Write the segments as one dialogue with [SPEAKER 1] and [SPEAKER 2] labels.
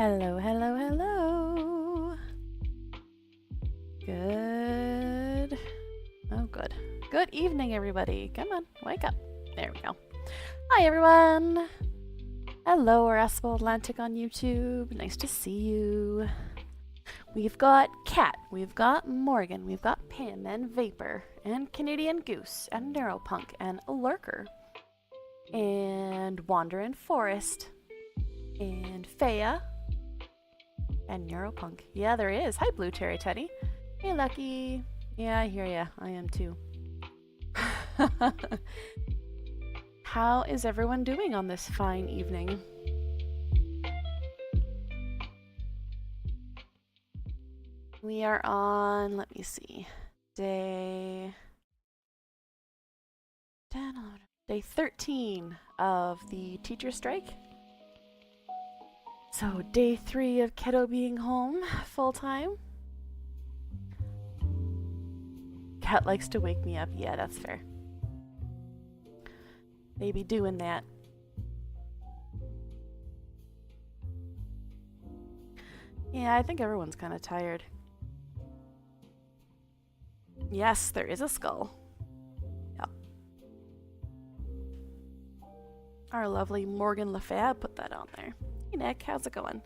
[SPEAKER 1] Hello, hello, hello. Good. Oh, good. Good evening, everybody. Come on, wake up. There we go. Hi, everyone. Hello, Erasmus Atlantic on YouTube. Nice to see you. We've got Kat, we've got Morgan, we've got Pam and Vapor, and Canadian Goose, and Neuropunk, and Lurker, and Wanderin' Forest, and Faya, and Neuropunk. Yeah, there is. Hi, Blue Cherry Teddy. Hey, Lucky. Yeah, I hear ya. I am too. How is everyone doing on this fine evening? We are on, let me see, day 13 of the teacher strike. So day 3 of kiddo being home full time. Cat likes to wake me up. Yeah, that's fair. They be doing that. Yeah, I think everyone's kind of tired. Yes, there is a skull. Yep. Our lovely Morgan Lafayette put that on there. Hey Nick, how's it going?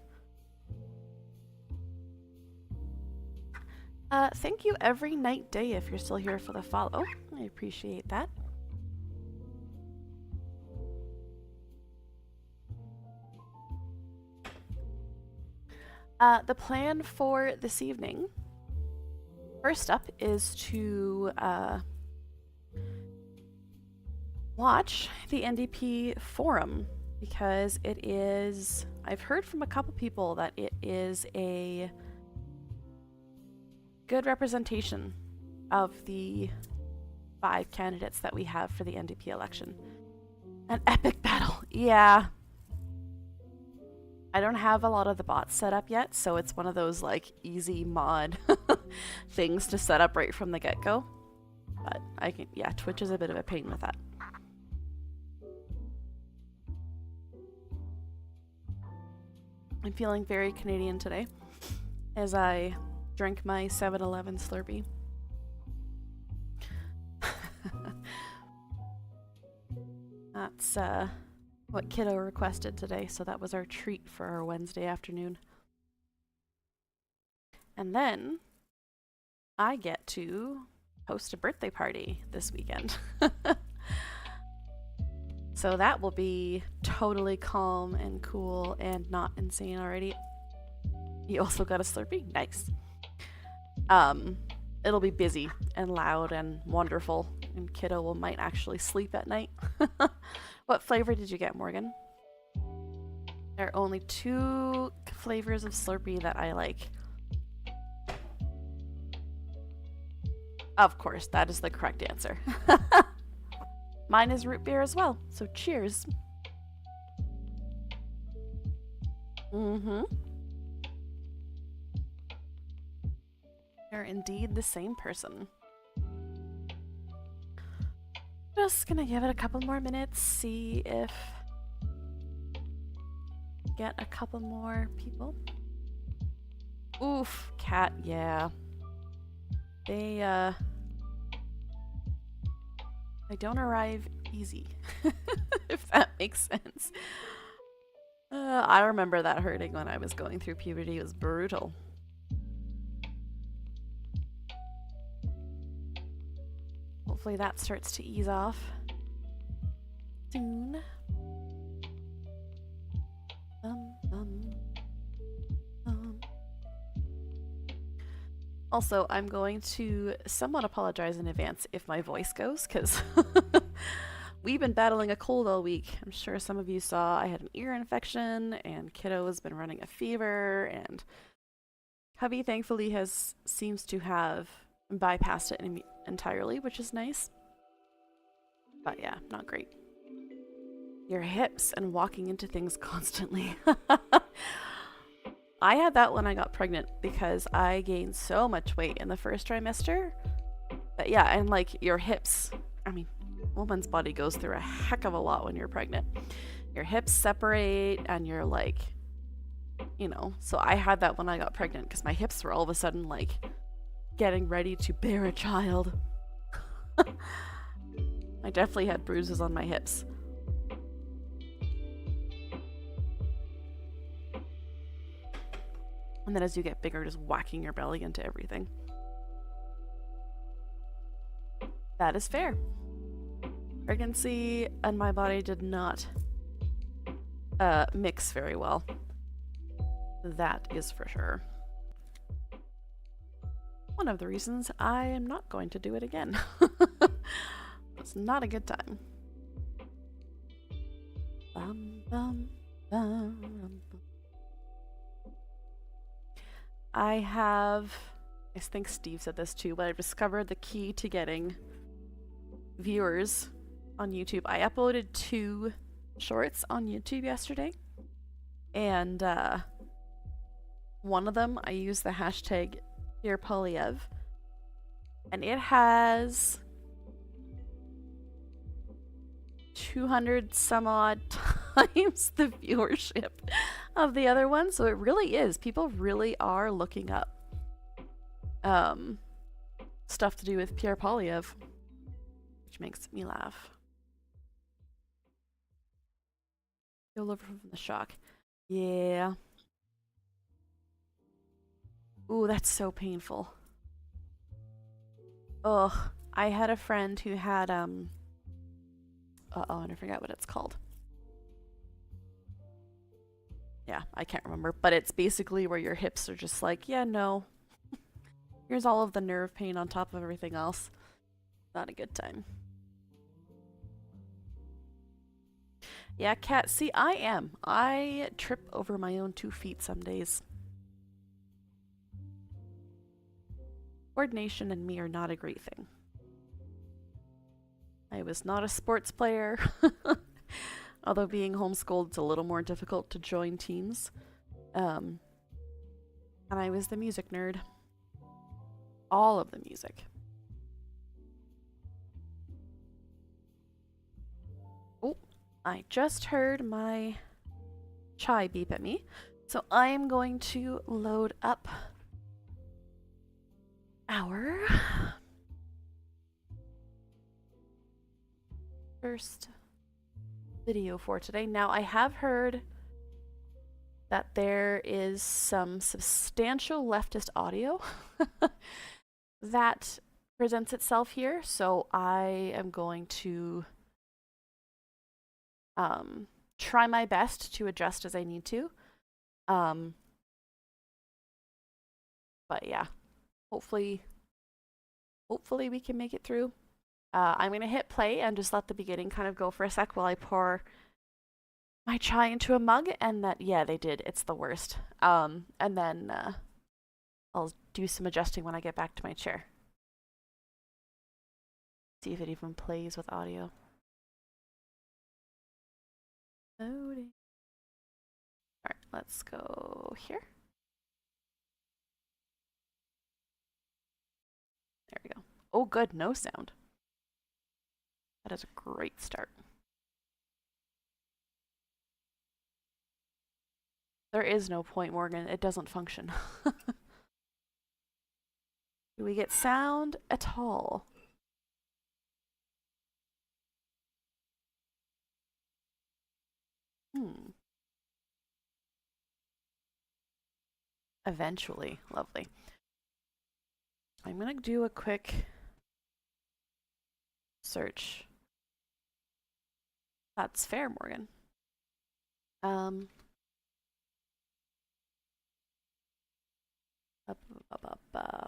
[SPEAKER 1] Thank you every night day if you're still here for the follow. I appreciate that. The plan for this evening, first up, is to watch the NDP forum, because it is, I've heard from a couple people that it is a good representation of the 5 candidates that we have for the NDP election. An epic battle, yeah. I don't have a lot of the bots set up yet, so it's one of those like easy mod things to set up right from the get-go. But I can, yeah, Twitch is a bit of a pain with that. I'm feeling very Canadian today as I drink my 7-Eleven Slurpee. That's what kiddo requested today, so that was our treat for our Wednesday afternoon. And then I get to host a birthday party this weekend. So that will be totally calm and cool and not insane already. You also got a Slurpee? Nice. It'll be busy and loud and wonderful, and kiddo might actually sleep at night. What flavor did you get, Morgan? There are only 2 flavors of Slurpee that I like. Of course, that is the correct answer. Mine is root beer as well, so cheers. Mm-hmm. You're indeed the same person. Just gonna give it a couple more minutes, see if get a couple more people. Oof, cat, yeah. They don't arrive easy, if that makes sense. I remember that hurting when I was going through puberty. It was brutal. Hopefully that starts to ease off soon. Also, I'm going to somewhat apologize in advance if my voice goes, because we've been battling a cold all week. I'm sure some of you saw I had an ear infection, and kiddo has been running a fever, and hubby thankfully seems to have bypassed it entirely, which is nice. But yeah, not great. Your hips and walking into things constantly. I had that when I got pregnant because I gained so much weight in the first trimester. But yeah, and like your hips, I mean, woman's body goes through a heck of a lot when you're pregnant. Your hips separate and you're like you know, so I had that when I got pregnant because my hips were all of a sudden like getting ready to bear a child. I definitely had bruises on my hips. And then as you get bigger, just whacking your belly into everything. That is fair. Pregnancy and my body did not mix very well. That is for sure. One of the reasons I am not going to do it again. It's not a good time. Bum, bum, bum. I think Steve said this too, but I've discovered the key to getting viewers on YouTube. I uploaded 2 shorts on YouTube yesterday, and one of them I used the hashtag #PurePolyev, and it has 200 some odd times the viewership of the other one, so it really is. People really are looking up stuff to do with Pierre Polyev, which makes me laugh. You'll live from the shock. Yeah. Ooh, that's so painful. Ugh. I had a friend who had, and I forgot what it's called. Yeah, I can't remember, but it's basically where your hips are just like, yeah, no. Here's all of the nerve pain on top of everything else. Not a good time. Yeah, Kat, see, I am. I trip over my own 2 feet some days. Coordination and me are not a great thing. I was not a sports player, although being homeschooled, it's a little more difficult to join teams. And I was the music nerd. All of the music. Oh, I just heard my chai beep at me, so I am going to load up our first video for today. Now, I have heard that there is some substantial leftist audio that presents itself here, so I am going to try my best to adjust as I need to. But yeah, hopefully we can make it through. I'm gonna hit play and just let the beginning kind of go for a sec while I pour my chai into a mug, and that, yeah, they did. It's the worst. And then I'll do some adjusting when I get back to my chair. See if it even plays with audio. Loading. Alright, let's go here. There we go. Oh, good, no sound. That is a great start. There is no point, Morgan. It doesn't function. Do we get sound at all? Eventually. Lovely. I'm gonna do a quick search. That's fair, Morgan.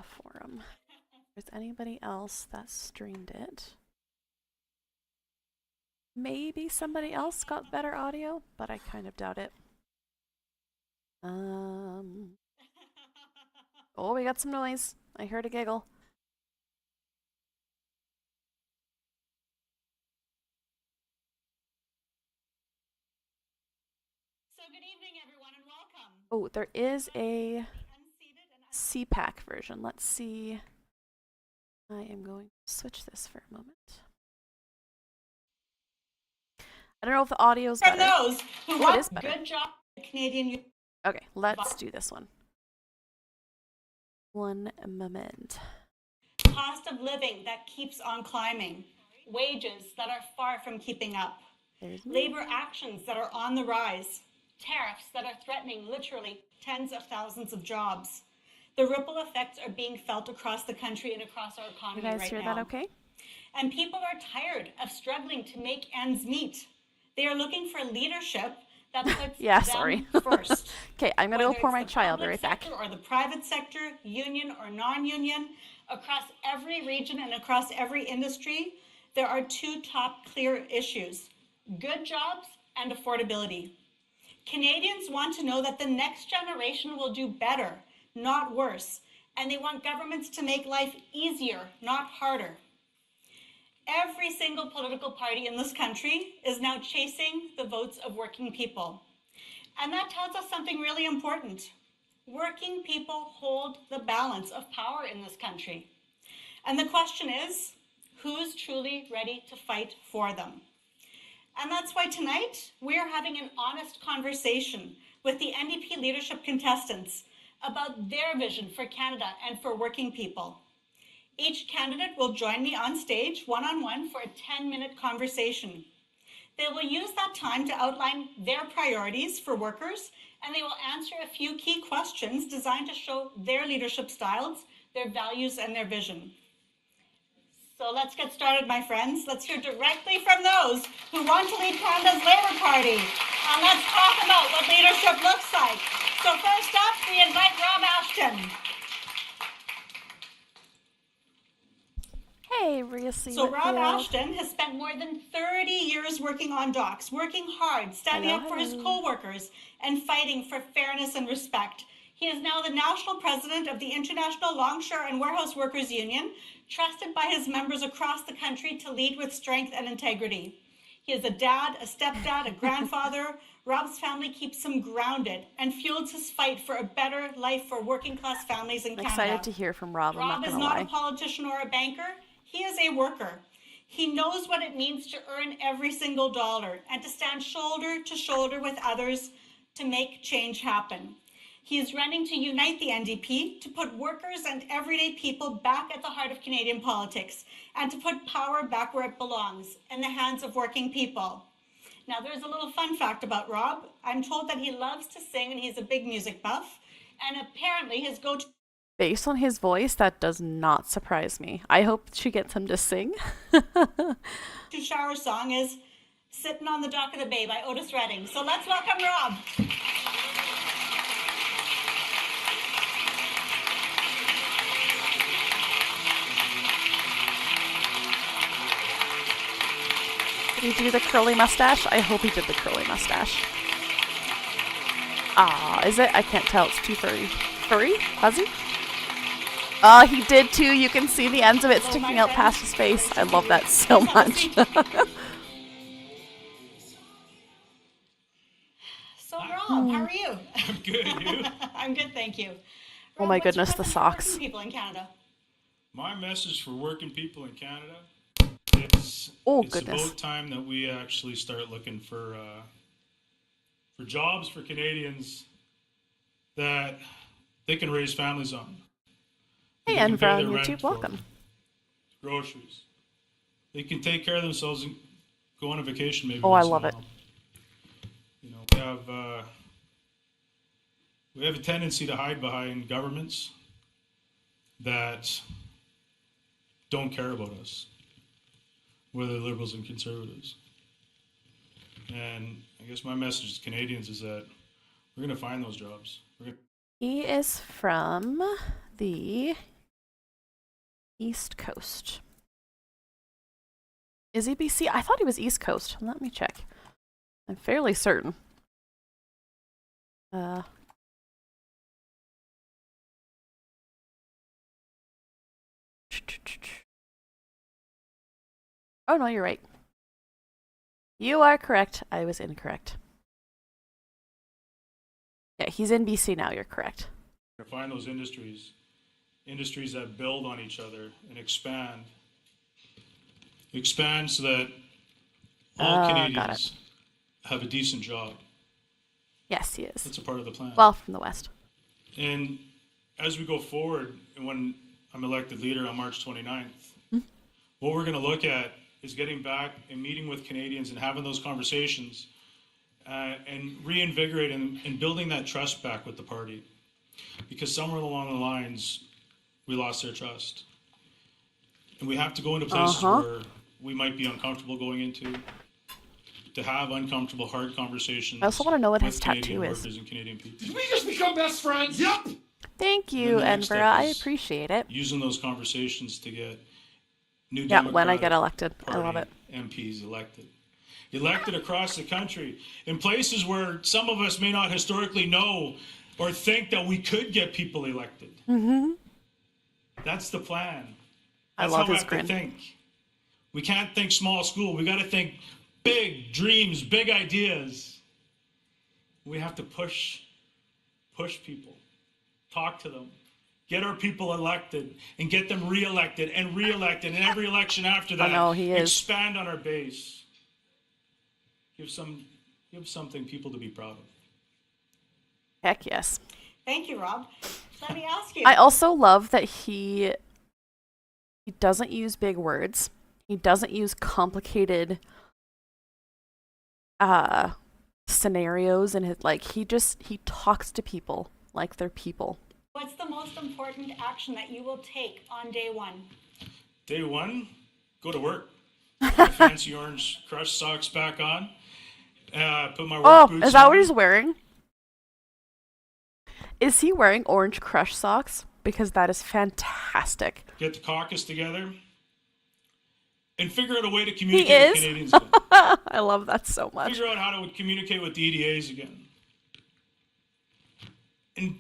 [SPEAKER 1] Forum. Is anybody else that streamed it? Maybe somebody else got better audio, but I kind of doubt it. Oh, we got some noise. I heard a giggle.
[SPEAKER 2] So good evening, everyone, and welcome.
[SPEAKER 1] Oh, there is a CPAC version. Let's see. I am going to switch this for a moment. I don't know if the audio's better.
[SPEAKER 2] For those who
[SPEAKER 1] it is better.
[SPEAKER 2] good job, Canadian
[SPEAKER 1] Okay, let's do this one. One moment.
[SPEAKER 2] Cost of living that keeps on climbing. Wages that are far from keeping up.
[SPEAKER 1] There's me.
[SPEAKER 2] Labor actions that are on the rise. Tariffs that are threatening literally tens of thousands of jobs. The ripple effects are being felt across the country and across our
[SPEAKER 1] You
[SPEAKER 2] economy
[SPEAKER 1] guys
[SPEAKER 2] right
[SPEAKER 1] hear
[SPEAKER 2] now.
[SPEAKER 1] that okay?
[SPEAKER 2] And people are tired of struggling to make ends meet. They are looking for leadership that puts
[SPEAKER 1] Yeah,
[SPEAKER 2] them
[SPEAKER 1] sorry.
[SPEAKER 2] first.
[SPEAKER 1] Okay, I'm gonna go
[SPEAKER 2] Whether
[SPEAKER 1] pour
[SPEAKER 2] it's
[SPEAKER 1] my
[SPEAKER 2] the
[SPEAKER 1] chai. I'll be
[SPEAKER 2] public
[SPEAKER 1] right back.
[SPEAKER 2] sector or the private sector, union or non-union, across every region and across every industry, there are two top clear issues: good jobs and affordability. Canadians want to know that the next generation will do better, not worse, and they want governments to make life easier, not harder. Every single political party in this country is now chasing the votes of working people. And that tells us something really important. Working people hold the balance of power in this country. And the question is, who's truly ready to fight for them? And that's why tonight we are having an honest conversation with the NDP leadership contestants about their vision for Canada and for working people. Each candidate will join me on stage one-on-one for a 10-minute conversation. They will use that time to outline their priorities for workers, and they will answer a few key questions designed to show their leadership styles, their values, and their vision. So let's get started, my friends. Let's hear directly from those who want to lead Canada's Labour Party. And let's talk about what leadership looks like. So first up, we invite Rob Ashton.
[SPEAKER 1] Hey, Reese.
[SPEAKER 2] So Rob Ashton has spent more than 30 years working on docks, working hard, standing up for his co-workers, and fighting for fairness and respect. He is now the national president of the International Longshore and Warehouse Workers Union, trusted by his members across the country to lead with strength and integrity. He is a dad, a stepdad, a grandfather. Rob's family keeps him grounded and fuels his fight for a better life for working class families in Canada.
[SPEAKER 1] Excited to hear from Rob.
[SPEAKER 2] Rob is not a politician or a banker. He is a worker. He knows what it means to earn every single dollar and to stand shoulder to shoulder with others to make change happen. He is running to unite the NDP, to put workers and everyday people back at the heart of Canadian politics, and to put power back where it belongs, in the hands of working people. Now, there's a little fun fact about Rob. I'm told that he loves to sing and he's a big music buff. And apparently his go-to...
[SPEAKER 1] Based on his voice, that does not surprise me. I hope she gets him to sing.
[SPEAKER 2] shower song is Sitting on the Dock of the Bay by Otis Redding. So let's welcome Rob.
[SPEAKER 1] Did he do the curly mustache? I hope he did the curly mustache. Ah, is it? I can't tell. It's too furry. Furry? Fuzzy? Oh, he did too. You can see the ends of it sticking out past his face. I love that so much.
[SPEAKER 2] So Rob, how are you?
[SPEAKER 3] I'm good. You?
[SPEAKER 2] I'm good, thank you. Rob,
[SPEAKER 1] Oh my
[SPEAKER 2] what's your
[SPEAKER 1] goodness, the
[SPEAKER 2] message for
[SPEAKER 1] socks.
[SPEAKER 2] working people in Canada?
[SPEAKER 3] My message for working people in Canada is it's about time that we actually start looking for jobs for Canadians that they can raise families on.
[SPEAKER 1] Hey, and on YouTube, welcome.
[SPEAKER 3] Groceries. They can take care of themselves and go on a vacation maybe.
[SPEAKER 1] Oh, I love it.
[SPEAKER 3] You know, we have a tendency to hide behind governments that don't care about us, whether liberals and conservatives. And I guess my message to Canadians is that we're going to find those jobs.
[SPEAKER 1] He is from the East Coast. Is he BC? I thought he was East Coast. Let me check. I'm fairly certain. Oh no, you're right. You are correct. I was incorrect. Yeah, he's in BC now. You're correct.
[SPEAKER 3] Find those industries that build on each other and expand so that all Canadians have a decent job.
[SPEAKER 1] Yes, he is.
[SPEAKER 3] That's a part of the plan.
[SPEAKER 1] Well, from the West.
[SPEAKER 3] And as we go forward, and when I'm elected leader on March 29th, what we're going to look at is getting back and meeting with Canadians and having those conversations and reinvigorating and building that trust back with the party. Because somewhere along the lines, we lost their trust. And we have to go into places where we might be uncomfortable going into, to have uncomfortable, hard conversations.
[SPEAKER 1] I also want to know what his
[SPEAKER 3] with
[SPEAKER 1] tattoo
[SPEAKER 3] Canadian
[SPEAKER 1] is.
[SPEAKER 3] workers and Canadian people.
[SPEAKER 4] Did we just become best friends? Yep.
[SPEAKER 1] Thank you,
[SPEAKER 3] And the next step
[SPEAKER 1] Envera. I
[SPEAKER 3] is
[SPEAKER 1] appreciate it.
[SPEAKER 3] Using those conversations to get new
[SPEAKER 1] Yeah, when I
[SPEAKER 3] Democratic
[SPEAKER 1] get elected. I
[SPEAKER 3] Party
[SPEAKER 1] love it.
[SPEAKER 3] MPs elected across the country in places where some of us may not historically know or think that we could get people elected.
[SPEAKER 1] Mm-hmm.
[SPEAKER 3] That's the plan.
[SPEAKER 1] I
[SPEAKER 3] That's
[SPEAKER 1] love
[SPEAKER 3] how we
[SPEAKER 1] his
[SPEAKER 3] have
[SPEAKER 1] grin.
[SPEAKER 3] to think. We can't think small school. We got to think big dreams, big ideas. We have to push people, talk to them, get our people elected, and get them reelected, and every election after that.
[SPEAKER 1] know, he is.
[SPEAKER 3] Expand on our base. Give something people to be proud of.
[SPEAKER 1] Heck yes.
[SPEAKER 2] Thank you, Rob. Let me ask you.
[SPEAKER 1] I also love that he doesn't use big words. He doesn't use complicated scenarios, and he talks to people like they're people.
[SPEAKER 2] What's the most important action that you will take on day one?
[SPEAKER 3] Day one, go to work. Put my fancy orange Crush socks back on. Put my work boots
[SPEAKER 1] Is that
[SPEAKER 3] on.
[SPEAKER 1] what he's wearing? Is he wearing orange Crush socks? Because that is fantastic.
[SPEAKER 3] Get the caucus together and figure out a way to communicate
[SPEAKER 1] He
[SPEAKER 3] with
[SPEAKER 1] is?
[SPEAKER 3] Canadians again.
[SPEAKER 1] I love that so much.
[SPEAKER 3] Figure out how to communicate with the EDAs again. And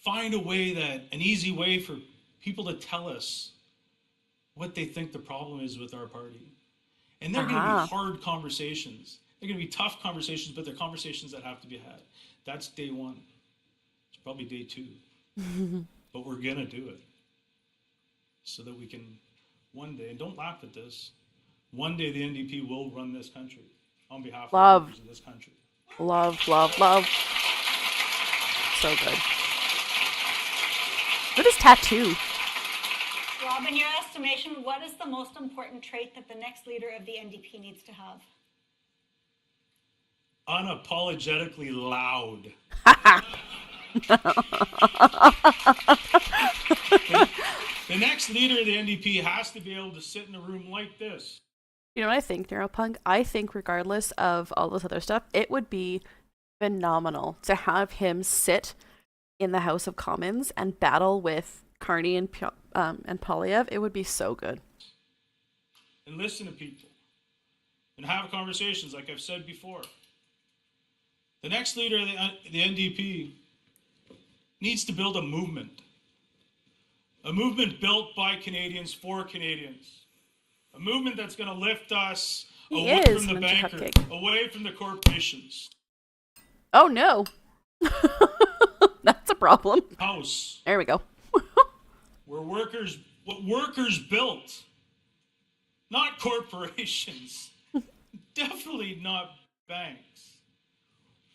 [SPEAKER 3] find an easy way for people to tell us what they think the problem is with our party. And they're going to be hard conversations. They're going to be tough conversations, but they're conversations that have to be had. That's day one. It's probably day two. But we're going to do it so that we can one day, and don't laugh at this, one day the NDP will run this country on behalf of the workers of this country.
[SPEAKER 1] Love, love, love. So good. Look at his tattoo.
[SPEAKER 2] Rob, in your estimation, what is the most important trait that the next leader of the NDP needs to have?
[SPEAKER 3] Unapologetically loud. The next leader of the NDP has to be able to sit in a room like this.
[SPEAKER 1] You know what I think, Neuropunk? I think regardless of all this other stuff, it would be phenomenal to have him sit in the House of Commons and battle with Carney and Polyev. It would be so good.
[SPEAKER 3] And listen to people. And have conversations like I've said before. The next leader of the NDP needs to build a movement. A movement built by Canadians for Canadians. A movement that's going to lift us away from the bankers, away from the corporations.
[SPEAKER 1] Oh no. That's a problem.
[SPEAKER 3] House.
[SPEAKER 1] There we go.
[SPEAKER 3] What workers built. Not corporations. Definitely not banks.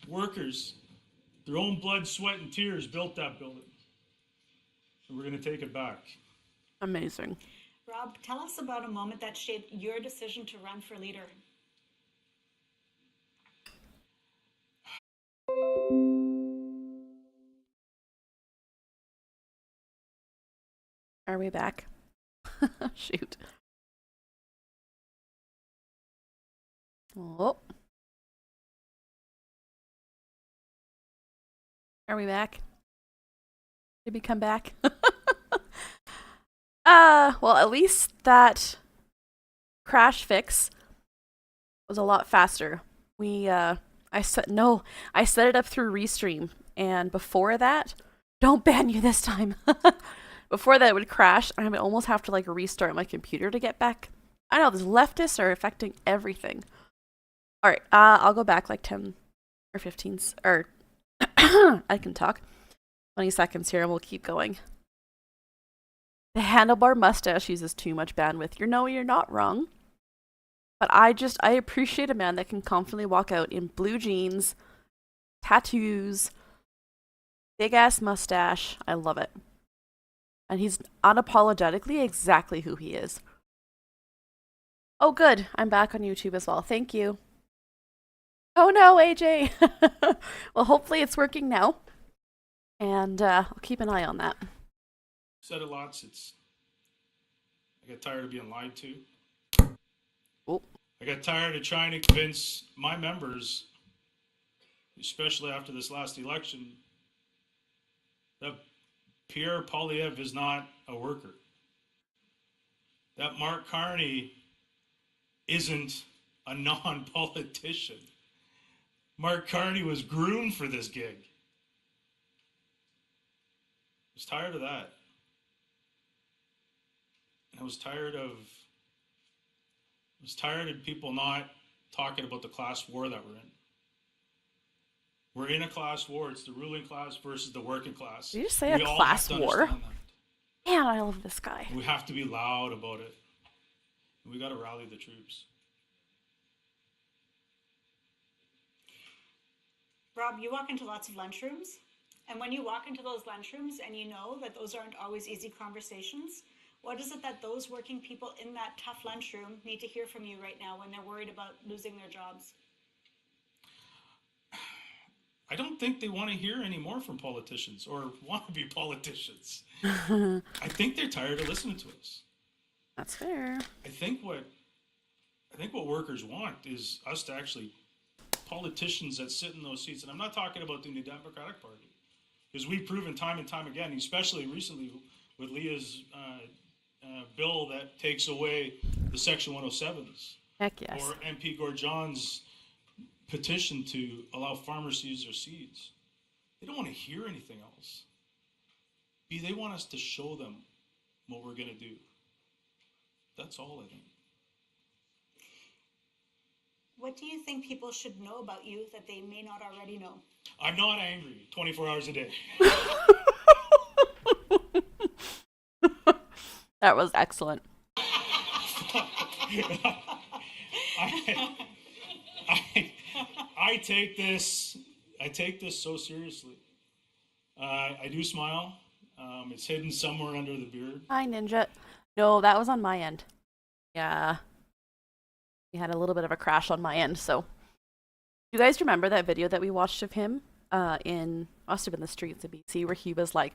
[SPEAKER 3] Workers, their own blood, sweat, and tears built that building. And we're going to take it back.
[SPEAKER 1] Amazing.
[SPEAKER 2] Rob, tell us about a moment that shaped your decision to run for leader.
[SPEAKER 1] Are we back? Shoot. Oh. Are we back? Did we come back? Well, at least that crash fix was a lot faster. I set it up through Restream, and before that, don't ban you this time. Before that, it would crash, and I would almost have to restart my computer to get back. I know these leftists are affecting everything. All right, I'll go back 10 or 15, or I can talk. 20 seconds here, and we'll keep going. The handlebar mustache uses too much bandwidth. You're not wrong. But I appreciate a man that can confidently walk out in blue jeans, tattoos, big ass mustache. I love it. And he's unapologetically exactly who he is. Oh, good. I'm back on YouTube as well. Thank you. Oh no, AJ. Well, hopefully it's working now. And I'll keep an eye on that.
[SPEAKER 3] Said it lots. I got tired of being lied to.
[SPEAKER 1] Oh.
[SPEAKER 3] I got tired of trying to convince my members, especially after this last election, that Pierre Poilievre is not a worker. That Mark Carney isn't a non-politician. Mark Carney was groomed for this gig. I was tired of that. I was tired of people not talking about the class war that we're in. We're in a class war. It's the ruling class versus the working class.
[SPEAKER 1] Did you just say a class war?
[SPEAKER 3] That.
[SPEAKER 1] Man, I love this guy.
[SPEAKER 3] We have to be loud about it. We got to rally the troops.
[SPEAKER 2] Rob, you walk into lots of lunchrooms, and when you walk into those lunchrooms and you know that those aren't always easy conversations, what is it that those working people in that tough lunchroom need to hear from you right now when they're worried about losing their jobs?
[SPEAKER 3] I don't think they want to hear any more from politicians or want to be politicians. I think they're tired of listening to us.
[SPEAKER 1] That's fair.
[SPEAKER 3] I think what workers want is us to actually, politicians that sit in those seats, and I'm not talking about the New Democratic Party, because we've proven time and time again, especially recently with Leah's bill that takes away the Section 107s.
[SPEAKER 1] Heck yes.
[SPEAKER 3] Or MP Gorjon's petition to allow farmers to use their seeds. They don't want to hear anything else. They want us to show them what we're going to do. That's all, I think.
[SPEAKER 2] What do you think people should know about you that they may not already know?
[SPEAKER 3] I'm not angry 24 hours a day.
[SPEAKER 1] That was excellent.
[SPEAKER 3] I take this so seriously. I do smile. It's hidden somewhere under the beard.
[SPEAKER 1] Hi, Ninja. No, that was on my end. Yeah. We had a little bit of a crash on my end, so. You guys remember that video that we watched of him must have been the streets of BC, where he was like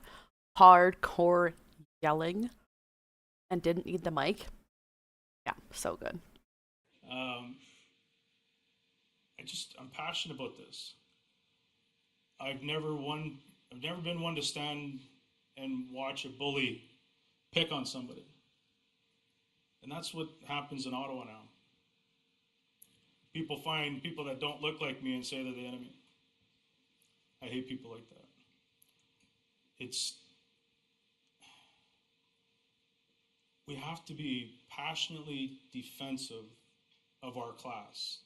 [SPEAKER 1] hardcore yelling and didn't need the mic? Yeah, so good.
[SPEAKER 3] I'm passionate about this. I've never been one to stand and watch a bully pick on somebody. And that's what happens in Ottawa now. People find people that don't look like me and say they're the enemy. I hate people like that. We have to be passionately defensive of our class.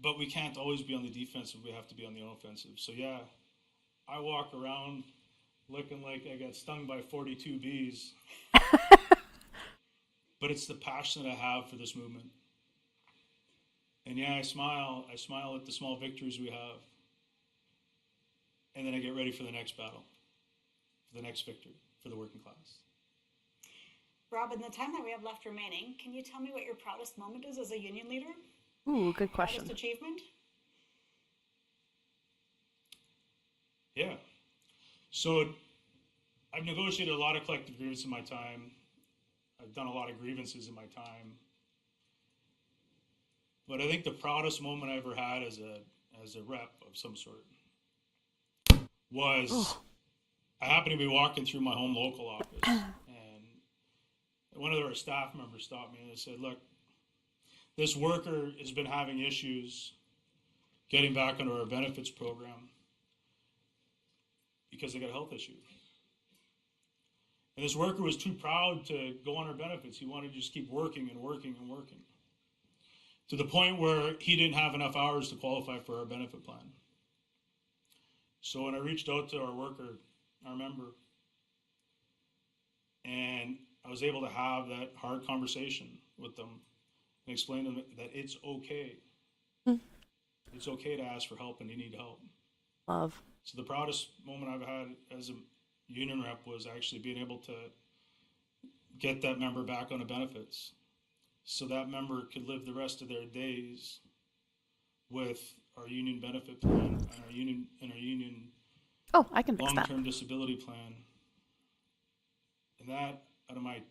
[SPEAKER 3] But we can't always be on the defensive. We have to be on the offensive. So yeah, I walk around looking like I got stung by 42 bees. But it's the passion that I have for this movement. And yeah, I smile at the small victories we have. And then I get ready for the next battle, for the next victory, for the working class.
[SPEAKER 2] Rob, in the time that we have left remaining, can you tell me what your proudest moment is as a union leader?
[SPEAKER 1] Ooh, good question.
[SPEAKER 2] Proudest achievement?
[SPEAKER 3] Yeah. So I've negotiated a lot of collective grievances in my time. I've done a lot of grievances in my time. But I think the proudest moment I ever had as a rep of some sort was I happened to be walking through my home local office, and one of our staff members stopped me and they said, "Look, this worker has been having issues getting back into our benefits program because they got a health issue. And this worker was too proud to go on our benefits. He wanted to just keep working and working and working, to the point where he didn't have enough hours to qualify for our benefit plan. So when I reached out to our worker, our member, and I was able to have that hard conversation with them and explain to them that it's okay. It's okay to ask for help when you need help.
[SPEAKER 1] Love.
[SPEAKER 3] So the proudest moment I've had as a union rep was actually being able to get that member back on the benefits, so that member could live the rest of their days with our union benefit plan and our union
[SPEAKER 1] Oh, I can fix that.
[SPEAKER 3] long-term disability plan. And that, out of my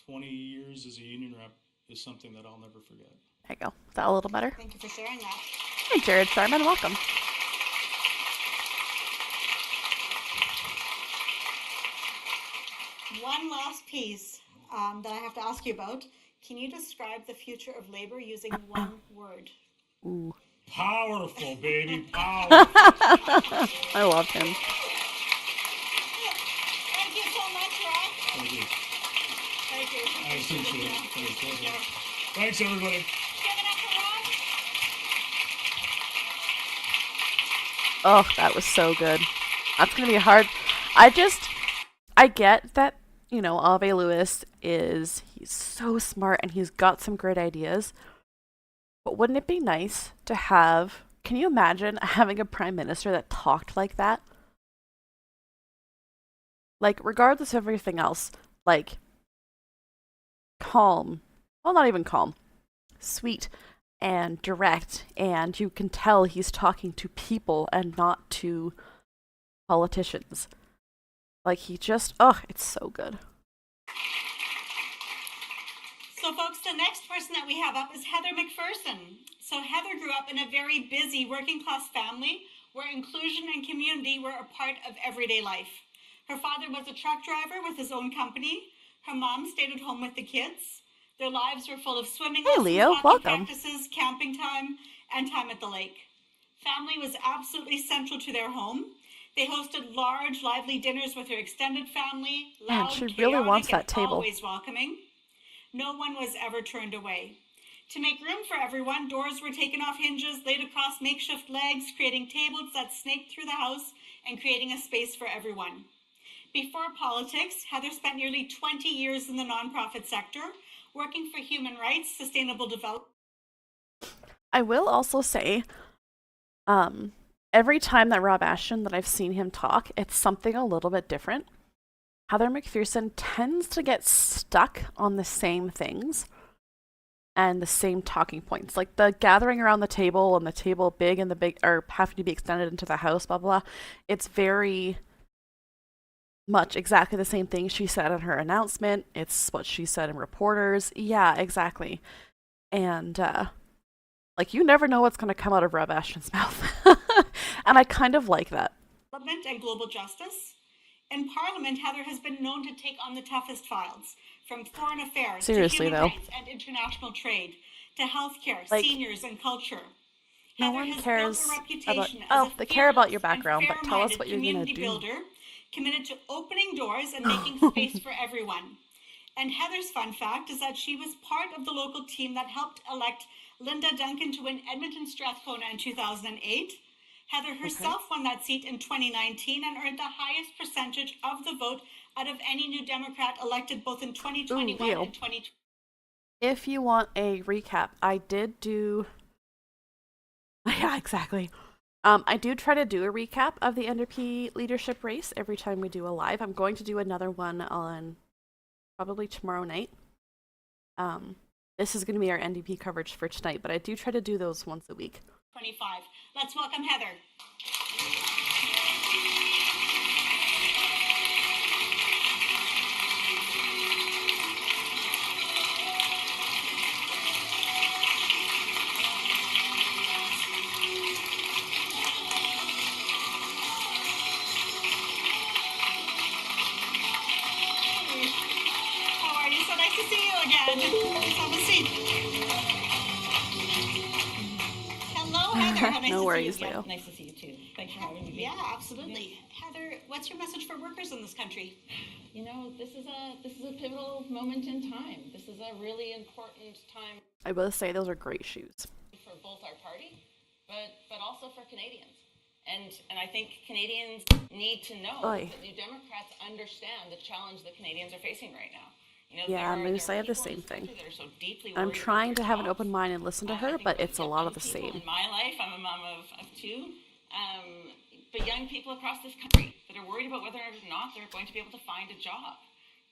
[SPEAKER 3] 20 years as a union rep, is something that I'll never forget.
[SPEAKER 1] There you go. Is that a little better?
[SPEAKER 2] Thank you for sharing that.
[SPEAKER 1] Hey, Jared Sharman, welcome.
[SPEAKER 2] One last piece that I have to ask you about. Can you describe the future of labor using one word?
[SPEAKER 1] Ooh.
[SPEAKER 3] Powerful, baby, powerful.
[SPEAKER 1] I love him.
[SPEAKER 2] Thank you so much, Rob.
[SPEAKER 3] Thank you.
[SPEAKER 2] Thank you.
[SPEAKER 3] I appreciate it. Thank you. Thanks, everybody.
[SPEAKER 2] Give it up for
[SPEAKER 1] Oh,
[SPEAKER 2] Rob.
[SPEAKER 1] that was so good. That's gonna be hard. I get that, you know, Ave Lewis he's so smart and he's got some great ideas. But wouldn't it be nice to have, can you imagine having a prime minister that talked like that? Like, regardless of everything else, like, calm. Well, not even calm. Sweet and direct, and you can tell he's talking to people and not to politicians. Like, it's so good.
[SPEAKER 2] So folks, the next person that we have up is Heather McPherson. So Heather grew up in a very busy working class family where inclusion and community were a part of everyday life. Her father was a truck driver with his own company. Her mom stayed at home with the kids. Their lives were full of swimming lessons,
[SPEAKER 1] Leo,
[SPEAKER 2] hockey
[SPEAKER 1] welcome.
[SPEAKER 2] practices, camping time, and time at the lake. Family was absolutely central to their home. They hosted large, lively dinners with their extended family,
[SPEAKER 1] Man,
[SPEAKER 2] loud,
[SPEAKER 1] she really
[SPEAKER 2] chaotic,
[SPEAKER 1] wants that
[SPEAKER 2] and
[SPEAKER 1] table.
[SPEAKER 2] always welcoming. No one was ever turned away. To make room for everyone, doors were taken off hinges, laid across makeshift legs, creating tables that snaked through the house and creating a space for everyone. Before politics, Heather spent nearly 20 years in the nonprofit sector, working for human rights, sustainable development.
[SPEAKER 1] I will also say, every time that Rob Ashton that I've seen him talk, it's something a little bit different. Heather McPherson tends to get stuck on the same things and the same talking points. Like the gathering around the table and the table big and the big are having to be extended into the house, blah, blah, blah. It's very much exactly the same thing she said in her announcement. It's what she said in Reporters. Yeah, exactly. And, like, you never know what's going to come out of Rob Ashton's mouth. And I kind of like that.
[SPEAKER 2] And global justice. In Parliament, Heather has been known to take on the toughest files, from foreign affairs
[SPEAKER 1] Seriously,
[SPEAKER 2] to human
[SPEAKER 1] though.
[SPEAKER 2] rights and international trade, to healthcare,
[SPEAKER 1] Like,
[SPEAKER 2] seniors, and culture.
[SPEAKER 1] No
[SPEAKER 2] Heather
[SPEAKER 1] one
[SPEAKER 2] has
[SPEAKER 1] cares
[SPEAKER 2] built a
[SPEAKER 1] about.
[SPEAKER 2] reputation
[SPEAKER 1] Oh,
[SPEAKER 2] as a
[SPEAKER 1] they care about your
[SPEAKER 2] fearless
[SPEAKER 1] background,
[SPEAKER 2] and
[SPEAKER 1] but tell us
[SPEAKER 2] fair-minded
[SPEAKER 1] what you're gonna
[SPEAKER 2] community
[SPEAKER 1] do.
[SPEAKER 2] builder, committed to opening doors and making space for everyone. And Heather's fun fact is that she was part of the local team that helped elect Linda Duncan to win Edmonton Strathcona in 2008. Heather herself won that seat in 2019 and earned the highest percentage of the vote out of any New Democrat elected both in 2021 and 2020.
[SPEAKER 1] If you want a recap, I did do. Yeah, exactly. I do try to do a recap of the NDP leadership race every time we do a live. I'm going to do another one on probably tomorrow night. This is going to be our NDP coverage for tonight, but I do try to do those once a week.
[SPEAKER 2] 25. Let's welcome Heather. How are you? So nice to see you again. Please have a seat. Hello, Heather. How nice
[SPEAKER 1] No
[SPEAKER 2] to
[SPEAKER 1] worries,
[SPEAKER 2] see you again.
[SPEAKER 1] Leo.
[SPEAKER 5] Nice to see you too. Thanks for having me.
[SPEAKER 2] Yeah, absolutely. Heather, what's your message for workers in this country?
[SPEAKER 5] You know, this is a pivotal moment in time. This is a really important time
[SPEAKER 1] I will say those are great shoes.
[SPEAKER 5] for both our party, but also for Canadians. And I think Canadians need to know
[SPEAKER 1] Oy.
[SPEAKER 5] that New Democrats understand the challenge that Canadians are facing right now.
[SPEAKER 1] Yeah,
[SPEAKER 5] there
[SPEAKER 1] Moose,
[SPEAKER 5] are
[SPEAKER 1] I have the
[SPEAKER 5] people in
[SPEAKER 1] same
[SPEAKER 5] this
[SPEAKER 1] thing.
[SPEAKER 5] country that are so deeply
[SPEAKER 1] I'm
[SPEAKER 5] worried about
[SPEAKER 1] trying
[SPEAKER 5] their
[SPEAKER 1] to have an
[SPEAKER 5] jobs.
[SPEAKER 1] open mind and listen to
[SPEAKER 5] I
[SPEAKER 1] her,
[SPEAKER 5] think
[SPEAKER 1] but
[SPEAKER 5] about
[SPEAKER 1] it's a lot of the
[SPEAKER 5] people
[SPEAKER 1] same.
[SPEAKER 5] in my life. I'm a mom of two. But young people across this country that are worried about whether or not they're going to be able to find a job.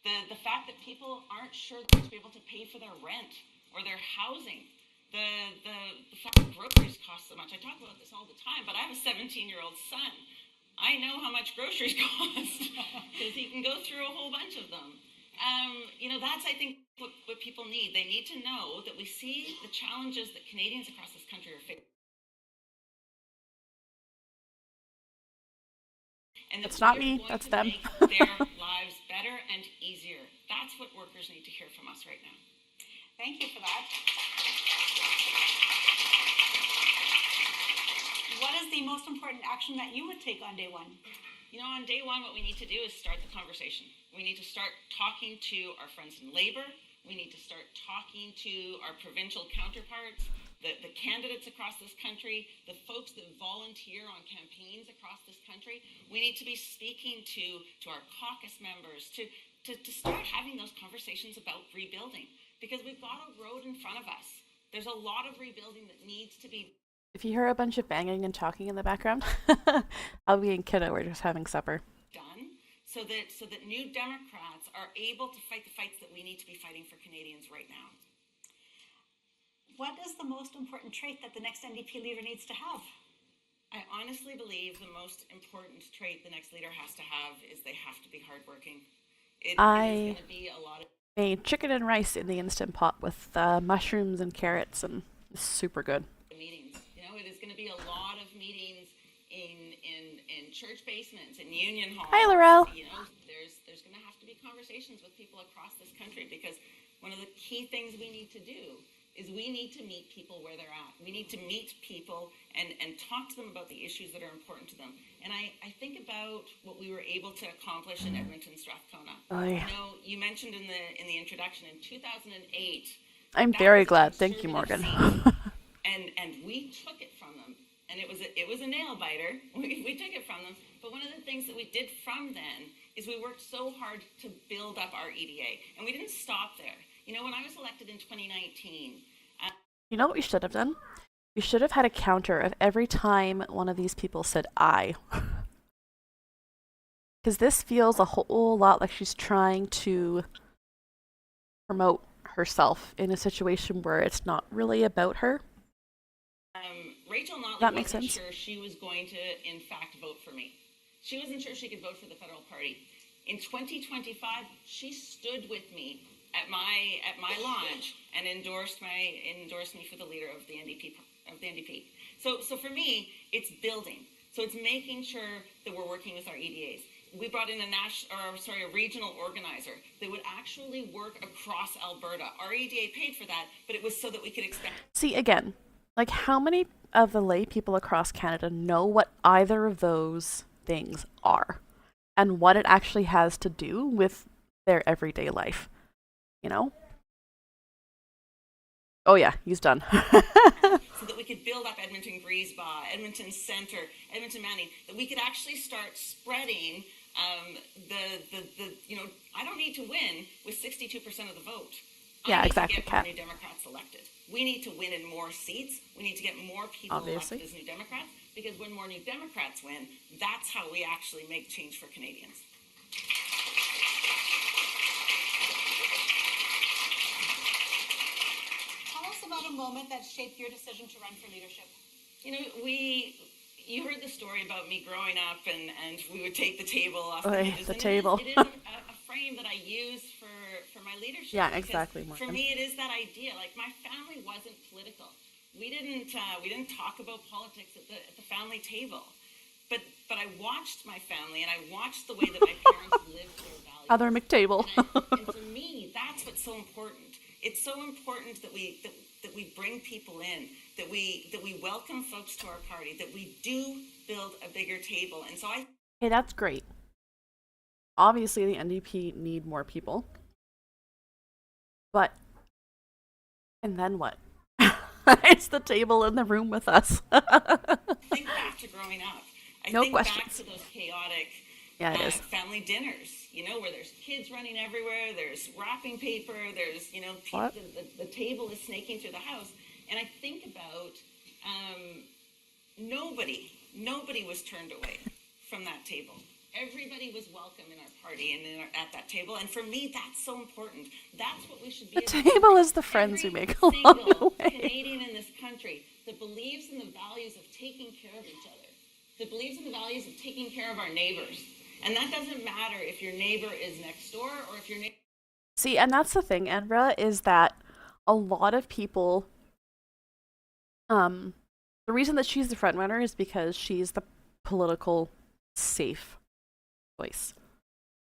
[SPEAKER 5] The fact that people aren't sure they're going to be able to pay for their rent or their housing. The fact that groceries cost so much. I talk about this all the time, but I have a 17-year-old son. I know how much groceries cost because he can go through a whole bunch of them. That's, I think, what people need. They need to know that we see the challenges that Canadians across this country are facing. And
[SPEAKER 1] That's not me, that's them.
[SPEAKER 5] Make their lives better and easier. That's what workers need to hear from us right now.
[SPEAKER 2] Thank you for that. What is the most important action that you would take on day one?
[SPEAKER 5] On day one, what we need to do is start the conversation. We need to start talking to our friends in Labour. We need to start talking to our provincial counterparts, the candidates across this country, the folks that volunteer on campaigns across this country. We need to be speaking to our caucus members to start having those conversations about rebuilding, because we've got a road in front of us. There's a lot of rebuilding that needs to be.
[SPEAKER 1] If you hear a bunch of banging and talking in the background, Albie and Kiddo were just having supper.
[SPEAKER 5] Done so that New Democrats are able to fight the fights that we need to be fighting for Canadians right now.
[SPEAKER 2] What is the most important trait that the next NDP leader needs to have?
[SPEAKER 5] I honestly believe the most important trait the next leader has to have is they have to be hardworking. It is going to be a lot of
[SPEAKER 1] made chicken and rice in the Instant Pot with mushrooms and carrots, and it's super good.
[SPEAKER 5] Meetings. It is going to be a lot of meetings in church basements, in union halls.
[SPEAKER 1] Hi, Laurel.
[SPEAKER 5] There's going to have to be conversations with people across this country, because one of the key things we need to do is we need to meet people where they're at. We need to meet people and talk to them about the issues that are important to them. And I think about what we were able to accomplish in Edmonton, Strathcona.
[SPEAKER 1] Oh, yeah.
[SPEAKER 5] You mentioned in the introduction in 2008.
[SPEAKER 1] I'm very glad. Thank you, Morgan.
[SPEAKER 5] And we took it from them, and it was a nail biter. We took it from them. But one of the things that we did from then is we worked so hard to build up our EDA, and we didn't stop there. When I was elected in 2019.
[SPEAKER 1] You know what we should have done? We should have had a counter of every time one of these people said "I," because this feels a whole lot like she's trying to promote herself in a situation where it's not really about her.
[SPEAKER 5] Rachel Notley
[SPEAKER 1] That makes
[SPEAKER 5] wasn't
[SPEAKER 1] sense.
[SPEAKER 5] sure she was going to, in fact, vote for me. She wasn't sure she could vote for the federal party. In 2025, she stood with me at my lodge and endorsed me for the leader of the NDP. So for me, it's building. So it's making sure that we're working with our EDAs. We brought in a regional organizer that would actually work across Alberta. Our EDA paid for that, but it was so that we could expand.
[SPEAKER 1] See, again, like, how many of the lay people across Canada know what either of those things are and what it actually has to do with their everyday life? Oh yeah, he's done.
[SPEAKER 5] So that we could build up Edmonton Griesbach, Edmonton Centre, Edmonton Manning, that we could actually start spreading I don't need to win with 62% of the vote.
[SPEAKER 1] Yeah,
[SPEAKER 5] I need
[SPEAKER 1] exactly,
[SPEAKER 5] to get
[SPEAKER 1] Kat.
[SPEAKER 5] more New Democrats elected. We need to win in more seats. We need to get more people
[SPEAKER 1] Obviously.
[SPEAKER 5] elected as New Democrats, because when more New Democrats win, that's how we actually make change for Canadians.
[SPEAKER 2] Tell us about a moment that shaped your decision to run for leadership.
[SPEAKER 5] You heard the story about me growing up, and we would take the table off the
[SPEAKER 1] Oy,
[SPEAKER 5] hinges.
[SPEAKER 1] the
[SPEAKER 5] And
[SPEAKER 1] table.
[SPEAKER 5] It is a frame that I use for my leadership.
[SPEAKER 1] Yeah,
[SPEAKER 5] because
[SPEAKER 1] exactly,
[SPEAKER 5] For
[SPEAKER 1] Morgan.
[SPEAKER 5] me, it is that idea. Like, my family wasn't political. We didn't talk about politics at the family table. But I watched my family, and I watched the way that my parents lived their values.
[SPEAKER 1] Other McTable.
[SPEAKER 5] And for me, that's what's so important. It's so important that we bring people in, that we welcome folks to our party, that we do build a bigger table. And so
[SPEAKER 1] Hey, that's great. Obviously, the NDP need more people. But, and then what? It's the table in the room with us.
[SPEAKER 5] think back to growing up. I
[SPEAKER 1] No
[SPEAKER 5] think back
[SPEAKER 1] questions.
[SPEAKER 5] to those chaotic
[SPEAKER 1] Yeah, it is.
[SPEAKER 5] Family dinners, you know, where there's kids running everywhere, there's wrapping paper, there's, you know,
[SPEAKER 1] What?
[SPEAKER 5] the table is snaking through the house. And I think about nobody was turned away from that table. Everybody was welcome in our party and at that table. And for me, that's so important. That's what we should be.
[SPEAKER 1] The table is the friends we make along the way.
[SPEAKER 5] Canadian in this country that believes in the values of taking care of each other, that believes in the values of taking care of our neighbors. And that doesn't matter if your neighbor is next door or if your neighbor...
[SPEAKER 1] See, and that's the thing, Edra, is that a lot of people, the reason that she's the front runner is because she's the political safe choice,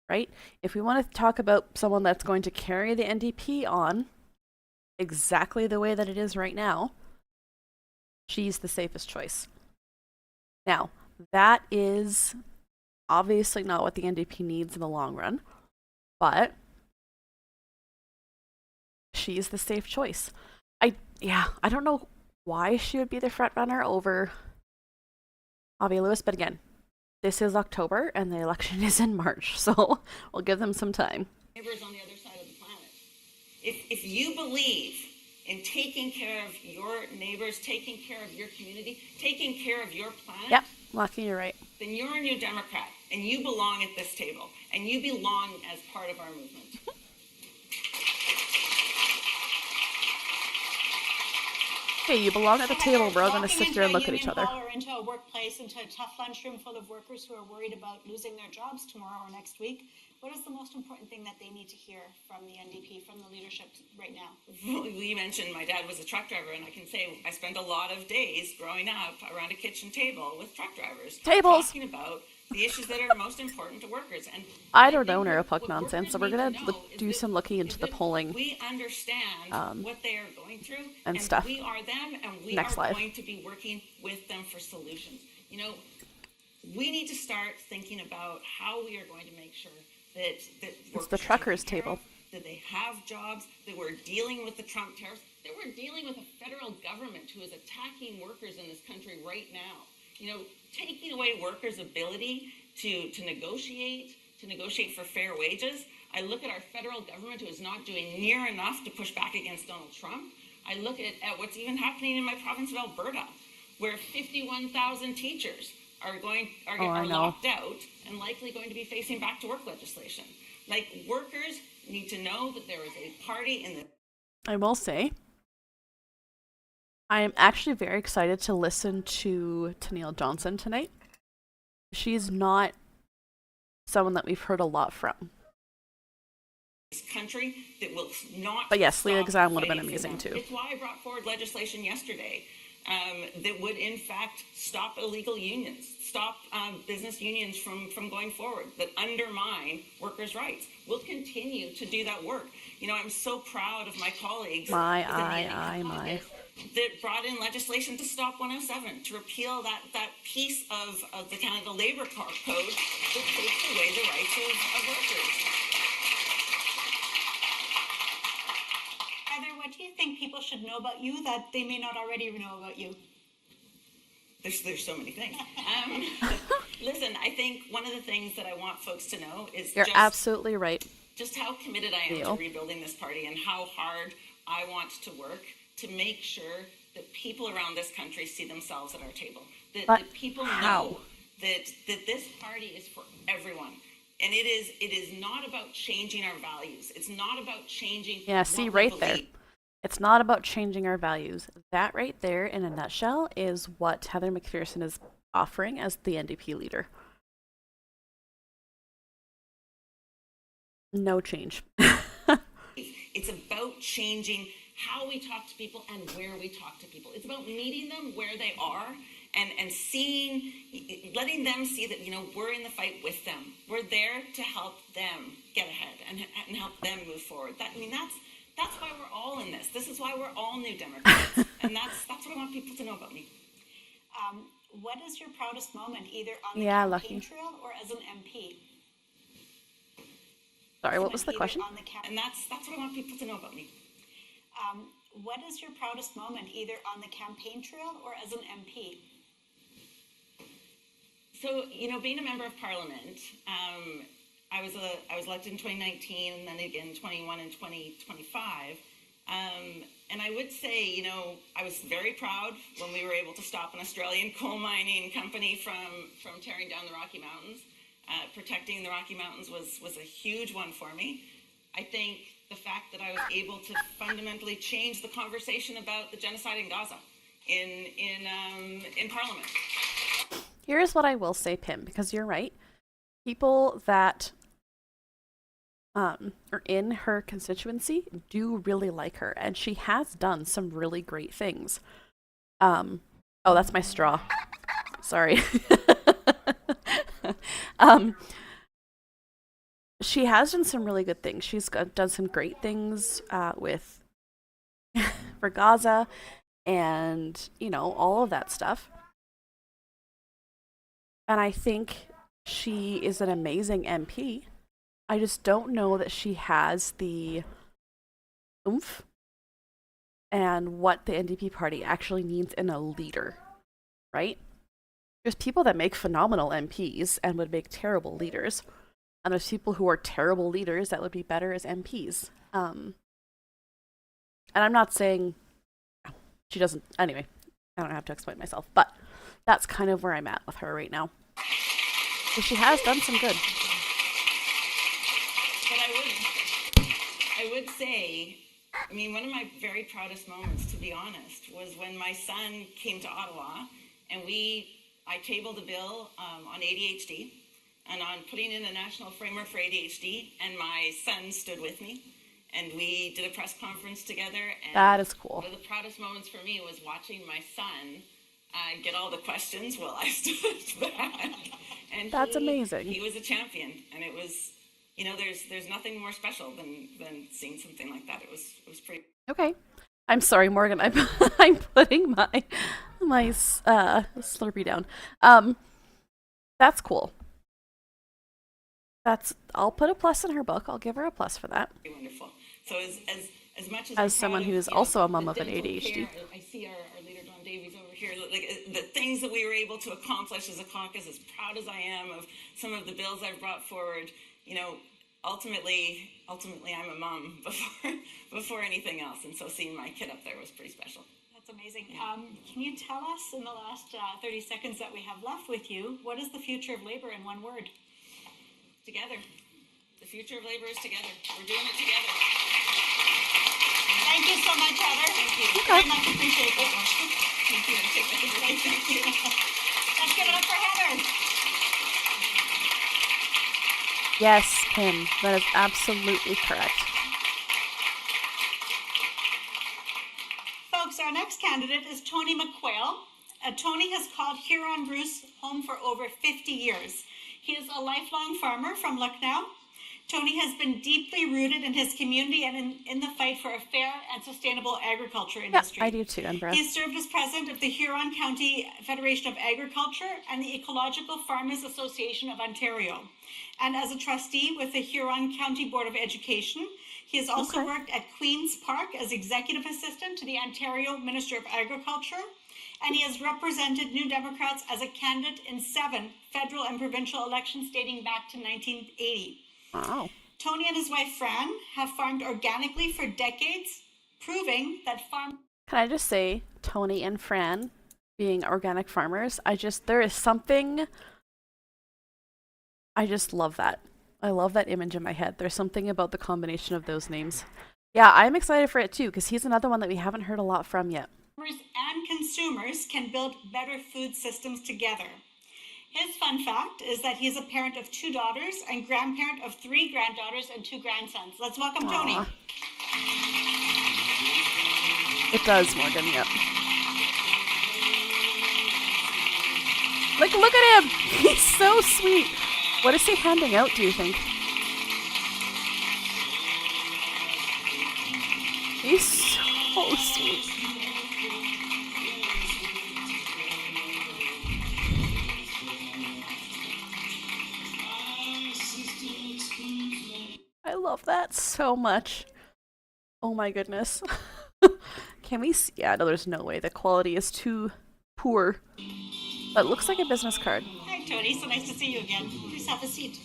[SPEAKER 1] right? If we want to talk about someone that's going to carry the NDP on exactly the way that it is right now, she's the safest choice. Now, that is obviously not what the NDP needs in the long run, but she's the safe choice. I don't know why she would be the front runner over Avi Lewis, but again, this is October and the election is in March, so we'll give them some time.
[SPEAKER 5] Neighbors on the other side of the planet. If you believe in taking care of your neighbors, taking care of your community, taking care of your planet,
[SPEAKER 1] Yep, Lucky, you're right.
[SPEAKER 5] then you're a New Democrat and you belong at this table and you belong as part of our movement.
[SPEAKER 1] Hey, you belong at the table. We're all going to sit here and look at each other.
[SPEAKER 2] Or into a workplace, into a tough lunchroom full of workers who are worried about losing their jobs tomorrow or next week. What is the most important thing that they need to hear from the NDP, from the leadership right now?
[SPEAKER 5] We mentioned my dad was a truck driver, and I can say I spent a lot of days growing up around a kitchen table with truck drivers.
[SPEAKER 1] Tables!
[SPEAKER 5] Talking about the issues that are most important to workers. And
[SPEAKER 1] I don't know Narapuck nonsense, so we're going to do some looking into the polling.
[SPEAKER 5] We understand what they are going through,
[SPEAKER 1] and stuff.
[SPEAKER 5] We are them, and we
[SPEAKER 1] Next
[SPEAKER 5] are
[SPEAKER 1] live.
[SPEAKER 5] going to be working with them for solutions. You know, we need to start thinking about how we are going to make sure that
[SPEAKER 1] It's the truckers' table.
[SPEAKER 5] That they have jobs, that we're dealing with the Trump tariffs, that we're dealing with a federal government who is attacking workers in this country right now. You know, taking away workers' ability to negotiate for fair wages. I look at our federal government who is not doing near enough to push back against Donald Trump. I look at what's even happening in my province of Alberta, where 51,000 teachers are locked out and likely going to be facing back to work legislation. Like, workers need to know that there is a party in the...
[SPEAKER 1] I will say, I am actually very excited to listen to Tennille Johnson tonight. She's not someone that we've heard a lot from.
[SPEAKER 5] This country that will not...
[SPEAKER 1] But yes, Leah Exam would have been amazing too.
[SPEAKER 5] It's why I brought forward legislation yesterday that would in fact stop illegal unions, stop business unions from going forward, that undermine workers' rights. We'll continue to do that work. You know, I'm so proud of my colleagues that brought in legislation to stop 107, to repeal that piece of the Canada Labour Code that takes away the rights of workers.
[SPEAKER 2] Heather, what do you think people should know about you that they may not already know about you?
[SPEAKER 5] There's so many things. Listen, I think one of the things that I want folks to know is
[SPEAKER 1] You're absolutely right.
[SPEAKER 5] Just how committed I am to rebuilding this party and how hard I want to work to make sure that people around this country see themselves at our table. That people know that this party is for everyone. And it is not about changing our values. It's not about changing
[SPEAKER 1] right there. It's not about changing our values. That right there, in a nutshell, is what Heather McPherson is offering as the NDP leader. No change.
[SPEAKER 5] It's about changing how we talk to people and where we talk to people. It's about meeting them where they are and letting them see that, you know, we're in the fight with them. We're there to help them get ahead and help them move forward. That's why we're all in this. This is why we're all New Democrats. And that's what I want people to know about me.
[SPEAKER 2] What is your proudest moment, either on the campaign trail or as an MP?
[SPEAKER 1] Sorry, what was the question?
[SPEAKER 5] And that's what I want people to know about me.
[SPEAKER 2] What is your proudest moment, either on the campaign trail or as an MP?
[SPEAKER 5] So, being a member of parliament, I was elected in 2019 and then again in 21 and 2025. And I would say, I was very proud when we were able to stop an Australian coal mining company from tearing down the Rocky Mountains. Protecting the Rocky Mountains was a huge one for me. I think the fact that I was able to fundamentally change the conversation about the genocide in Gaza in Parliament.
[SPEAKER 1] Here's what I will say, Pim, because you're right. People that are in her constituency do really like her, and she has done some really great things. Oh, that's my straw. Sorry. She has done some really good things. She's done some great things with for Gaza and, all of that stuff. And I think she is an amazing MP. I just don't know that she has the oomph and what the NDP party actually needs in a leader, right? There's people that make phenomenal MPs and would make terrible leaders. And there's people who are terrible leaders that would be better as MPs. And I'm not saying she doesn't, anyway, I don't have to explain myself, but that's kind of where I'm at with her right now. So she has done some good.
[SPEAKER 5] But I would say, one of my very proudest moments, to be honest, was when my son came to Ottawa and I tabled a bill on ADHD and on putting in a national framework for ADHD, and my son stood with me, and we did a press conference together. And
[SPEAKER 1] that is cool.
[SPEAKER 5] One of the proudest moments for me was watching my son get all the questions while I stood back. And
[SPEAKER 1] that's amazing.
[SPEAKER 5] He was a champion, and it was, there's nothing more special than seeing something like that. It was pretty.
[SPEAKER 1] Okay. I'm sorry, Morgan. I'm putting my Slurpee down. That's cool. I'll put a plus in her book. I'll give her a plus for that.
[SPEAKER 5] Wonderful. So as much as
[SPEAKER 1] someone who is also a mom of an ADHD.
[SPEAKER 5] I see our leader Don Davies over here. Like the things that we were able to accomplish as a caucus, as proud as I am of some of the bills I've brought forward, ultimately I'm a mom before anything else, and so seeing my kid up there was pretty special.
[SPEAKER 2] That's amazing. Can you tell us in the last 30 seconds that we have left with you, what is the future of Labour in one word?
[SPEAKER 5] Together. The future of Labour is together. We're doing it together.
[SPEAKER 2] Thank you so much, Heather.
[SPEAKER 5] Thank you.
[SPEAKER 2] Very much appreciate it.
[SPEAKER 5] Thank you.
[SPEAKER 2] Thank you. Let's give it up for Heather.
[SPEAKER 1] Yes, Pim. That is absolutely correct.
[SPEAKER 2] Folks, our next candidate is Tony McQuail. Tony has called Huron-Bruce home for over 50 years. He is a lifelong farmer from Lucknow. Tony has been deeply rooted in his community and in the fight for a fair and sustainable agriculture industry.
[SPEAKER 1] Yeah, I do too, Embra.
[SPEAKER 2] He has served as president of the Huron County Federation of Agriculture and the Ecological Farmers Association of Ontario. And as a trustee with the Huron County Board of Education, he has also worked at Queen's Park as executive assistant to the Ontario Minister of Agriculture. And he has represented New Democrats as a candidate in 7 federal and provincial elections dating back to 1980.
[SPEAKER 1] Wow.
[SPEAKER 2] Tony and his wife Fran have farmed organically for decades, proving that
[SPEAKER 1] Can I just say, Tony and Fran being organic farmers, there is something, I just love that. I love that image in my head. There's something about the combination of those names. Yeah, I'm excited for it too, because he's another one that we haven't heard a lot from yet.
[SPEAKER 2] And consumers can build better food systems together. His fun fact is that he is a parent of 2 daughters and grandparent of 3 granddaughters and 2 grandsons. Let's welcome Tony.
[SPEAKER 1] It does, Morgan, yep. Look at him! He's so sweet. What is he handing out, do you think? He's so sweet. I love that so much. Oh my goodness. Can we see? Yeah, no, there's no way. The quality is too poor. But it looks like a business card.
[SPEAKER 2] Hi, Hi, Tony. So nice to see you again. Please have a seat.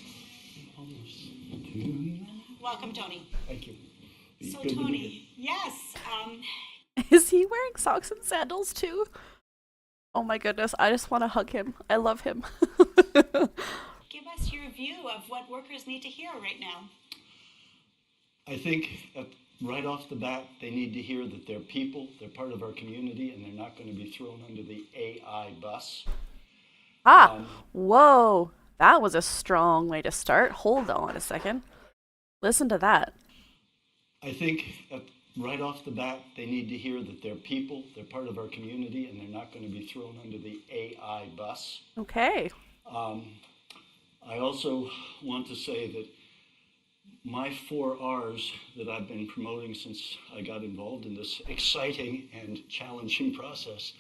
[SPEAKER 2] Welcome, Tony.
[SPEAKER 6] Thank you.
[SPEAKER 2] So,
[SPEAKER 6] Good to be
[SPEAKER 2] Tony, yes.
[SPEAKER 1] Is he wearing socks and sandals too? Oh my goodness, I just want to hug him. I love him.
[SPEAKER 2] Give us your view of what workers need to hear right now.
[SPEAKER 6] I think right off the bat, they need to hear that they're people, they're part of our community, and they're not going to be thrown under the AI bus.
[SPEAKER 1] Whoa. That was a strong way to start. Hold on a second. Listen to that.
[SPEAKER 6] I think right off the bat, they need to hear that they're people, they're part of our community, and they're not going to be thrown under the AI bus.
[SPEAKER 1] Okay.
[SPEAKER 6] I also want to say that my 4 R's that I've been promoting since I got involved in this exciting and challenging process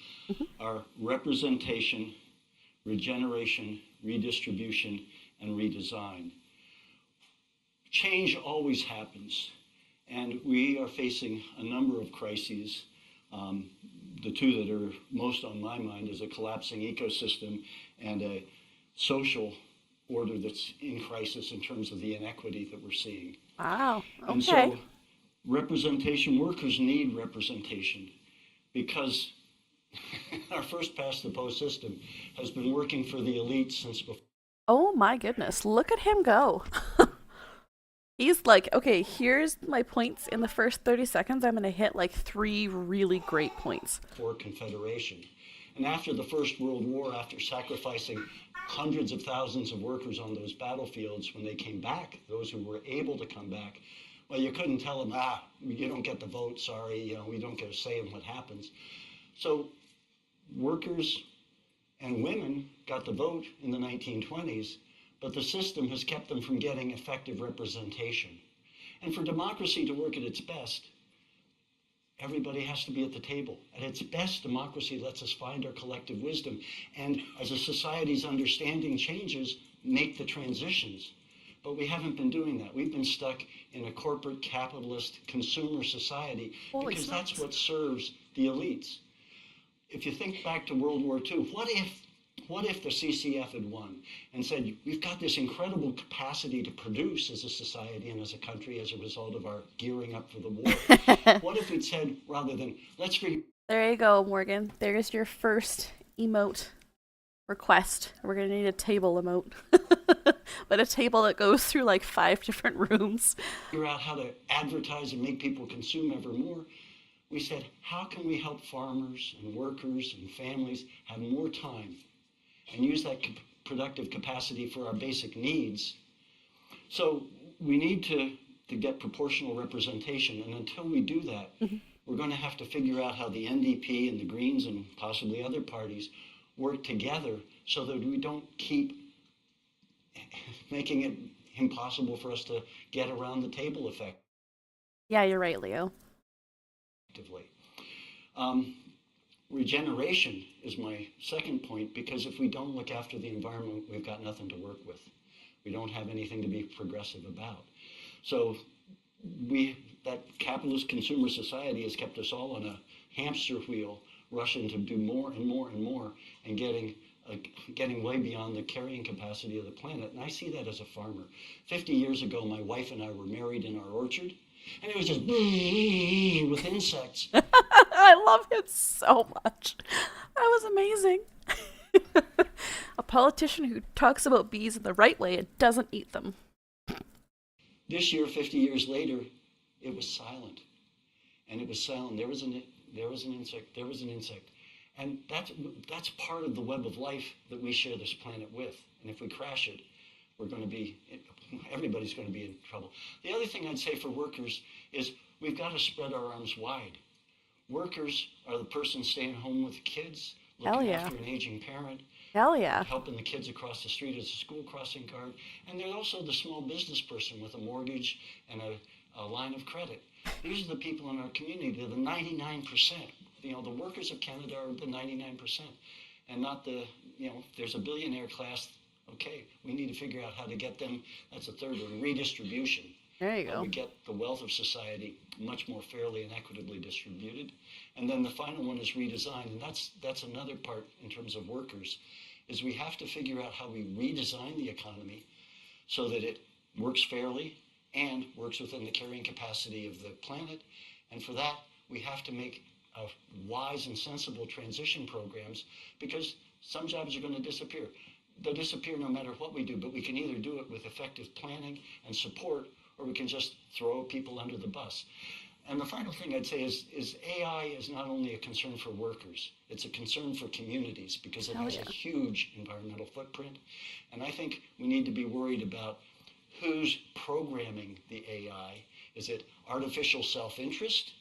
[SPEAKER 6] are representation, regeneration, redistribution, and redesign. Change always happens, and we are facing a number of crises. The two that are most on my mind is a collapsing ecosystem and a social order that's in crisis in terms of the inequity that we're seeing.
[SPEAKER 1] Wow. Okay.
[SPEAKER 6] And so representation, workers need representation because our first past the post system has been working for the elite since before.
[SPEAKER 1] Oh my goodness, look at him go. He's like, okay, here's my points in the first 30 seconds. I'm going to hit like 3 really great points.
[SPEAKER 6] For Confederation. And after the First World War, after sacrificing hundreds of thousands of workers on those battlefields, when they came back, those who were able to come back, well, you couldn't tell them, you don't get the vote, sorry, we don't get a say in what happens. So workers and women got the vote in the 1920s, but the system has kept them from getting effective representation. And for democracy to work at its best, everybody has to be at the table. At its best, democracy lets us find our collective wisdom, and as a society's understanding changes, make the transitions. But we haven't been doing that. We've been stuck in a corporate, capitalist, consumer society because that's what serves the elites. If you think back to World War II, what if the CCF had won and said, we've got this incredible capacity to produce as a society and as a country as a result of our gearing up for the war? What if we'd said, rather than, let's figure...
[SPEAKER 1] There you go, Morgan. There's your first emote request. We're going to need a table emote. But a table that goes through like 5 different rooms.
[SPEAKER 6] Figure out how to advertise and make people consume ever more. We said, how can we help farmers and workers and families have more time and use that productive capacity for our basic needs? So we need to get proportional representation, and until we do that, we're going to have to figure out how the NDP and the Greens and possibly other parties work together so that we don't keep making it impossible for us to get around the table effect.
[SPEAKER 1] Yeah, you're right, Leo.
[SPEAKER 6] Regeneration is my second point, because if we don't look after the environment, we've got nothing to work with. We don't have anything to be progressive about. So that capitalist consumer society has kept us all on a hamster wheel, rushing to do more and more and more, and getting way beyond the carrying capacity of the planet. And I see that as a farmer. 50 years ago, my wife and I were married in our orchard, and it was just with insects.
[SPEAKER 1] I love him so much. That was amazing. A politician who talks about bees in the right way and doesn't eat them.
[SPEAKER 6] This year, 50 years later, it was silent. And it was silent. There was an insect. And that's part of the web of life that we share this planet with. And if we crash it, everybody's going to be in trouble. The other thing I'd say for workers is we've got to spread our arms wide. Workers are the person staying home with the kids, looking after an aging parent, helping the kids across the street as a school crossing guard, and they're also the small business person with a mortgage and a line of credit. These are the people in our community. They're the 99%. The workers of Canada are the 99%, and not the, there's a billionaire class. Okay, we need to figure out how to get them. That's a third one, redistribution.
[SPEAKER 1] There you go.
[SPEAKER 6] We get the wealth of society much more fairly and equitably distributed. And then the final one is redesign, and that's another part in terms of workers. is we have to figure out how we redesign the economy so that it works fairly and works within the carrying capacity of the planet. And for that, we have to make wise and sensible transition programs, because some jobs are going to disappear. They'll disappear no matter what we do, but we can either do it with effective planning and support, or we can just throw people under the bus. And the final thing I'd say is AI is not only a concern for workers, it's a concern for communities, because it has a huge environmental footprint. And I think we need to be worried about who's programming the AI. Is it artificial self-interest?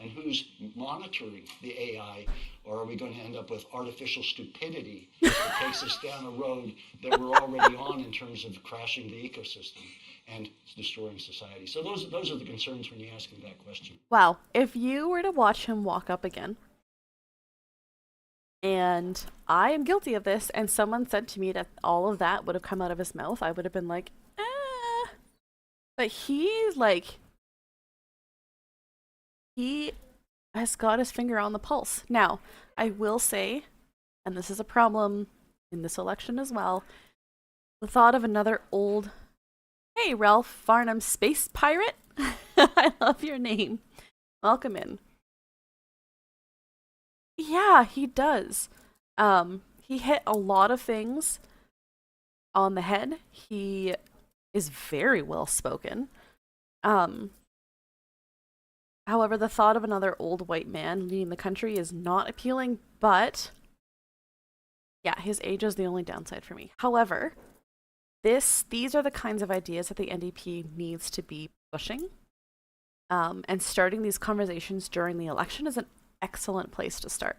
[SPEAKER 6] And who's monitoring the AI? Or are we going to end up with artificial stupidity that takes us down a road that we're already on in terms of crashing the ecosystem and destroying society? So those are the concerns when you ask me that question.
[SPEAKER 1] Wow, if you were to watch him walk up again, and I am guilty of this, and someone said to me that all of that would have come out of his mouth, I would have been like, eh. But he has got his finger on the pulse. Now, I will say, and this is a problem in this election as well, the thought of another old, hey, Ralph Farnham, space pirate? I love your name. Welcome in. Yeah, he does. He hit a lot of things on the head. He is very well spoken. However, the thought of another old white man leading the country is not appealing, but yeah, his age is the only downside for me. However, these are the kinds of ideas that the NDP needs to be pushing. And starting these conversations during the election is an excellent place to start.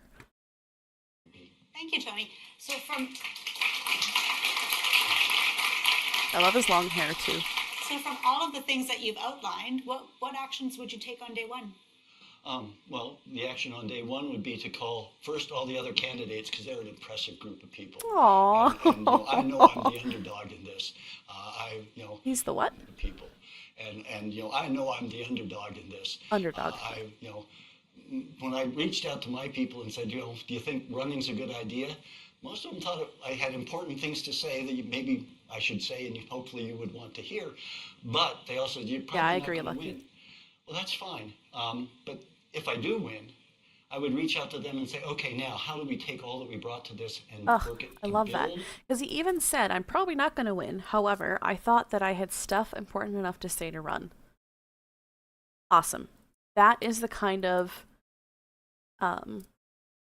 [SPEAKER 2] Thank you, Tony. So
[SPEAKER 1] I love his long hair too.
[SPEAKER 2] So from all of the things that you've outlined, what actions would you take on day one?
[SPEAKER 6] Well, the action on day one would be to call first all the other candidates, because they're an impressive group of people.
[SPEAKER 1] Aww.
[SPEAKER 6] And I know I'm the underdog in this.
[SPEAKER 1] He's the what?
[SPEAKER 6] The people. And I know I'm the underdog in this.
[SPEAKER 1] Underdog.
[SPEAKER 6] When I reached out to my people and said, do you think running's a good idea? Most of them thought I had important things to say that maybe I should say, and hopefully you would want to hear. But they also said, you're probably not going to win. Well, that's fine. But if I do win, I would reach out to them and say, okay, now how do we take all that we brought to this and work it to
[SPEAKER 1] I love
[SPEAKER 6] build?
[SPEAKER 1] that. Because he even said, I'm probably not going to win. However, I thought that I had stuff important enough to say to run. Awesome. That is the kind of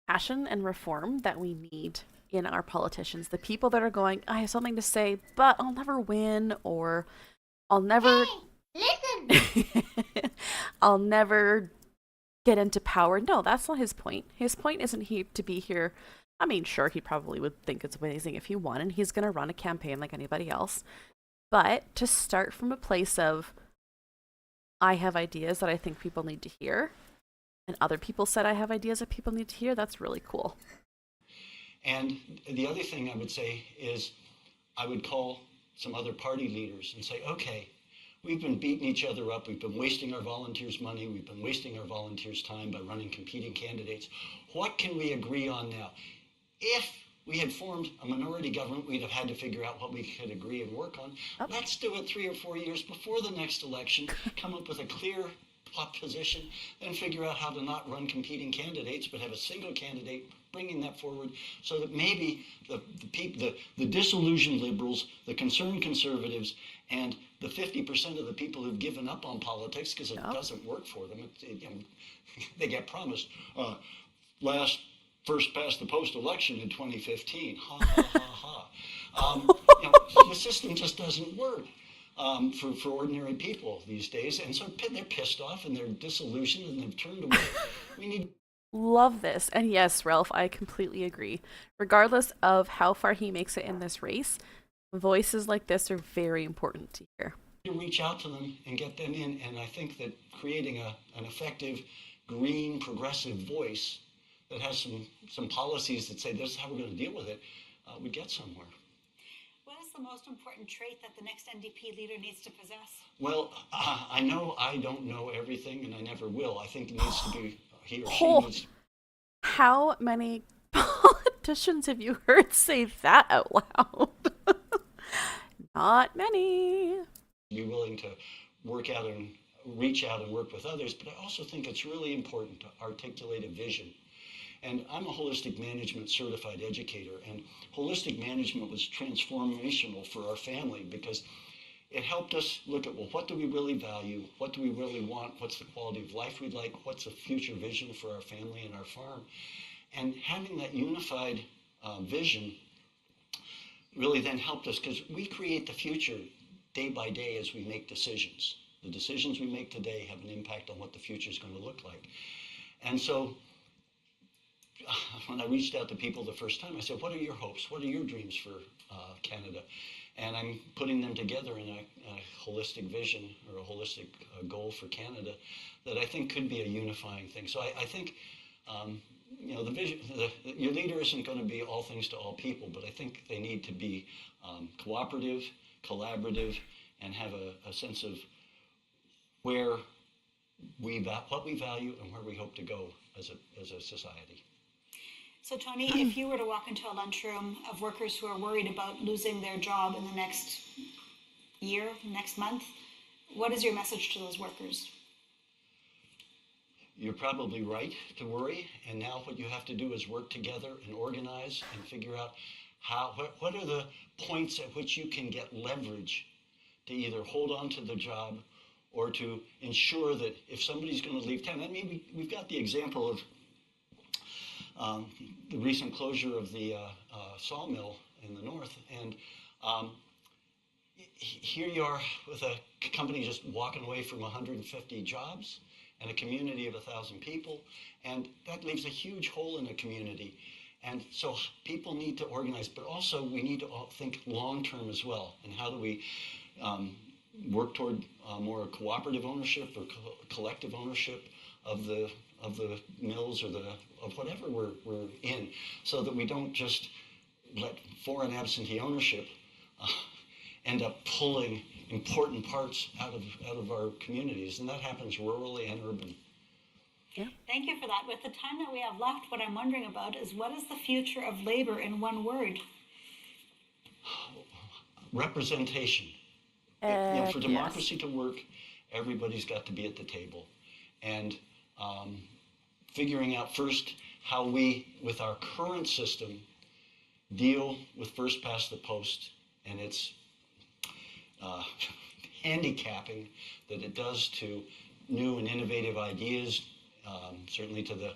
[SPEAKER 1] passion and reform that we need in our politicians. The people that are going, I have something to say, but I'll never win, or I'll never...
[SPEAKER 7] Listen!
[SPEAKER 1] I'll never get into power. No, that's not his point. His point isn't to be here. I mean, sure, he probably would think it's amazing if he won, and he's going to run a campaign like anybody else. But to start from a place of, I have ideas that I think people need to hear, and other people said I have ideas that people need to hear, that's really cool.
[SPEAKER 6] And the other thing I would say is I would call some other party leaders and say, okay, we've been beating each other up. We've been wasting our volunteers' money. We've been wasting our volunteers' time by running competing candidates. What can we agree on now? If we had formed a minority government, we'd have had to figure out what we could agree and work on. Okay. Let's do it 3 or 4 years before the next election, come up with a clear position, then figure out how to not run competing candidates, but have a single candidate bringing that forward, so that maybe the disillusioned liberals, the concerned conservatives, and the 50% of the people who've given up on politics because it doesn't work for them, they get promised first past the post election in 2015. Ha ha ha ha. The system just doesn't work for ordinary people these days, and so they're pissed off and they're disillusioned and they've turned away. We need.
[SPEAKER 1] Love this. And yes, Ralph, I completely agree. Regardless of how far he makes it in this race, voices like this are very important to hear.
[SPEAKER 6] To reach out to them and get them in, and I think that creating an effective green progressive voice that has some policies that say this is how we're going to deal with it, we get somewhere.
[SPEAKER 2] What is the most important trait that the next NDP leader needs to possess?
[SPEAKER 6] Well, I know I don't know everything, and I never will. I think it needs to be he or she needs.
[SPEAKER 1] How many politicians have you heard say that out loud? Not many.
[SPEAKER 6] Be willing to work out and reach out and work with others, but I also think it's really important to articulate a vision. And I'm a holistic management certified educator, and holistic management was transformational for our family because it helped us look at, well, what do we really value? What do we really want? What's the quality of life we'd like? What's the future vision for our family and our farm? And having that unified vision really then helped us because we create the future day by day as we make decisions. The decisions we make today have an impact on what the future is going to look like. And so when I reached out to people the first time, I said, what are your hopes? What are your dreams for Canada? And I'm putting them together in a holistic vision or a holistic goal for Canada that I think could be a unifying thing. So I think, the vision, your leader isn't going to be all things to all people, but I think they need to be cooperative, collaborative, and have a sense of what we value and where we hope to go as a society.
[SPEAKER 2] So Tony, if you were to walk into a lunchroom of workers who are worried about losing their job in the next year, next month, what is your message to those workers?
[SPEAKER 6] You're probably right to worry, and now what you have to do is work together and organize and figure out what are the points at which you can get leverage to either hold on to the job or to ensure that if somebody's going to leave town. I mean, we've got the example of the recent closure of the sawmill in the north, and here you are with a company just walking away from 150 jobs and a community of 1,000 people, and that leaves a huge hole in the community. And so people need to organize, but also we need to think long-term as well. And how do we work toward more cooperative ownership or collective ownership of the mills or of whatever we're in, so that we don't just let foreign absentee ownership end up pulling important parts out of our communities, and that happens rurally and urban.
[SPEAKER 1] Yeah.
[SPEAKER 2] Thank you for that. With the time that we have left, what I'm wondering about is what is the future of labor in one word?
[SPEAKER 6] Representation. For democracy to work, everybody's got to be at the table. And figuring out first how we, with our current system, deal with first past the post and its handicapping that it does to new and innovative ideas, certainly to the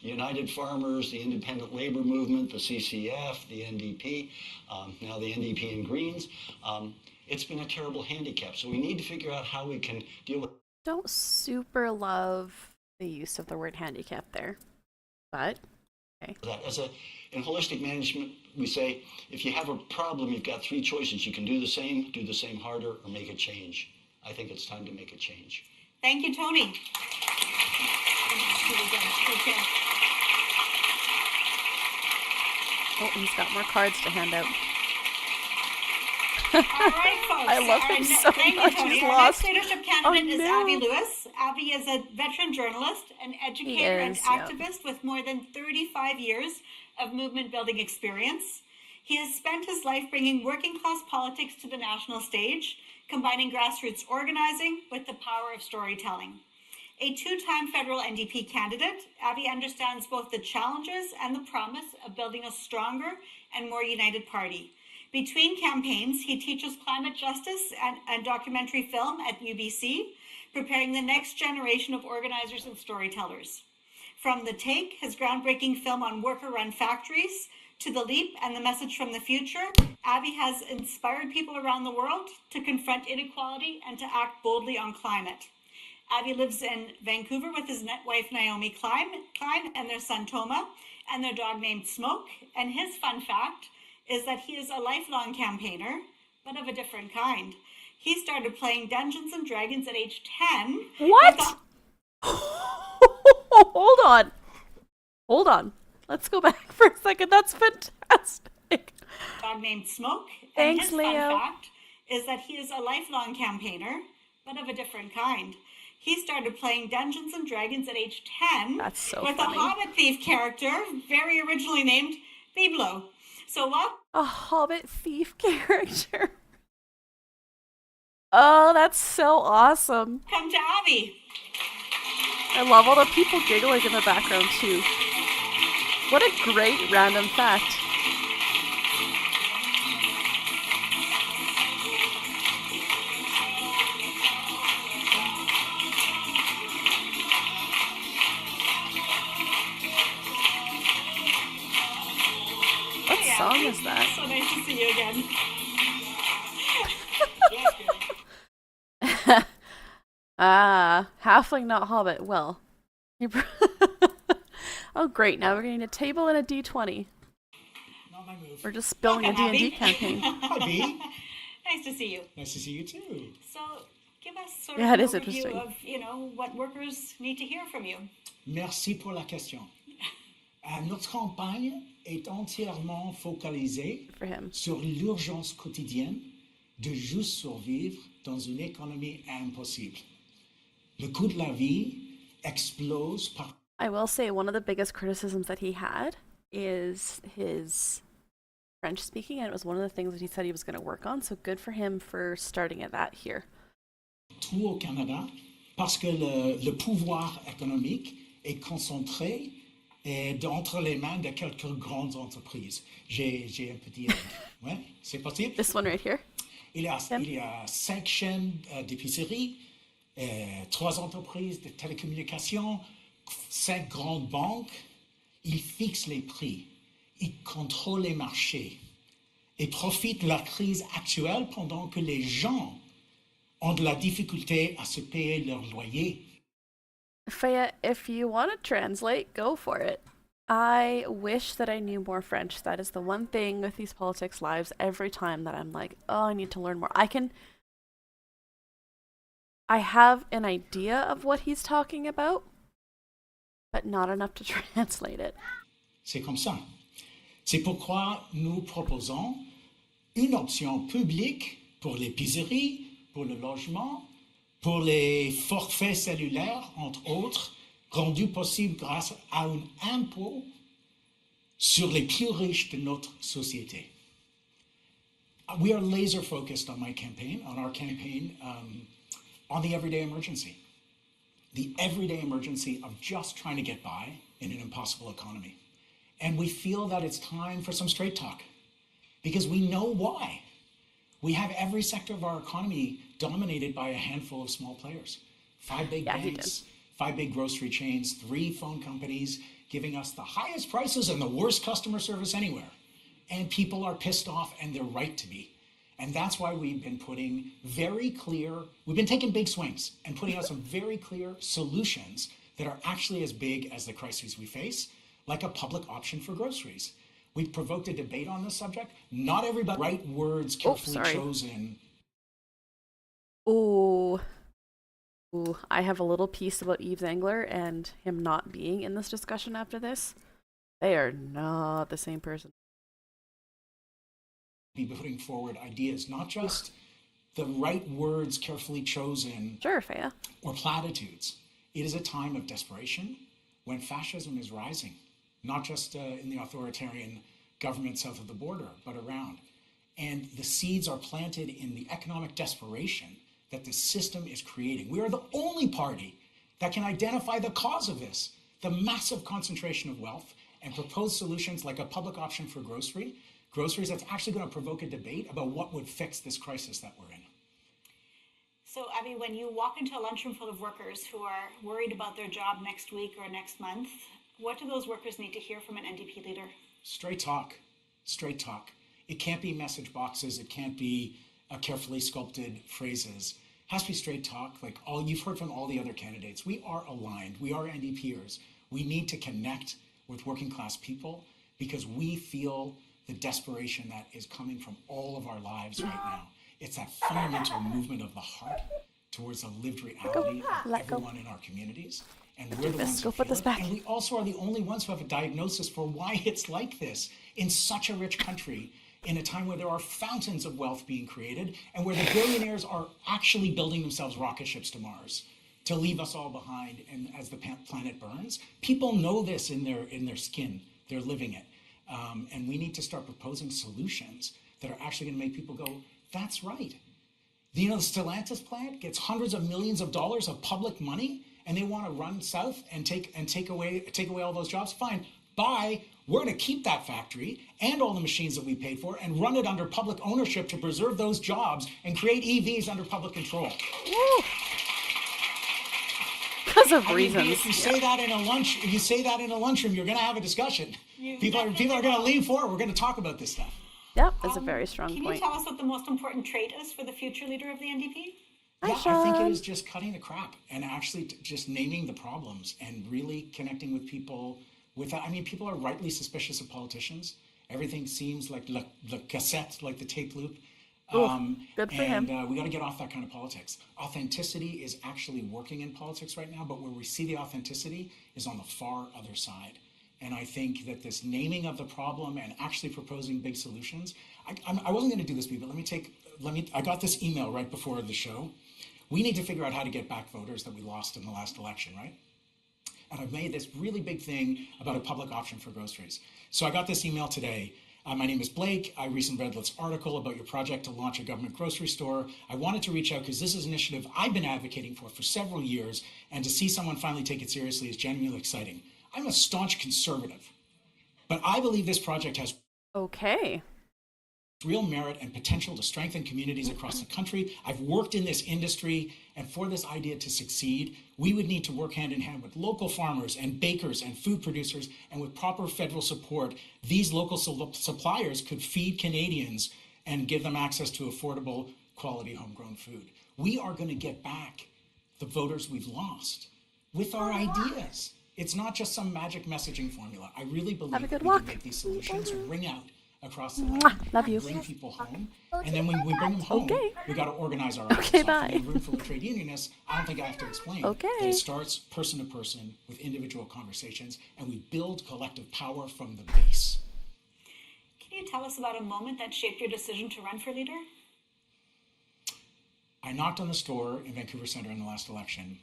[SPEAKER 6] United Farmers, the Independent Labor Movement, the CCF, the NDP, now the NDP and Greens. It's been a terrible handicap. So we need to figure out how we can deal with.
[SPEAKER 1] Don't super love the use of the word handicap there, but okay.
[SPEAKER 6] In holistic management, we say, if you have a problem, you've got three choices. You can do the same harder, or make a change. I think it's time to make a change.
[SPEAKER 2] Thank you, Tony.
[SPEAKER 1] Oh, he's got more cards to hand out.
[SPEAKER 2] All right, folks.
[SPEAKER 1] I love him so
[SPEAKER 2] thank
[SPEAKER 1] much.
[SPEAKER 2] You, Tony.
[SPEAKER 1] He's
[SPEAKER 2] Our
[SPEAKER 1] lost.
[SPEAKER 2] next leadership candidate is
[SPEAKER 1] no.
[SPEAKER 2] Abby Lewis. Abby is a veteran journalist, an educator, and activist with more than 35 years of movement building experience. He has spent his life bringing working class politics to the national stage, combining grassroots organizing with the power of storytelling. A two-time federal NDP candidate, Abby understands both the challenges and the promise of building a stronger and more united party. Between campaigns, he teaches climate justice and documentary film at UBC, preparing the next generation of organizers and storytellers. From The Take, his groundbreaking film on worker-run factories, to The Leap and The Message from the Future, Abby has inspired people around the world to confront inequality and to act boldly on climate. Abby lives in Vancouver with his wife Naomi Klein and their son Toma and their dog named Smoke. And his fun fact is that he is a lifelong campaigner, but of a different kind. He started playing Dungeons and Dragons at age 10.
[SPEAKER 1] What? Hold on. Let's go back for a second. That's fantastic.
[SPEAKER 2] Dog named Smoke.
[SPEAKER 1] Thanks,
[SPEAKER 2] and his
[SPEAKER 1] Leo.
[SPEAKER 2] fun fact is that he is a lifelong campaigner, but of a different kind. He started playing Dungeons and Dragons at age 10
[SPEAKER 1] That's so
[SPEAKER 2] with
[SPEAKER 1] funny.
[SPEAKER 2] a Hobbit thief character, very originally named Biblo. So what?
[SPEAKER 1] A Hobbit thief character. Oh, that's so awesome.
[SPEAKER 2] Come to Abby.
[SPEAKER 1] I love all the people giggling in the background too. What a great random fact. What song is that?
[SPEAKER 2] So nice to see you again.
[SPEAKER 1] Halfling, not hobbit. Well. Oh, great. Now we're getting a table and a d20.
[SPEAKER 4] Not my move.
[SPEAKER 1] We're just building a
[SPEAKER 2] Welcome,
[SPEAKER 1] D&D
[SPEAKER 2] Abby.
[SPEAKER 1] campaign.
[SPEAKER 4] Hi, B.
[SPEAKER 2] Nice to see you.
[SPEAKER 4] Nice to see you too.
[SPEAKER 2] So give us sort
[SPEAKER 1] Yeah,
[SPEAKER 2] of
[SPEAKER 1] it
[SPEAKER 2] an
[SPEAKER 1] is
[SPEAKER 2] overview
[SPEAKER 1] interesting.
[SPEAKER 2] of, what workers need to hear from you.
[SPEAKER 4] Merci pour la question. Notre campagne est entièrement focalisée
[SPEAKER 1] For him.
[SPEAKER 4] sur l'urgence quotidienne de juste survivre dans une économie impossible. Le coût de la vie explose par...
[SPEAKER 1] I will say one of the biggest criticisms that he had is his French speaking, and it was one of the things that he said he was going to work on, so good for him for starting at that here.
[SPEAKER 4] Tout au Canada, parce que le pouvoir économique est concentré entre les mains de quelques grandes entreprises. J'ai un petit aide. Ouais, c'est possible?
[SPEAKER 1] This one right here.
[SPEAKER 4] Il y a 5 chaînes d'épicerie, 3 entreprises de télécommunications, 5 grandes banques. Ils fixent les prix, ils contrôlent les marchés et profitent de la crise actuelle pendant que les gens ont de la difficulté à se payer leur loyer.
[SPEAKER 1] Faya, if you want to translate, go for it. I wish that I knew more French. That is the one thing with these politics lives every time that I'm like, oh, I need to learn more. I have an idea of what he's talking about, but not enough to translate it.
[SPEAKER 4] C'est comme ça. C'est pourquoi nous proposons une option publique pour les pizzeries, pour le logement, pour les forfaits cellulaires, entre autres, rendu possible grâce à un impôt sur les plus riches de notre société. We are laser focused on our campaign, on the everyday emergency. The everyday emergency of just trying to get by in an impossible economy. And we feel that it's time for some straight talk because we know why. We have every sector of our economy dominated by a handful of small players. 5 big banks, 5 big grocery chains, 3 phone companies giving us the highest prices and the worst customer service anywhere. And people are pissed off, and they're right to be. And that's why we've been taking big swings and putting out some very clear solutions that are actually as big as the crises we face, like a public option for groceries. We've provoked a debate on this subject. Not everybody right words carefully chosen.
[SPEAKER 1] Ooh, I have a little piece about Yves Engler and him not being in this discussion after this. They are not the same person.
[SPEAKER 4] Be putting forward ideas, not just the right words carefully chosen
[SPEAKER 1] Sure, Faya.
[SPEAKER 4] or platitudes. It is a time of desperation when fascism is rising, not just in the authoritarian government south of the border, but around. And the seeds are planted in the economic desperation that the system is creating. We are the only party that can identify the cause of this, the massive concentration of wealth, and propose solutions like a public option for groceries that's actually going to provoke a debate about what would fix this crisis that we're in.
[SPEAKER 2] So, Abby, when you walk into a lunchroom full of workers who are worried about their job next week or next month, what do those workers need to hear from an NDP leader?
[SPEAKER 4] Straight talk. Straight talk. It can't be message boxes. It can't be carefully sculpted phrases. It has to be straight talk, like all you've heard from all the other candidates. We are aligned. We are NDPers. We need to connect with working class people because we feel the desperation that is coming from all of our lives right now. It's that fundamental movement of the heart towards a lived reality of everyone in our communities. And we're the ones who feel it. And we also are the only ones who have a diagnosis for why it's like this in such a rich country, in a time where there are fountains of wealth being created and where the billionaires are actually building themselves rocket ships to Mars to leave us all behind and as the planet burns. People know this in their skin. They're living it. And we need to start proposing solutions that are actually going to make people go, that's right. The Stellantis plant gets hundreds of millions of dollars of public money, and they want to run south and take away all those jobs. Fine, bye. We're going to keep that factory and all the machines that we paid for and run it under public ownership to preserve those jobs and create EVs under public control.
[SPEAKER 1] Because of reasons.
[SPEAKER 4] If you say that in a lunchroom, you're going to have a discussion. People are going to lean forward. We're going to talk about this stuff.
[SPEAKER 1] Yeah, that's a very strong
[SPEAKER 2] Can
[SPEAKER 1] point.
[SPEAKER 2] you tell us what the most important trait is for the future leader of the NDP?
[SPEAKER 4] Yeah, I think it is just cutting the crap and actually just naming the problems and really connecting with people. People are rightly suspicious of politicians. Everything seems like the cassette, like the tape loop.
[SPEAKER 1] Good for him.
[SPEAKER 4] We got to get off that kind of politics. Authenticity is actually working in politics right now, but where we see the authenticity is on the far other side. And I think that this naming of the problem and actually proposing big solutions, I wasn't going to do this, but I got this email right before the show. We need to figure out how to get back voters that we lost in the last election, right? And I've made this really big thing about a public option for groceries. So I got this email today. My name is Blake. I recently read this article about your project to launch a government grocery store. I wanted to reach out because this is an initiative I've been advocating for several years, and to see someone finally take it seriously is genuinely exciting. I'm a staunch conservative, but I believe this project has real merit and potential to strengthen communities across the country. I've worked in this industry, and for this idea to succeed, we would need to work hand in hand with local farmers and bakers and food producers, and with proper federal support, these local suppliers could feed Canadians and give them access to affordable, quality homegrown food. We are going to get back the voters we've lost with our ideas. It's not just some magic messaging formula. I really believe that we can make these solutions ring out across the land.
[SPEAKER 1] Love you.
[SPEAKER 4] Bring people home. And then when we bring them home, we got to organize our efforts.
[SPEAKER 1] Bye.
[SPEAKER 4] In a room full of trade unionists, I don't think I have to explain that it starts person to person with individual conversations, and we build collective power from the base.
[SPEAKER 2] Can you tell us about a moment that shaped your decision to run for leader?
[SPEAKER 4] I knocked on the store in Vancouver Centre in the last election,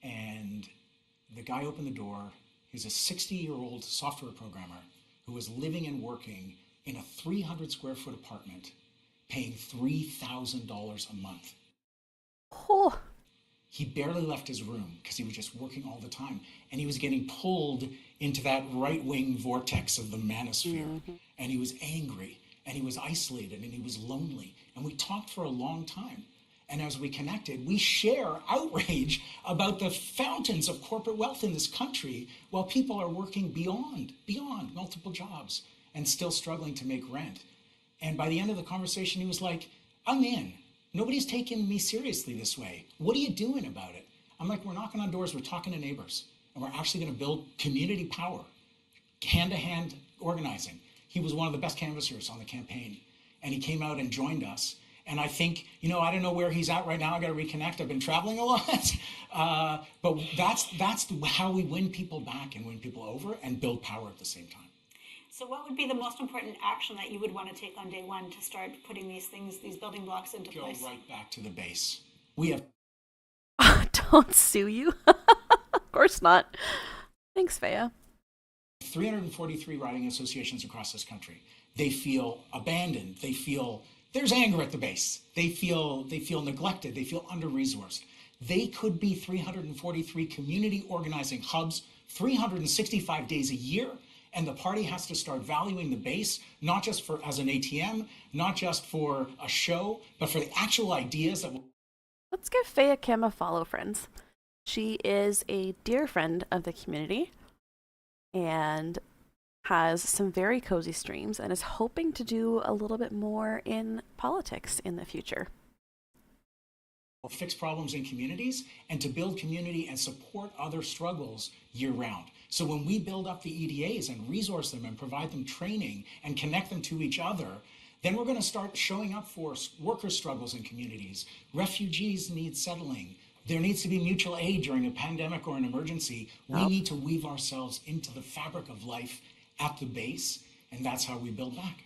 [SPEAKER 4] and the guy opened the door. He's a 60-year-old software programmer who was living and working in a 300 square foot apartment, paying $3,000 a month.
[SPEAKER 1] Oh.
[SPEAKER 4] He barely left his room because he was just working all the time. And he was getting pulled into that right-wing vortex of the manosphere. Mm-hmm. And he was angry, and he was isolated, and he was lonely. And we talked for a long time. And as we connected, we share outrage about the fountains of corporate wealth in this country while people are working beyond multiple jobs and still struggling to make rent. And by the end of the conversation, he was like, I'm in. Nobody's taking me seriously this way. What are you doing about it? I'm like, we're knocking on doors, we're talking to neighbors, and we're actually going to build community power, hand-to-hand organizing. He was one of the best canvassers on the campaign, and he came out and joined us. And I think, I don't know where he's at right now. I got to reconnect. I've been traveling a lot. But that's how we win people back and win people over and build power at the same time.
[SPEAKER 2] So what would be the most important action that you would want to take on day one to start putting these building blocks into place?
[SPEAKER 4] Go right back to the base. We have...
[SPEAKER 1] Don't sue you. Of course not. Thanks, Faya.
[SPEAKER 4] 343 riding associations across this country. They feel abandoned. They feel... There's anger at the base. They feel neglected. They feel under-resourced. They could be 343 community organizing hubs 365 days a year, and the party has to start valuing the base, not just as an ATM, not just for a show, but for the actual ideas that will...
[SPEAKER 1] Let's give Faya Kim a follow, friends. She is a dear friend of the community and has some very cozy streams and is hoping to do a little bit more in politics in the future.
[SPEAKER 4] Fix problems in communities and to build community and support other struggles year-round. So when we build up the EDAs and resource them and provide them training and connect them to each other, then we're going to start showing up for worker struggles in communities. Refugees need settling. There needs to be mutual aid during a pandemic or an emergency. We need to weave ourselves into the fabric of life at the base, and that's how we build back.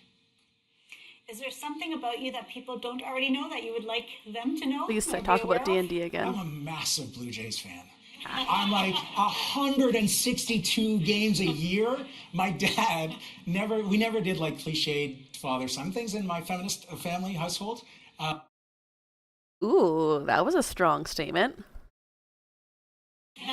[SPEAKER 2] Is there something about you that people don't already know that you would like them to know?
[SPEAKER 1] Please talk about D&D again.
[SPEAKER 4] I'm a massive Blue Jays fan. I'm like 162 games a year. My dad we never did like cliched father-son things in my feminist family household.
[SPEAKER 1] Ooh, that was a strong statement.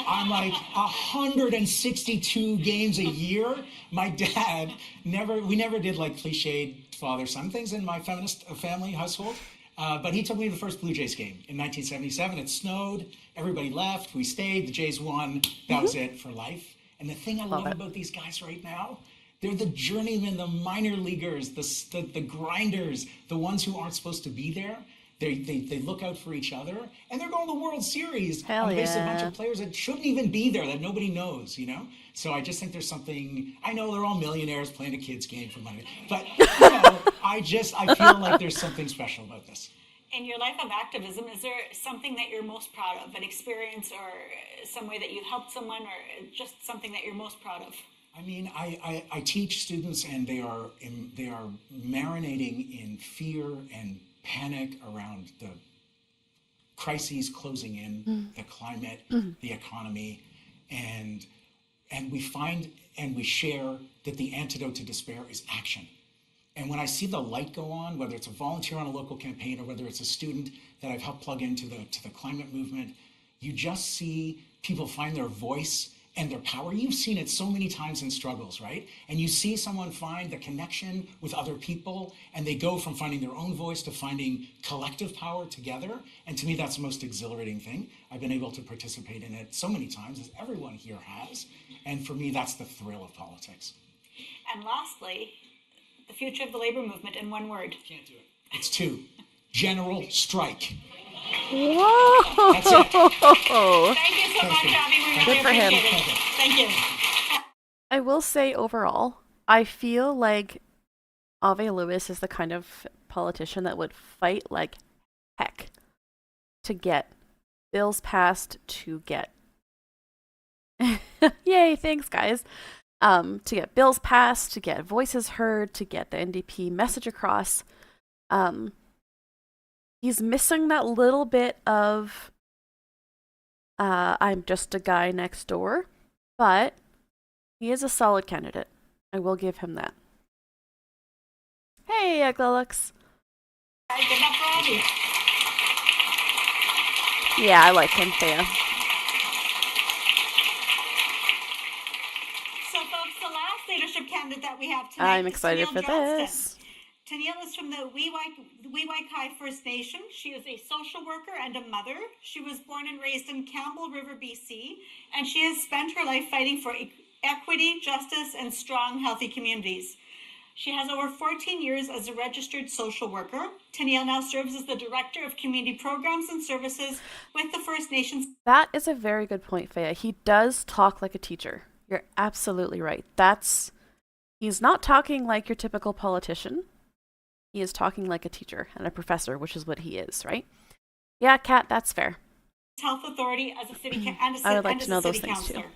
[SPEAKER 4] I'm like 162 games a year. My dad we never did like cliched father-son things in my feminist family household. But he took me to the first Blue Jays game in 1977. It snowed, everybody left, we stayed, the Jays won. That was it for life. And the thing I love about these guys right now, they're the journeymen, the minor leaguers, the grinders, the ones who aren't supposed to be there. They look out for each other, and they're going to the World Series on the basis of a bunch of players that shouldn't even be there, that nobody knows, you know? So I just think there's something, I know they're all millionaires playing a kid's game for money, but you know, I feel like there's something special about this.
[SPEAKER 2] In your life of activism, is there something that you're most proud of, an experience or some way that you helped someone, or just something that you're most proud of?
[SPEAKER 4] I mean, I teach students, and they are marinating in fear and panic around the crises closing in, the climate, the economy, and we find and we share that the antidote to despair is action. And when I see the light go on, whether it's a volunteer on a local campaign or whether it's a student that I've helped plug into the climate movement, you just see people find their voice and their power. You've seen it so many times in struggles, right? And you see someone find the connection with other people, and they go from finding their own voice to finding collective power together. And to me, that's the most exhilarating thing. I've been able to participate in it so many times, as everyone here has. And for me, that's the thrill of politics.
[SPEAKER 2] And lastly, the future of the labor movement in one word.
[SPEAKER 4] Can't do it. It's two. General strike.
[SPEAKER 1] Whoa!
[SPEAKER 4] That's it.
[SPEAKER 2] Thank you so much, Abby. We really
[SPEAKER 1] Good for him.
[SPEAKER 2] appreciate it. Thank you.
[SPEAKER 1] I will say overall, I feel like Ave Lewis is the kind of politician that would fight like heck to get bills passed, to get yay, thanks guys. To get bills passed, to get voices heard, to get the NDP message across. He's missing that little bit of I'm just a guy next door, but he is a solid candidate. I will give him that. Hey, Eglilux.
[SPEAKER 2] Good enough for Abby.
[SPEAKER 1] Yeah, I like him, Thea.
[SPEAKER 2] So, folks, the last leadership candidate that we have tonight
[SPEAKER 1] I'm
[SPEAKER 2] is
[SPEAKER 1] excited
[SPEAKER 2] Tennille
[SPEAKER 1] for
[SPEAKER 2] Johnston.
[SPEAKER 1] this.
[SPEAKER 2] Tennille is from the Weewaikai First Nation. She is a social worker and a mother. She was born and raised in Campbell River, BC, and she has spent her life fighting for equity, justice, and strong, healthy communities. She has over 14 years as a registered social worker. Tennille now serves as the Director of Community Programs and Services with the First Nations.
[SPEAKER 1] That is a very good point, Thea. He does talk like a teacher. You're absolutely right. He's not talking like your typical politician. He is talking like a teacher and a professor, which is what he is, right? Yeah, Kat, that's fair.
[SPEAKER 2] Health Authority as a city
[SPEAKER 1] I would like to know those things
[SPEAKER 2] councillor.
[SPEAKER 1] too.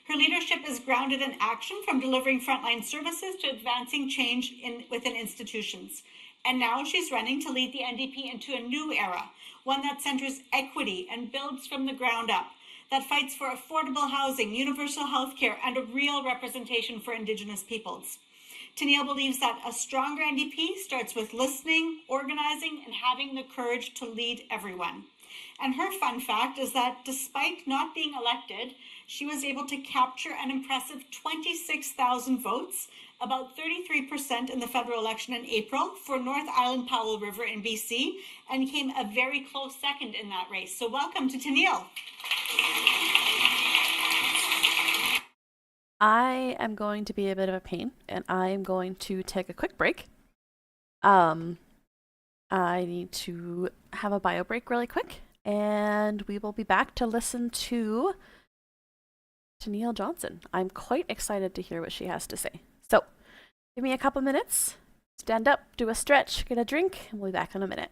[SPEAKER 2] Her leadership is grounded in action, from delivering frontline services to advancing change within institutions. And now she's running to lead the NDP into a new era, one that centers equity and builds from the ground up, that fights for affordable housing, universal health care, and a real representation for Indigenous peoples. Tennille believes that a stronger NDP starts with listening, organizing, and having the courage to lead everyone. And her fun fact is that despite not being elected, she was able to capture an impressive 26,000 votes, about 33% in the federal election in April for North Island Powell River in BC, and came a very close second in that race. So welcome to Tennille.
[SPEAKER 1] I am going to be a bit of a pain, and I am going to take a quick break. I need to have a bio break really quick, and we will be back to listen to Tennille Johnson. I'm quite excited to hear what she has to say. So, give me a couple minutes, stand up, do a stretch, get a drink, and we'll be back in a minute.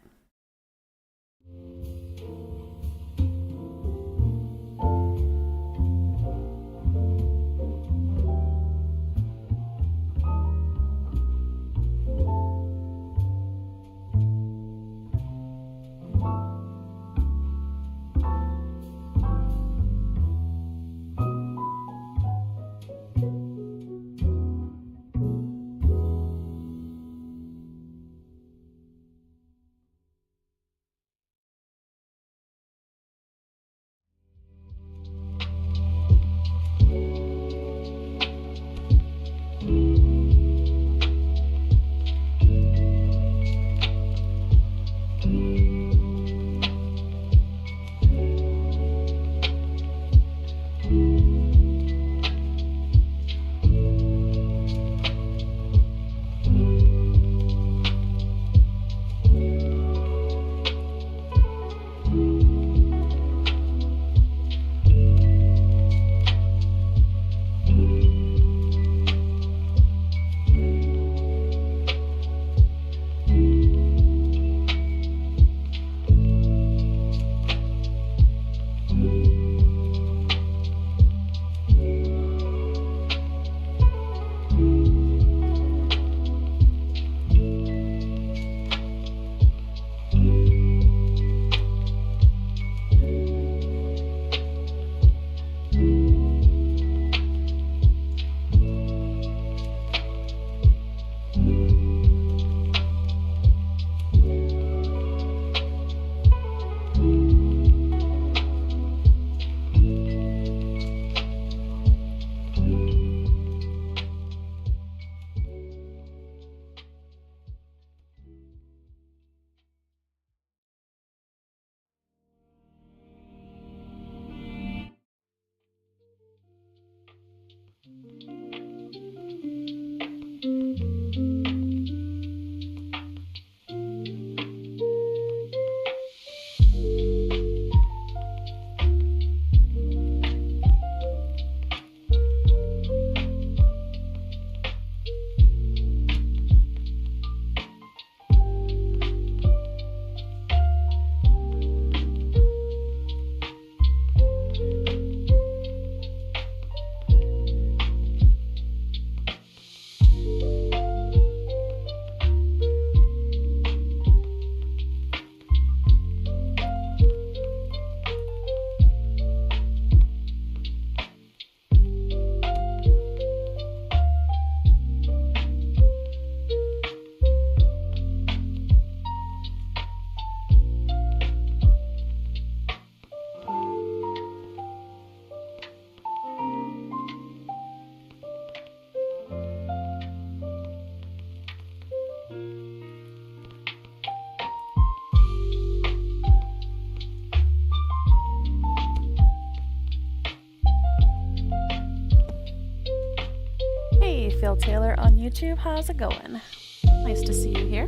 [SPEAKER 1] Abigail Taylor on YouTube. How's it going? Nice to see you here.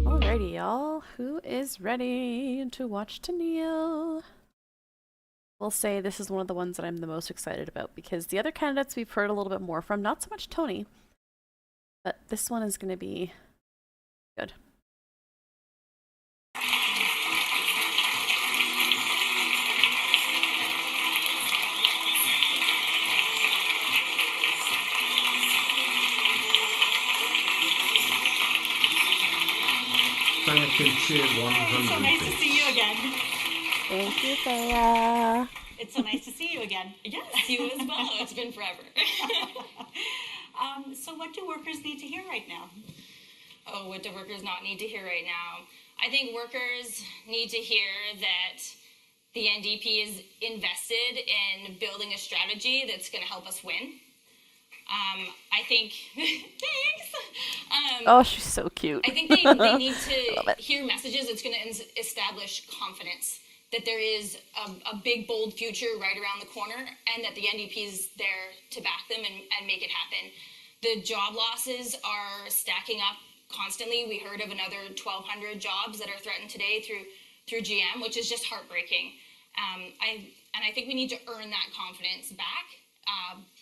[SPEAKER 1] Alrighty, y'all. Who is ready to watch Tennille? We'll say this is one of the ones that I'm the most excited about because the other candidates we've heard a little bit more from, not so much Tony, but this one is going to be good.
[SPEAKER 7] Thank you, cheered 100.
[SPEAKER 2] It's so nice to see you again.
[SPEAKER 1] Thank you, Thea.
[SPEAKER 2] It's so nice to see you again.
[SPEAKER 5] Yes, you as well. It's been forever.
[SPEAKER 2] So what do workers need to hear right now?
[SPEAKER 5] Oh, what do workers not need to hear right now? I think workers need to hear that the NDP is invested in building a strategy that's going to help us win. I think, thanks.
[SPEAKER 1] Oh, she's so cute.
[SPEAKER 5] I think they need to hear messages that's going to establish confidence that there is a big, bold future right around the corner and that the NDP is there to back them and make it happen. The job losses are stacking up constantly. We heard of another 1,200 jobs that are threatened today through GM, which is just heartbreaking. I think we need to earn that confidence back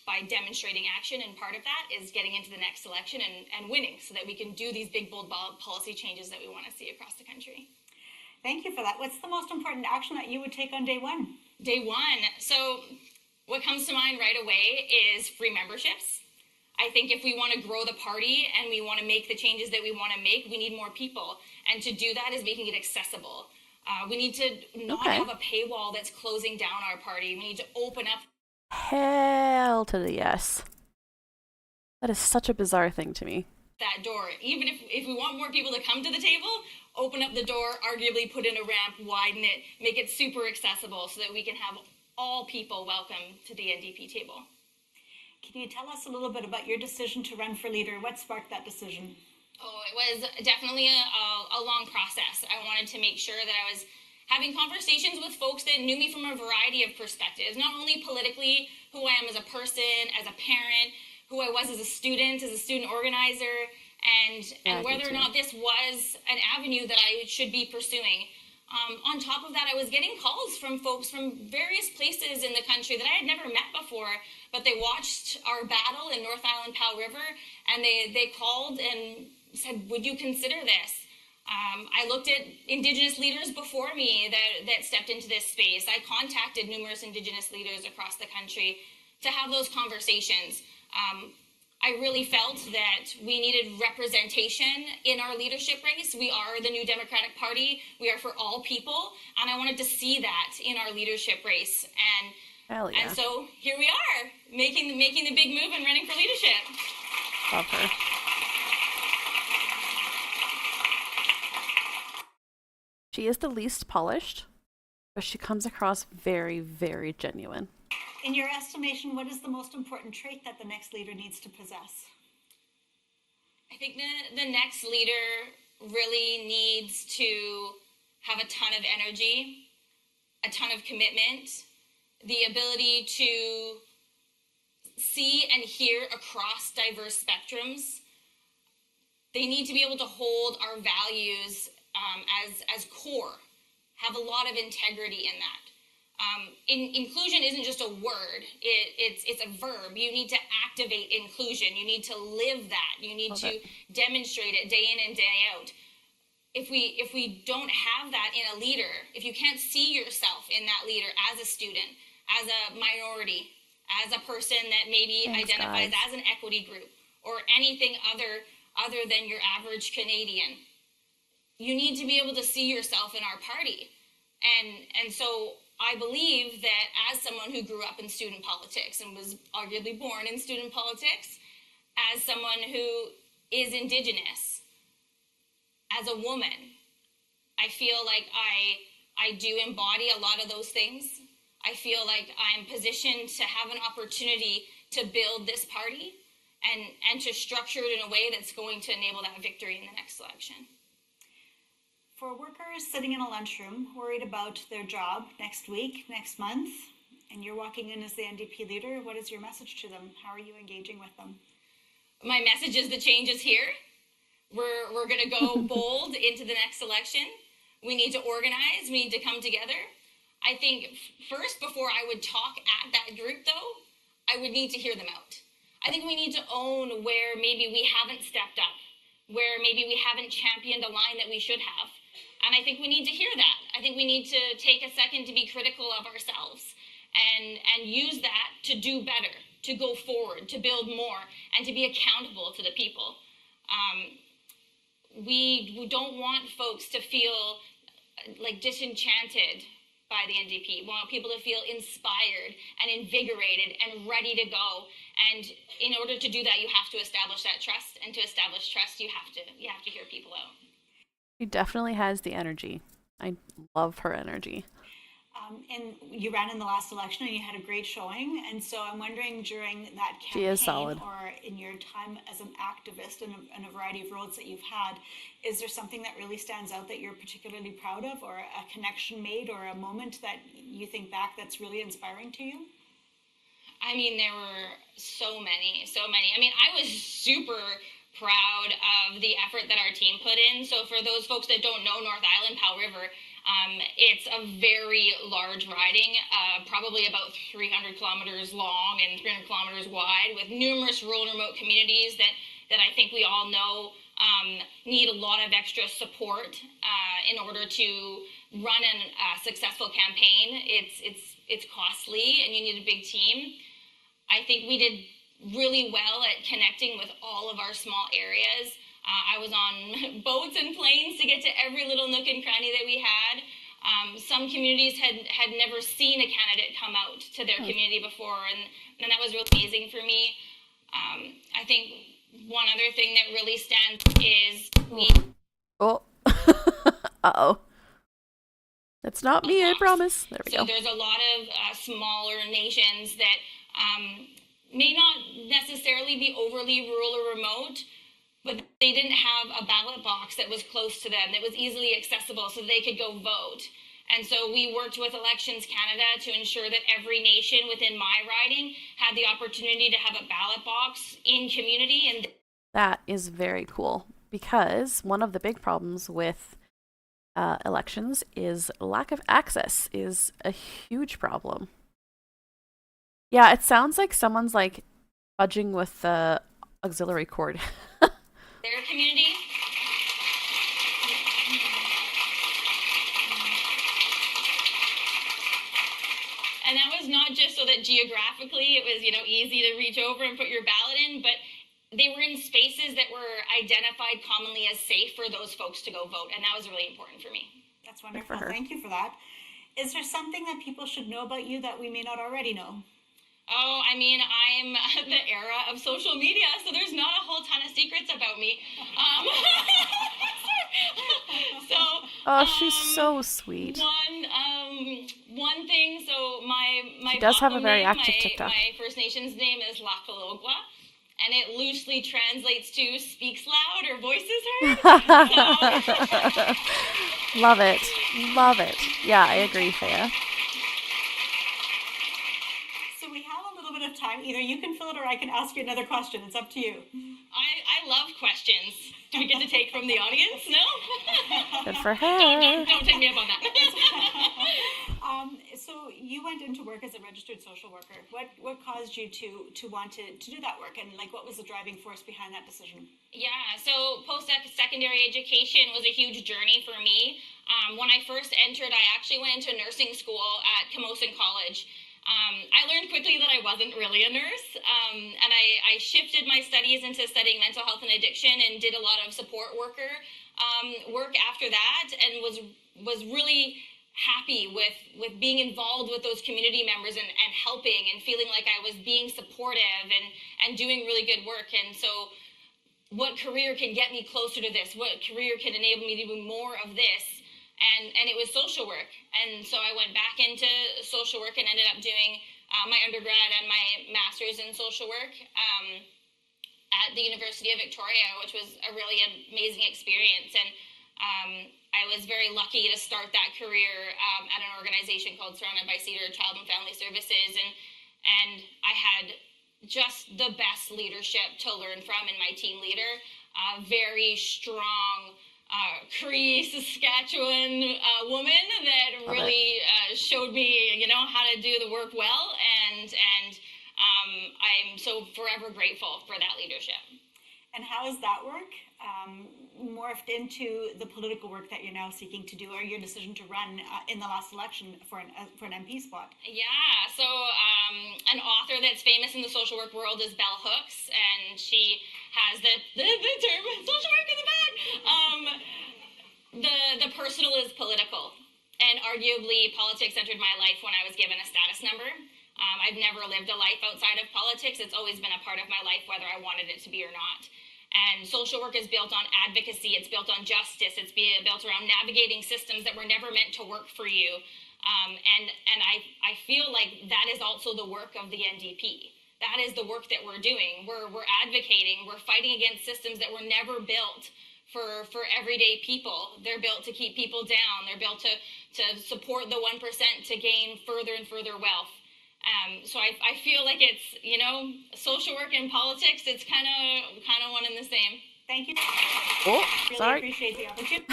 [SPEAKER 5] by demonstrating action, and part of that is getting into the next election and winning so that we can do these big, bold policy changes that we want to see across the country.
[SPEAKER 2] Thank you for that. What's the most important action that you would take on day one?
[SPEAKER 5] Day one. So what comes to mind right away is free memberships. I think if we want to grow the party and we want to make the changes that we want to make, we need more people. And to do that is making it accessible. We need to not have a paywall that's closing down our party. We need to open up.
[SPEAKER 1] Hell to the yes. That is such a bizarre thing to me.
[SPEAKER 5] That door. Even if we want more people to come to the table, open up the door, arguably put in a ramp, widen it, make it super accessible so that we can have all people welcome to the NDP table.
[SPEAKER 2] Can you tell us a little bit about your decision to run for leader? What sparked that decision?
[SPEAKER 5] Oh, it was definitely a long process. I wanted to make sure that I was having conversations with folks that knew me from a variety of perspectives, not only politically, who I am as a person, as a parent, who I was as a student organizer, and whether or not this was an avenue that I should be pursuing. On top of that, I was getting calls from folks from various places in the country that I had never met before, but they watched our battle in North Island Powell River, and they called and said, would you consider this? I looked at Indigenous leaders before me that stepped into this space. I contacted numerous Indigenous leaders across the country to have those conversations. I really felt that we needed representation in our leadership race. We are the new Democratic Party. We are for all people. And I wanted to see that in our leadership race. And so here we are, making the big move and running for leadership.
[SPEAKER 1] Love her. She is the least polished, but she comes across very, very genuine.
[SPEAKER 2] In your estimation, what is the most important trait that the next leader needs to possess?
[SPEAKER 5] I think the next leader really needs to have a ton of energy, a ton of commitment, the ability to see and hear across diverse spectrums. They need to be able to hold our values as core, have a lot of integrity in that. Inclusion isn't just a word, it's a verb. You need to activate inclusion. You need to live that. You need to demonstrate it day in and day out. If we don't have that in a leader, if you can't see yourself in that leader as a student, as a minority, as a person that maybe identifies as an equity group or anything other than your average Canadian, you need to be able to see yourself in our party. And so I believe that as someone who grew up in student politics and was arguably born in student politics, as someone who is Indigenous, as a woman, I feel like I do embody a lot of those things. I feel like I'm positioned to have an opportunity to build this party and to structure it in a way that's going to enable that victory in the next election.
[SPEAKER 2] For workers sitting in a lunchroom, worried about their job next week, next month, and you're walking in as the NDP leader. What is your message to them? How are you engaging with them?
[SPEAKER 7] My message is the change is here. We're going to go bold into the next election. We need to organize. We need to come together. I think first, before I would talk at that group, though, I would need to hear them out. I think we need to own where maybe we haven't stepped up, where maybe we haven't championed a line that we should have. And I think we need to hear that. I think we need to take a second to be critical of ourselves and use that to do better, to go forward, to build more, and to be accountable to the people. We don't want folks to feel like disenchanted by the NDP. We want people to feel inspired and invigorated and ready to go. And in order to do that, you have to establish that trust. And to establish trust, you have to hear people out.
[SPEAKER 1] She definitely has the energy. I love her energy.
[SPEAKER 2] And you ran in the last election and you had a great showing. And so I'm wondering, during that campaign,
[SPEAKER 1] She is solid.
[SPEAKER 2] or in your time as an activist in a variety of roles that you've had, is there something that really stands out that you're particularly proud of, or a connection made, or a moment that you think back that's really inspiring to you?
[SPEAKER 7] I mean, there were so many. I mean, I was super proud of the effort that our team put in. So for those folks that don't know North Island, Powell River, it's a very large riding, probably about 300 kilometers long and 300 kilometers wide, with numerous rural and remote communities that I think we all know need a lot of extra support in order to run a successful campaign. It's costly, and you need a big team. I think we did really well at connecting with all of our small areas. I was on boats and planes to get to every little nook and cranny that we had. Some communities had never seen a candidate come out to their community before, and that was really amazing for me. I think one other thing that really stands is we...
[SPEAKER 1] Oh. Uh-oh. That's not me, I promise. There we go.
[SPEAKER 7] So there's a lot of smaller nations that may not necessarily be overly rural or remote, but they didn't have a ballot box that was close to them, that was easily accessible so they could go vote. And so we worked with Elections Canada to ensure that every nation within my riding had the opportunity to have a ballot box in community. And
[SPEAKER 1] that is very cool, because one of the big problems with elections is lack of access is a huge problem. Yeah, it sounds like someone's like fudging with the auxiliary cord.
[SPEAKER 7] their community. And that was not just so that geographically it was, easy to reach over and put your ballot in, but they were in spaces that were identified commonly as safe for those folks to go vote. And that was really important for me.
[SPEAKER 2] That's wonderful. Thank you for that. Is there something that people should know about you that we may not already know?
[SPEAKER 7] Oh, I mean, I'm the era of social media, so there's not a whole ton of secrets about me.
[SPEAKER 1] She's so sweet.
[SPEAKER 7] One thing, so my
[SPEAKER 1] she does have a very
[SPEAKER 7] name,
[SPEAKER 1] active TikTok.
[SPEAKER 7] My First Nations name is Lakalogwa, and it loosely translates to speaks loud or voices heard.
[SPEAKER 1] Love it. Love it. Yeah, I agree, Thea.
[SPEAKER 2] Of time, either you can fill it or I can ask you another question. It's up to you.
[SPEAKER 7] I love questions. Do we get to take from the audience? No?
[SPEAKER 1] Good for her.
[SPEAKER 7] Don't take me up on that.
[SPEAKER 2] So you went into work as a registered social worker. What caused you to want to do that work, and what was the driving force behind that decision?
[SPEAKER 7] Yeah, so post-secondary education was a huge journey for me. When I first entered, I actually went into nursing school at Camosun College. I learned quickly that I wasn't really a nurse, and I shifted my studies into studying mental health and addiction, and did a lot of support worker work after that, and was really happy with being involved with those community members and helping and feeling like I was being supportive and doing really good work. And so what career can get me closer to this? What career can enable me to do more of this? And it was social work. And so I went back into social work and ended up doing my undergrad and my master's in social work at the University of Victoria, which was a really amazing experience. And I was very lucky to start that career at an organization called Surrounded by Cedar Child and Family Services, and I had just the best leadership to learn from in my team leader. Very strong Cree, Saskatchewan woman that really showed me, how to do the work well, and I'm so forever grateful for that leadership.
[SPEAKER 2] And how has that work morphed into the political work that you're now seeking to do, or your decision to run in the last election for an MP spot?
[SPEAKER 7] Yeah, so an author that's famous in the social work world is Bell Hooks, and she has the term social work in the bag. The personal is political, and arguably politics entered my life when I was given a status number. I've never lived a life outside of politics. It's always been a part of my life, whether I wanted it to be or not. And social work is built on advocacy. It's built on justice. It's built around navigating systems that were never meant to work for you. And I feel like that is also the work of the NDP. That is the work that we're doing. We're advocating. We're fighting against systems that were never built for everyday people. They're built to keep people down. They're built to support the 1% to gain further and further wealth. So I feel like it's, social work and politics, it's kind of one and the same.
[SPEAKER 2] Thank you.
[SPEAKER 1] Oh,
[SPEAKER 2] really
[SPEAKER 1] sorry.
[SPEAKER 2] Appreciate the opportunity.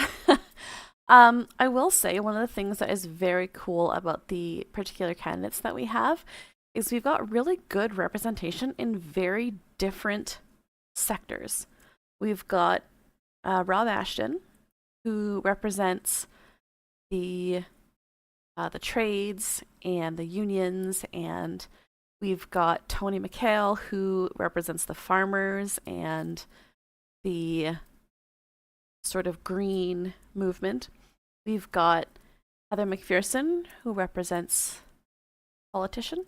[SPEAKER 1] I will say one of the things that is very cool about the particular candidates that we have is we've got really good representation in very different sectors. We've got Rob Ashton, who represents the trades and the unions, and we've got Tony McHale, who represents the farmers and the sort of green movement. We've got Heather McPherson, who represents politician,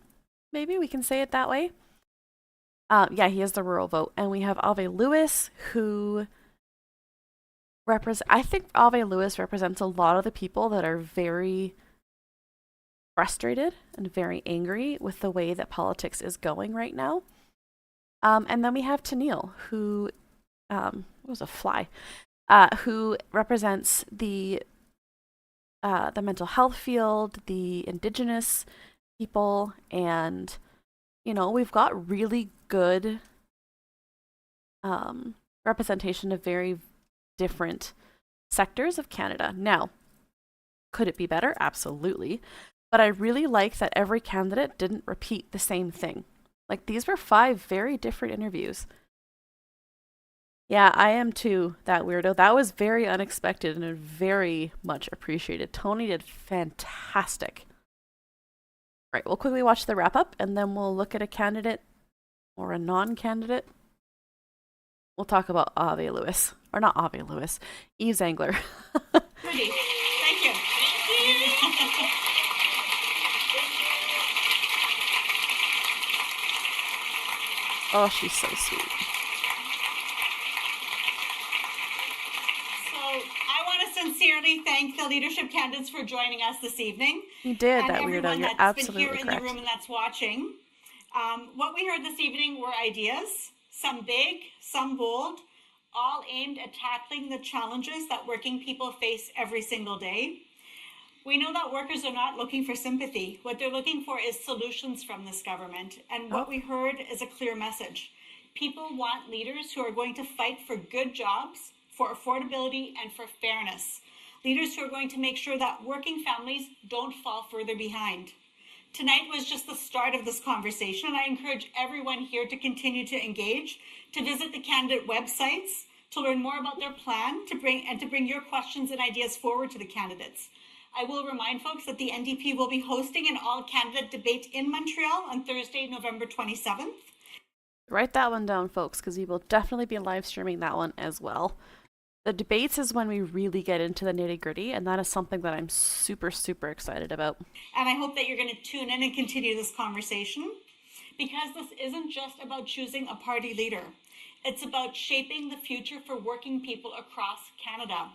[SPEAKER 1] maybe we can say it that way. Yeah, he has the rural vote. And we have Ave Lewis, who I think Ave Lewis represents a lot of the people that are very frustrated and very angry with the way that politics is going right now. And then we have Tennille, who was a fly, who represents the mental health field, the Indigenous people, and we've got really good representation of very different sectors of Canada. Now, could it be better? Absolutely. But I really like that every candidate didn't repeat the same thing. Like, these were 5 very different interviews. Yeah, I am too, that weirdo. That was very unexpected and very much appreciated. Tony did fantastic. Right, we'll quickly watch the wrap up and then we'll look at a candidate or a non-candidate. We'll talk about Ave Lewis. Or not Ave Lewis, Eve Zangler.
[SPEAKER 2] Pretty. Thank you.
[SPEAKER 1] Oh, she's so sweet.
[SPEAKER 2] So I want to sincerely thank the leadership candidates for joining us this evening.
[SPEAKER 1] You did,
[SPEAKER 2] and
[SPEAKER 1] that weirdo.
[SPEAKER 2] everyone
[SPEAKER 1] You're
[SPEAKER 2] that's
[SPEAKER 1] absolutely
[SPEAKER 2] been here
[SPEAKER 1] correct.
[SPEAKER 2] in the room and that's watching. What we heard this evening were ideas, some big, some bold, all aimed at tackling the challenges that working people face every single day. We know that workers are not looking for sympathy. What they're looking for is solutions from this government. And what we heard is a clear message. People want leaders who are going to fight for good jobs, for affordability, and for fairness. Leaders who are going to make sure that working families don't fall further behind. Tonight was just the start of this conversation, and I encourage everyone here to continue to engage, to visit the candidate websites, to learn more about their plan, to bring your questions and ideas forward to the candidates. I will remind folks that the NDP will be hosting an all-candidate debate in Montreal on Thursday, November 27th.
[SPEAKER 1] Write that one down, folks, because we will definitely be live streaming that one as well. The debates is when we really get into the nitty-gritty, and that is something that I'm super, super excited about.
[SPEAKER 2] And I hope that you're going to tune in and continue this conversation, because this isn't just about choosing a party leader. It's about shaping the future for working people across Canada.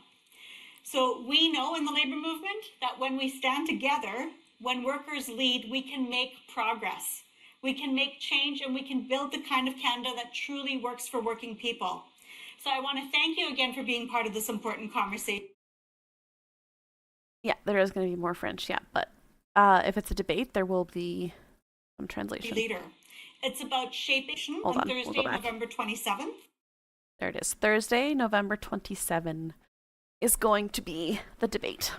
[SPEAKER 2] So we know in the labor movement that when we stand together, when workers lead, we can make progress. We can make change, and we can build the kind of Canada that truly works for working people. So I want to thank you again for being part of this important conversation.
[SPEAKER 1] Yeah, there is going to be more French, yeah, but if it's a debate, there will be some translation.
[SPEAKER 2] Leader. It's about shaping
[SPEAKER 1] Hold
[SPEAKER 2] on
[SPEAKER 1] on, we'll
[SPEAKER 2] Thursday,
[SPEAKER 1] go back.
[SPEAKER 2] November 27th.
[SPEAKER 1] There it is. Thursday, November 27 is going to be the debate.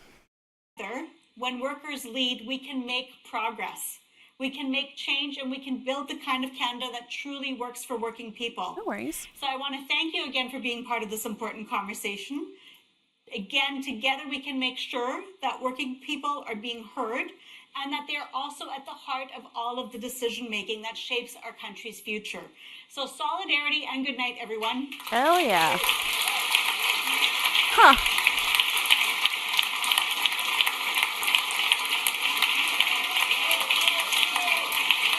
[SPEAKER 2] When workers lead, we can make progress. We can make change, and we can build the kind of Canada that truly works for working people.
[SPEAKER 1] No worries.
[SPEAKER 2] So I want to thank you again for being part of this important conversation. Again, together we can make sure that working people are being heard and that they are also at the heart of all of the decision making that shapes our country's future. So solidarity and good night, everyone.
[SPEAKER 1] Hell yeah. Huh.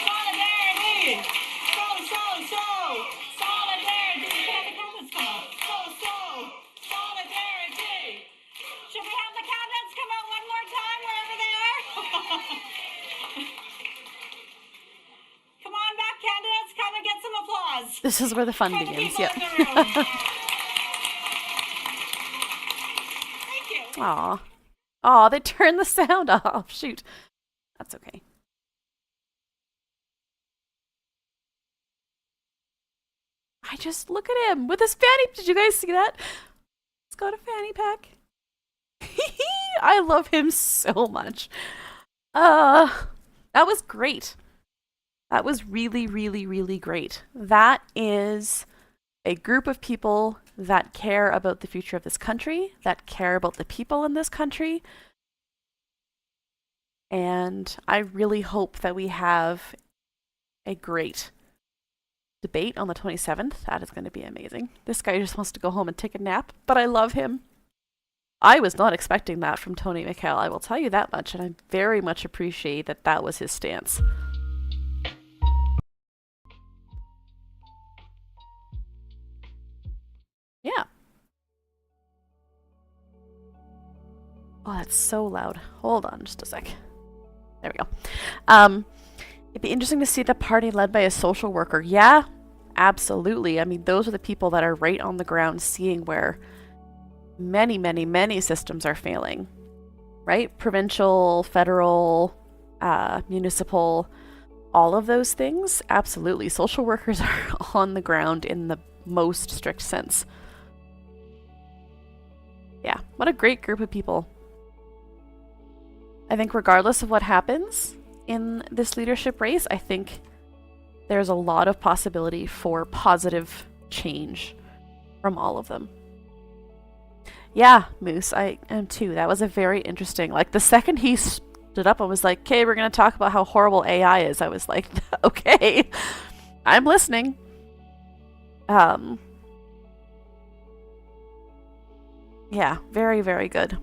[SPEAKER 2] Solidarity! Solidarity! Can we have the candidates come out? Solidarity! Should we have the candidates come out one more time wherever they are? Come on back, candidates. Come and get some applause.
[SPEAKER 1] This is where the fun
[SPEAKER 2] For the
[SPEAKER 1] begins.
[SPEAKER 2] people
[SPEAKER 1] Yep.
[SPEAKER 2] in the room. Thank you.
[SPEAKER 1] Aw. Aw, they turned the sound off. Shoot. That's okay. I just look at him with his fanny. Did you guys see that? He's got a fanny pack. I love him so much. That was great. That was really, really, really great. That is a group of people that care about the future of this country, that care about the people in this country. And I really hope that we have a great debate on the 27th. That is going to be amazing. This guy just wants to go home and take a nap, but I love him. I was not expecting that from Tony McHale, I will tell you that much, and I very much appreciate that that was his stance. Yeah. Oh, that's so loud. Hold on just a sec. There we go. It'd be interesting to see the party led by a social worker. Yeah, absolutely. I mean, those are the people that are right on the ground seeing where many, many, many systems are failing, right? Provincial, federal, municipal, all of those things. Absolutely. Social workers are on the ground in the most strict sense. Yeah, what a great group of people. I think regardless of what happens in this leadership race, I think there's a lot of possibility for positive change from all of them. Yeah, Moose, I am too. That was a very interesting, like the second he stood up and was like, okay, we're going to talk about how horrible AI is, I was like, okay, I'm listening. Yeah, very, very good.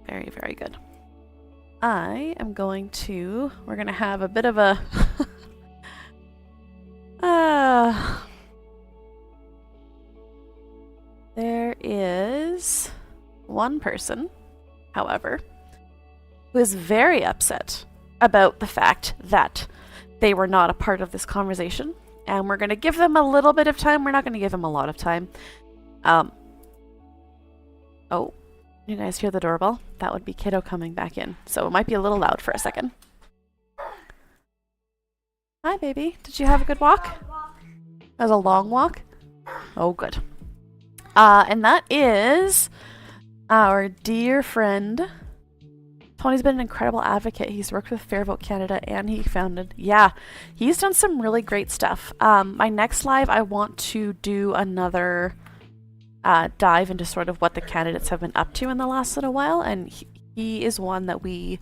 [SPEAKER 1] Very, very good. I am going to, we're going to have a bit of a, there is one person, however, who is very upset about the fact that they were not a part of this conversation, and we're going to give them a little bit of time. We're not going to give them a lot of time. Oh, you guys hear the doorbell? That would be Kiddo coming back in, so it might be a little loud for a second. Hi, baby. Did you have a good walk? That was a long walk? Oh, good. And that is our dear friend. Tony's been an incredible advocate. He's worked with Fair Vote Canada and he founded, yeah, he's done some really great stuff. My next live, I want to do another dive into sort of what the candidates have been up to in the last little while, and he is one that we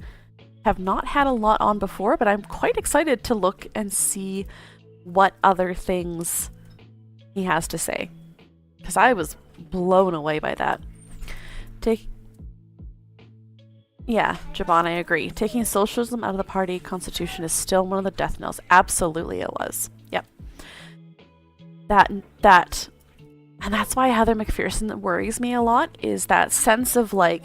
[SPEAKER 1] have not had a lot on before, but I'm quite excited to look and see what other things he has to say, because I was blown away by that. Yeah, Jabon, I agree. Taking socialism out of the party constitution is still one of the death knells. Absolutely it was. Yep. That and that's why Heather McPherson worries me a lot, is that sense of like,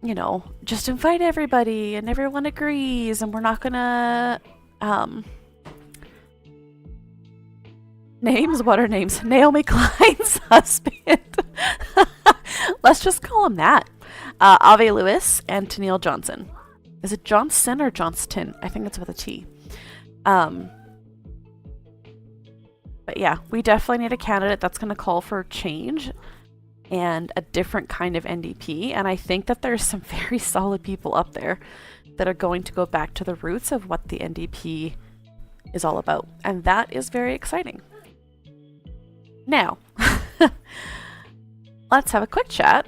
[SPEAKER 1] you know, just invite everybody and everyone agrees and we're not gonna names? What are names? Naomi Klein's husband. Let's just call him that. Ave Lewis and Tennille Johnson. Is it Johnson or Johnston? I think it's with a T. But yeah, we definitely need a candidate that's going to call for change and a different kind of NDP. And I think that there's some very solid people up there that are going to go back to the roots of what the NDP is all about. And that is very exciting. Now, let's have a quick chat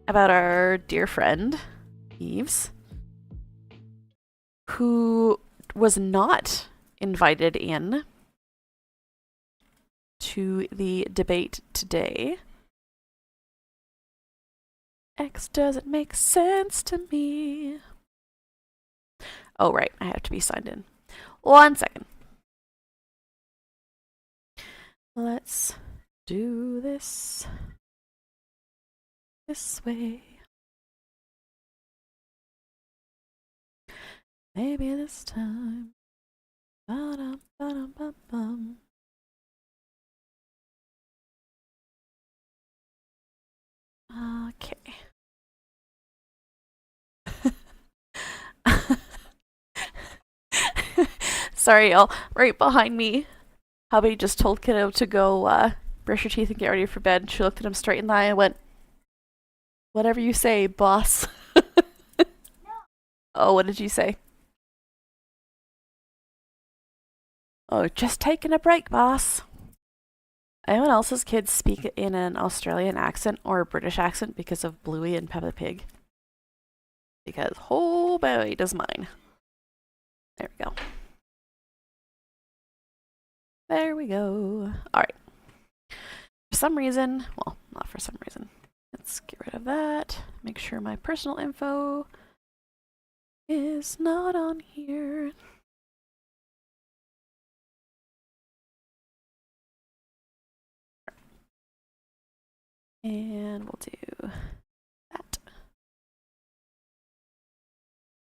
[SPEAKER 1] about our dear friend, Eves, who was not invited in to the debate today. X doesn't make sense to me. Oh, right. I have to be signed in. 1 second. Let's do this way. Maybe this time. Ba-dum, ba-dum, ba-bum. Okay. Sorry, y'all. Right behind me, Hubby just told Kiddo to go brush your teeth and get ready for bed. She looked at him straight in the eye and went, "Whatever you say, boss." Oh, what did you say? Oh, just taking a break, boss. Anyone else's kids speak in an Australian accent or a British accent because of Bluey and Peppa Pig? Because, oh boy, does mine. There we go. There we go. Alright. For some reason, well, not for some reason. Let's get rid of that. Make sure my personal info is not on here. And we'll do that.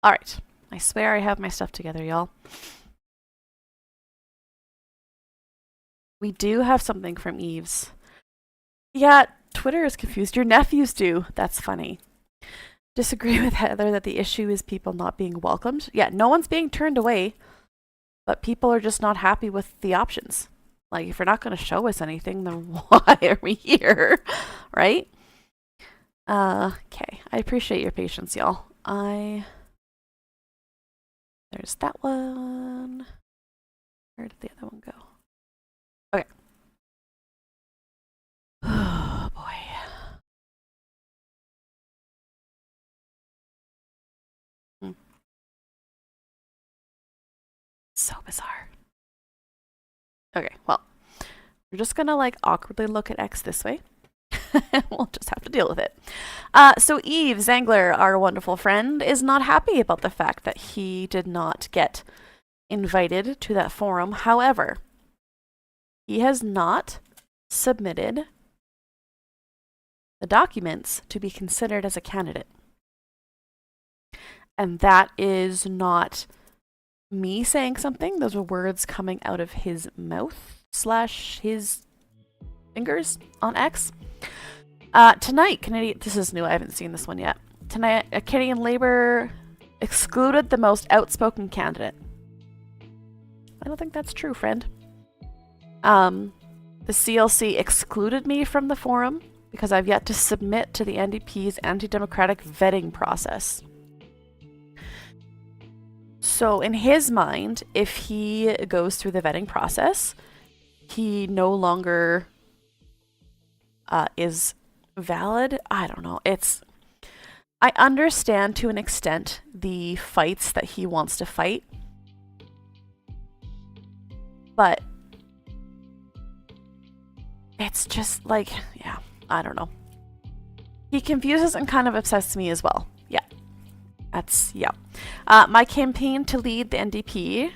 [SPEAKER 1] Alright. I swear I have my stuff together, y'all. We do have something from Eves. Yeah, Twitter is confused. Your nephews do. That's funny. Disagree with Heather that the issue is people not being welcomed. Yeah, no one's being turned away, but people are just not happy with the options. Like, if you're not going to show us anything, then why are we here? Right? Okay. I appreciate your patience, y'all. There's that one. Where did the other one go? Okay. Oh, boy. So bizarre. Okay, well, we're just gonna like awkwardly look at X this way. We'll just have to deal with it. So Eve Zangler, our wonderful friend, is not happy about the fact that he did not get invited to that forum. However, he has not submitted the documents to be considered as a candidate. And that is not me saying something. Those are words coming out of his mouth / his fingers on X. Tonight, this is new, I haven't seen this one yet. Tonight, Canadian Labour excluded the most outspoken candidate. I don't think that's true, friend. The CLC excluded me from the forum because I've yet to submit to the NDP's anti-democratic vetting process. So in his mind, if he goes through the vetting process, he no longer is valid. I don't know. I understand to an extent the fights that he wants to fight, but it's just like, yeah, I don't know. He confuses and kind of upsets me as well. Yeah. My campaign to lead the NDP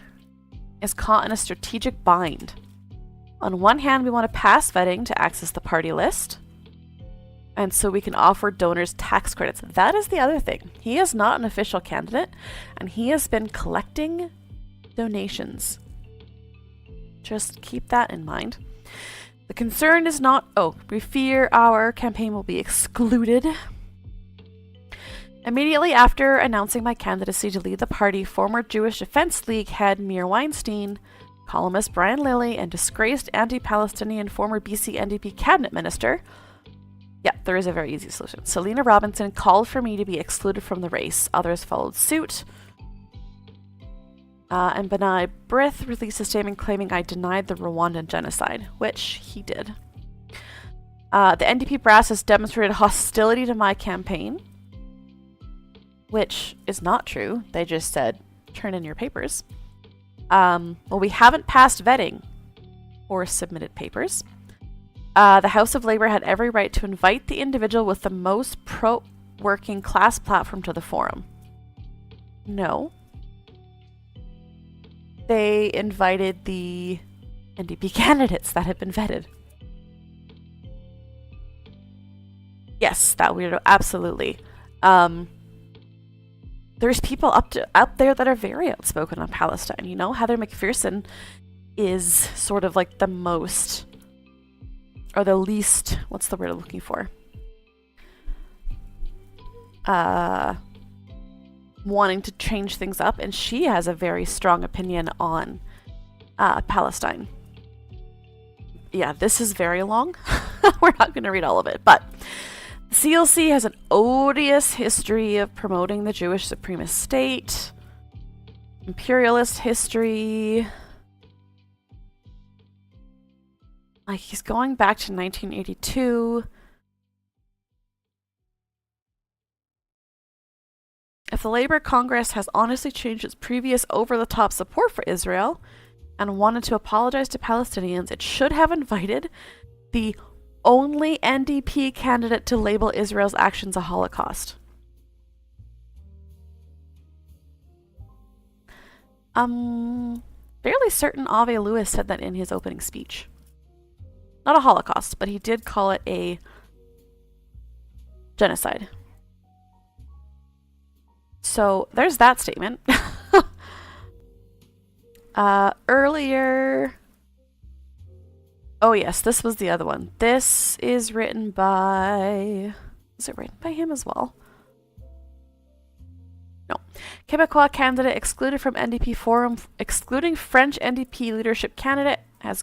[SPEAKER 1] is caught in a strategic bind. On one hand, we want to pass vetting to access the party list, and so we can offer donors tax credits. That is the other thing. He is not an official candidate, and he has been collecting donations. Just keep that in mind. The concern is not, we fear our campaign will be excluded. Immediately after announcing my candidacy to lead the party, former Jewish Defense League head Meir Weinstein, columnist Brian Lilly, and disgraced anti-Palestinian former BC NDP cabinet minister, there is a very easy solution, Selena Robinson, called for me to be excluded from the race. Others followed suit. And Benai Brith released a statement claiming I denied the Rwandan genocide, which he did. The NDP brass has demonstrated hostility to my campaign, which is not true. They just said, turn in your papers. Well, we haven't passed vetting or submitted papers. The House of Labour had every right to invite the individual with the most pro-working class platform to the forum. No. They invited the NDP candidates that had been vetted. Yes, that weirdo, absolutely. There's people up there that are very outspoken on Palestine, you know? Heather McPherson is sort of like the most, or the least, what's the word I'm looking for? Wanting to change things up, and she has a very strong opinion on Palestine. Yeah, this is very long. We're not going to read all of it, but the CLC has an odious history of promoting the Jewish supremacist state, imperialist history. Like, he's going back to 1982. If the Labour Congress has honestly changed its previous over-the-top support for Israel and wanted to apologize to Palestinians, it should have invited the only NDP candidate to label Israel's actions a Holocaust. Fairly certain Ave Lewis said that in his opening speech. Not a Holocaust, but he did call it a genocide. So there's that statement. Earlier... Oh yes, this was the other one. This is written by... Is it written by him as well? No. Quebecois candidate excluded from NDP forum, excluding French NDP leadership candidate, has...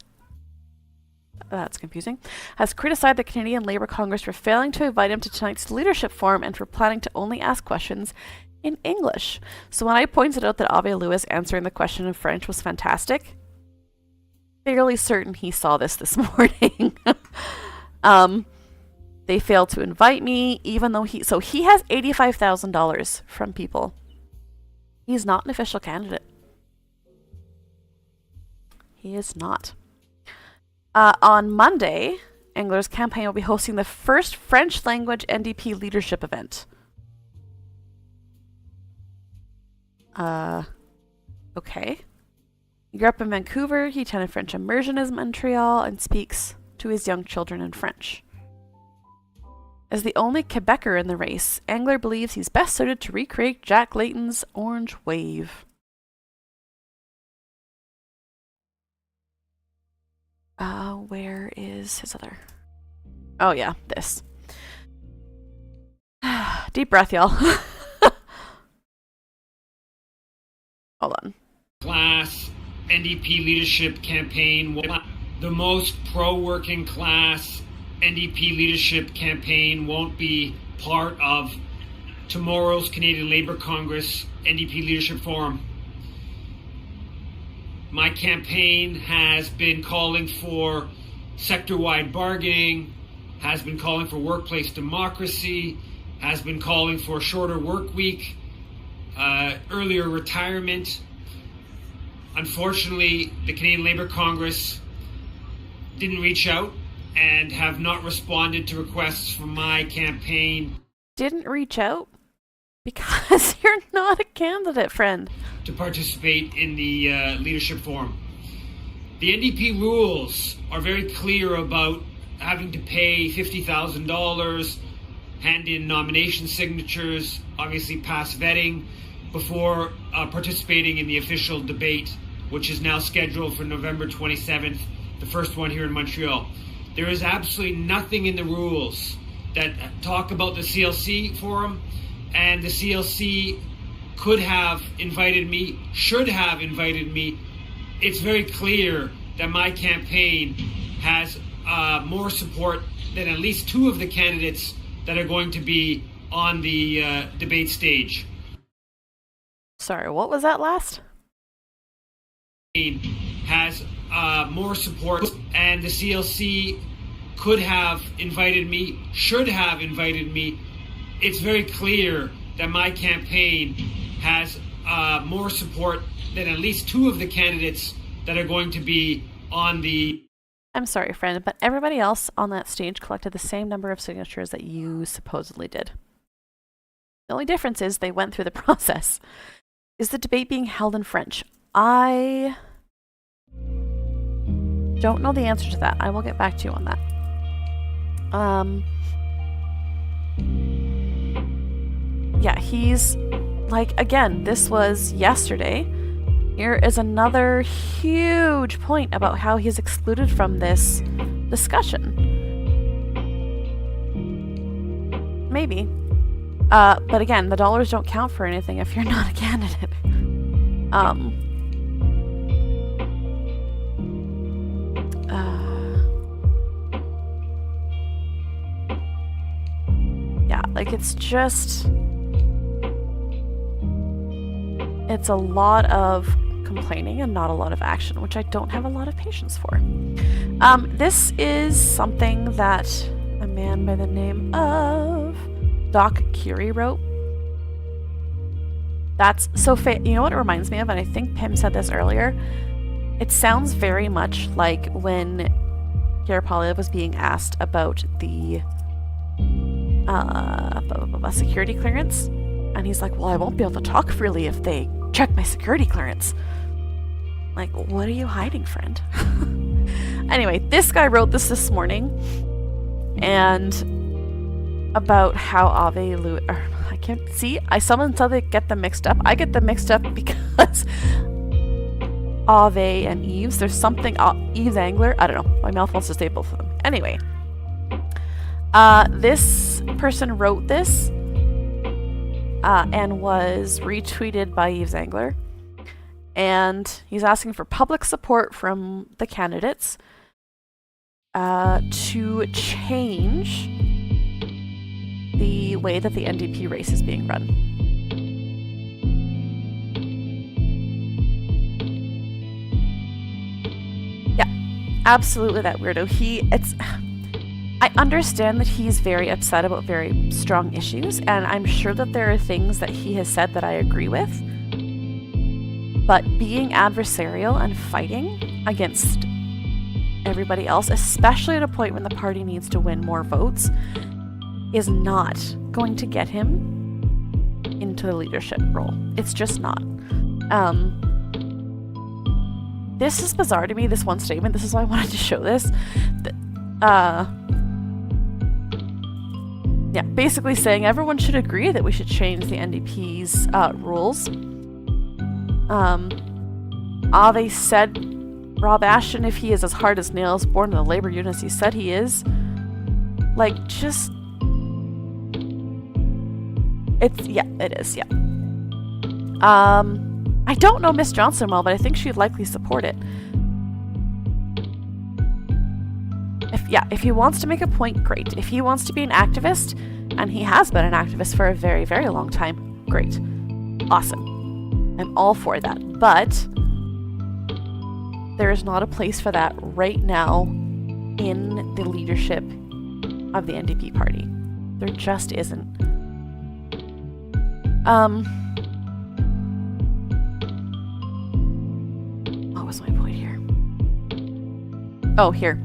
[SPEAKER 1] That's confusing. Has criticized the Canadian Labour Congress for failing to invite him to tonight's leadership forum and for planning to only ask questions in English. So when I pointed out that Ave Lewis answering the question in French was fantastic, fairly certain he saw this morning. They failed to invite me, even though he has $85,000 from people. He's not an official candidate. He is not. On Monday, Engler's campaign will be hosting the first French language NDP leadership event. Okay. He grew up in Vancouver. He attended French immersion in Montreal and speaks to his young children in French. As the only Quebecer in the race, Engler believes he's best suited to recreate Jack Layton's Orange Wave. Where is his other? Oh yeah, this. Deep breath, y'all. Hold on.
[SPEAKER 8] Class NDP leadership campaign. The most pro-working class NDP leadership campaign won't be part of tomorrow's Canadian Labour Congress NDP Leadership Forum. My campaign has been calling for sector-wide bargaining, has been calling for workplace democracy, has been calling for a shorter work week, earlier retirement. Unfortunately, the Canadian Labour Congress didn't reach out and have not responded to requests from my campaign.
[SPEAKER 1] Didn't reach out? Because you're not a candidate, friend.
[SPEAKER 8] To participate in the leadership forum. The NDP rules are very clear about having to pay $50,000, hand in nomination signatures, obviously pass vetting, before participating in the official debate, which is now scheduled for November 27th, the first one here in Montreal. There is absolutely nothing in the rules that talk about the CLC forum, and the CLC could have invited me, should have invited me. It's very clear that my campaign has more support than at least two of the candidates that are going to be on the debate stage.
[SPEAKER 1] Sorry, what was that last?
[SPEAKER 8] Has more support, and the CLC could have invited me, should have invited me. It's very clear that my campaign has more support than at least two of the candidates that are going to be on the...
[SPEAKER 1] I'm sorry, friend, but everybody else on that stage collected the same number of signatures that you supposedly did. The only difference is they went through the process. Is the debate being held in French? I don't know the answer to that. I will get back to you on that. Yeah, he's like, again, this was yesterday. Here is another huge point about how he's excluded from this discussion. Maybe. But again, the dollars don't count for anything if you're not a candidate. Yeah, like it's just... It's a lot of complaining and not a lot of action, which I don't have a lot of patience for. This is something that a man by the name of Doc Curie wrote. That's so you know what it reminds me of, and I think Pim said this earlier. It sounds very much like when Pierre Poilievre was being asked about the security clearance, and he's like, well, I won't be able to talk freely if they check my security clearance. Like, what are you hiding, friend? Anyway, this guy wrote this morning, and about how Ave Louis... I can't see. Someone said they get them mixed up. I get them mixed up because Ave and Eves. There's something... Eves Angler? I don't know. My mouth wants to say both of them. Anyway. This person wrote this and was retweeted by Eves Angler. And he's asking for public support from the candidates to change the way that the NDP race is being run. Yeah, absolutely that weirdo. I understand that he's very upset about very strong issues, and I'm sure that there are things that he has said that I agree with. But being adversarial and fighting against everybody else, especially at a point when the party needs to win more votes, is not going to get him into the leadership role. It's just not. This is bizarre to me, this one statement. This is why I wanted to show this. Yeah, basically saying everyone should agree that we should change the NDP's rules. Ave said Rob Ashton, if he is as hard as nails, born in the labor union as he said he is. Like, just... it is, yeah. I don't know Miss Johnson well, but I think she'd likely support it. If he wants to make a point, great. If he wants to be an activist, and he has been an activist for a very, very long time, great. Awesome. I'm all for that. But there is not a place for that right now in the leadership of the NDP party. There just isn't. What was my point here? Oh, here.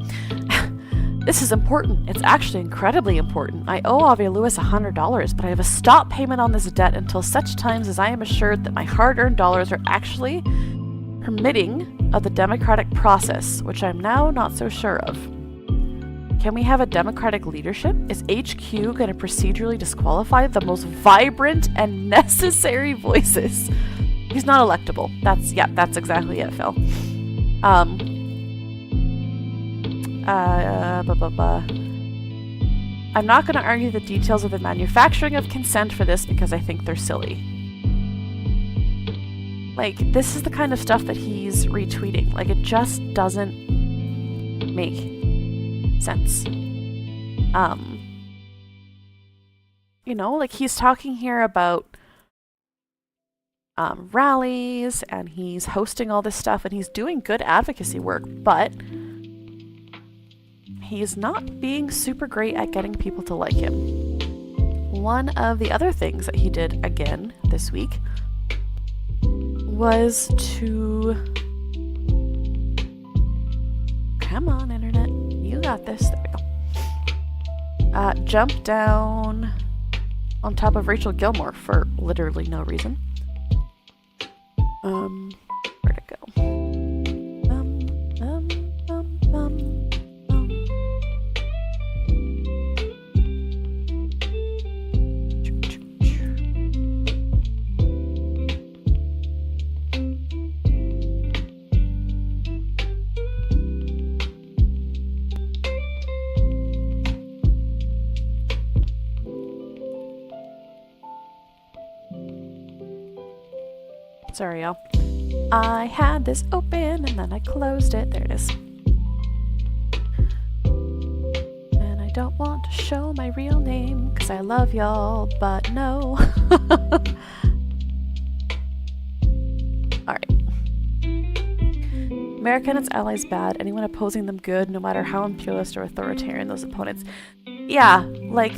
[SPEAKER 1] This is important. It's actually incredibly important. I owe Ave Lewis $100, but I have a stop payment on this debt until such times as I am assured that my hard-earned dollars are actually permitting of the democratic process, which I'm now not so sure of. Can we have a democratic leadership? Is HQ going to procedurally disqualify the most vibrant and necessary voices? He's not electable. That's exactly it, Phil. I'm not going to argue the details of the manufacturing of consent for this because I think they're silly. Like, this is the kind of stuff that he's retweeting. Like, it just doesn't make sense. You know, like, he's talking here about rallies, and he's hosting all this stuff, and he's doing good advocacy work, but he's not being super great at getting people to like him. One of the other things that he did again this week was to... Come on, internet. You got this. There we go. Jump down on top of Rachel Gilmore for literally no reason. Where'd it go? Sorry, y'all. I had this open and then I closed it. There it is. And I don't want to show my real name because I love y'all, but no. Alright. America and its allies bad. Anyone opposing them good, no matter how imperialist or authoritarian those opponents. Yeah, like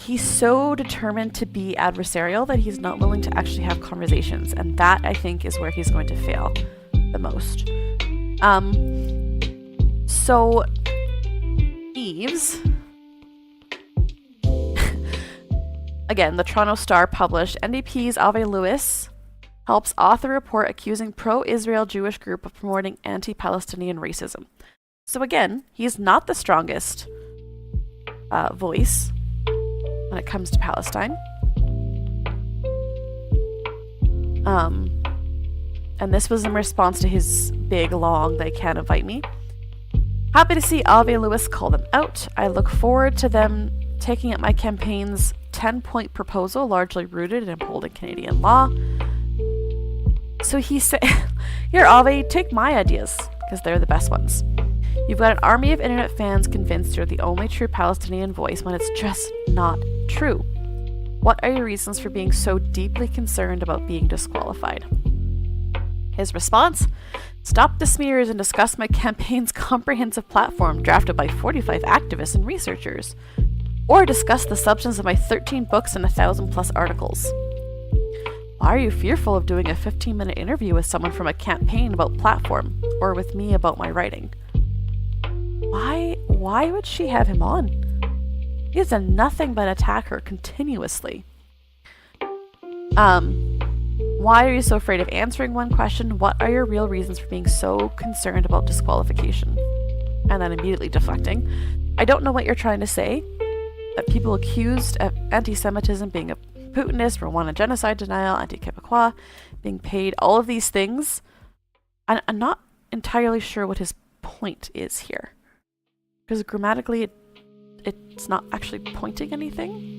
[SPEAKER 1] he's so determined to be adversarial that he's not willing to actually have conversations, and that, I think, is where he's going to fail the most. So, Eves... Again, the Toronto Star published, NDP's Ave Lewis helps author a report accusing pro-Israel Jewish group of promoting anti-Palestinian racism. So again, he's not the strongest voice when it comes to Palestine. And this was in response to his big, long, they can't invite me. Happy to see Ave Lewis call them out. I look forward to them taking up my campaign's 10-point proposal, largely rooted in upholding Canadian law. So he said, here, Ave, take my ideas, because they're the best ones. You've got an army of internet fans convinced you're the only true Palestinian voice when it's just not true. What are your reasons for being so deeply concerned about being disqualified? His response? Stop the smears and discuss my campaign's comprehensive platform drafted by 45 activists and researchers. Or discuss the substance of my 13 books and 1,000+ articles. Why are you fearful of doing a 15-minute interview with someone from a campaign about platform, or with me about my writing? Why would she have him on? He has done nothing but attack her continuously. Why are you so afraid of answering one question? What are your real reasons for being so concerned about disqualification? And then immediately deflecting. I don't know what you're trying to say. That people accused of anti-Semitism, being a Putinist, Rwanda genocide denial, anti-Quebecois, being paid, all of these things. I'm not entirely sure what his point is here. Because grammatically, it's not actually pointing anything.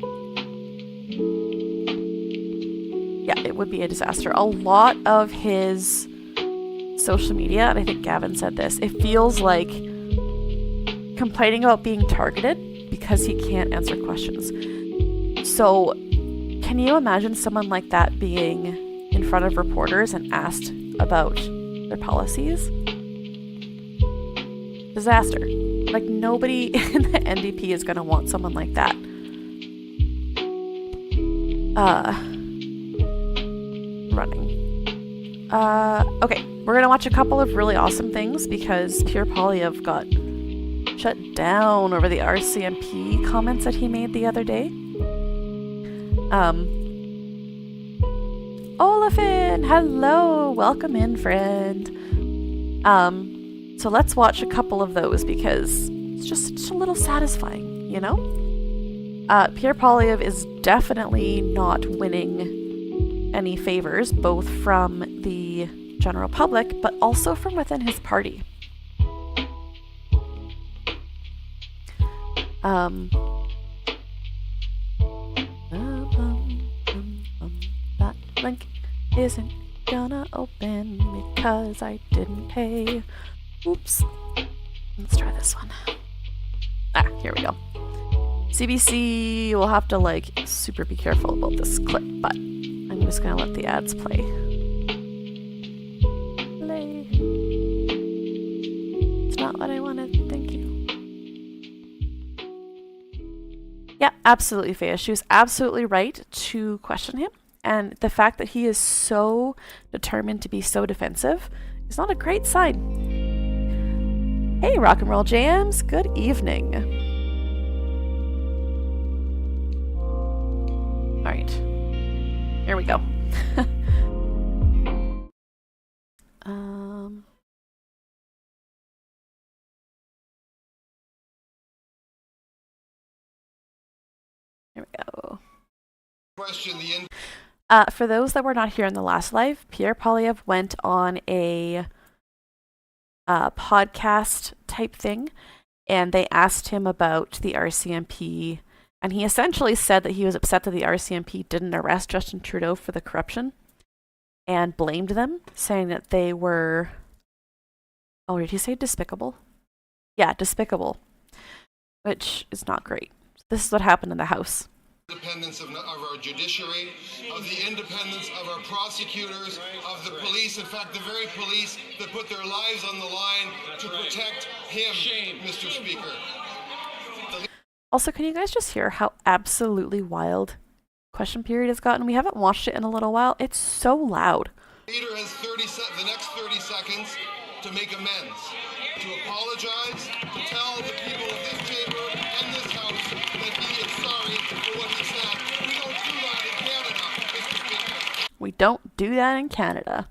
[SPEAKER 1] Yeah, it would be a disaster. A lot of his social media, and I think Gavin said this, it feels like complaining about being targeted because he can't answer questions. So, can you imagine someone like that being in front of reporters and asked about their policies? Disaster. Like, nobody in the NDP is going to want someone like that. Running. Okay, we're going to watch a couple of really awesome things because Pierre Poilievre got shut down over the RCMP comments that he made the other day. Olafin! Hello! Welcome in, friend. So let's watch a couple of those because it's just a little satisfying, you know? Pierre Poilievre is definitely not winning any favors, both from the general public, but also from within his party. That link isn't gonna open because I didn't pay. Oops. Let's try this one. Here we go. CPC will have to like super be careful about this clip, but I'm just gonna let the ads play. Play. It's not what I wanted. Thank you. Yeah, absolutely, Faya. She was absolutely right to question him. And the fact that he is so determined to be so defensive is not a great sign. Hey, Rock and Roll Jams. Good evening. All right. Here we go. Here we go. For those that were not here in the last live, Pierre Poilievre went on a podcast type thing, and they asked him about the RCMP, and he essentially said that he was upset that the RCMP didn't arrest Justin Trudeau for the corruption, and blamed them, saying that they were... Oh, did he say despicable? Yeah, despicable. Which is not great. This is what happened in the House.
[SPEAKER 9] Independence of our judiciary, of the independence of our prosecutors, of the police, in fact, the very police that put their lives on the line to protect him, Mr. Speaker.
[SPEAKER 1] Also, can you guys just hear how absolutely wild question period has gotten? We haven't watched it in a little while. It's so loud.
[SPEAKER 9] The leader has the next 30 seconds to make amends, to apologize, to tell the people of this chamber and this House that he is sorry for what he said. We don't do that in Canada, Mr. Speaker.
[SPEAKER 1] We don't do that in Canada.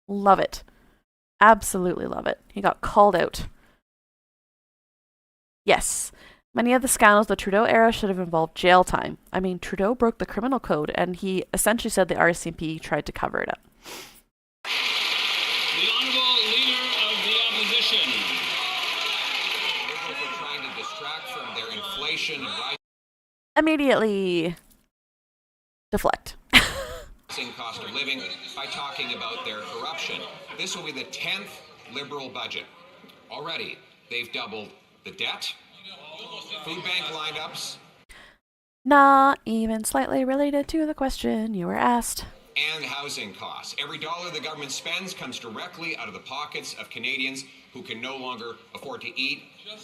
[SPEAKER 1] Love it. Absolutely love it. He got called out. Yes. Many of the scandals of the Trudeau era should have involved jail time. I mean, Trudeau broke the criminal code, and he essentially said the RCMP tried to cover it up.
[SPEAKER 10] The Honourable Leader of the Opposition. Liberals are trying to distract from their inflation and rising
[SPEAKER 1] Immediately deflect.
[SPEAKER 10] cost of living by talking about their corruption. This will be the 10th Liberal budget. Already, they've doubled the debt, food bank lineups,
[SPEAKER 1] Not even slightly related to the question you were asked.
[SPEAKER 10] and housing costs. Every dollar the government spends comes directly out of the pockets of Canadians who can no longer afford to eat,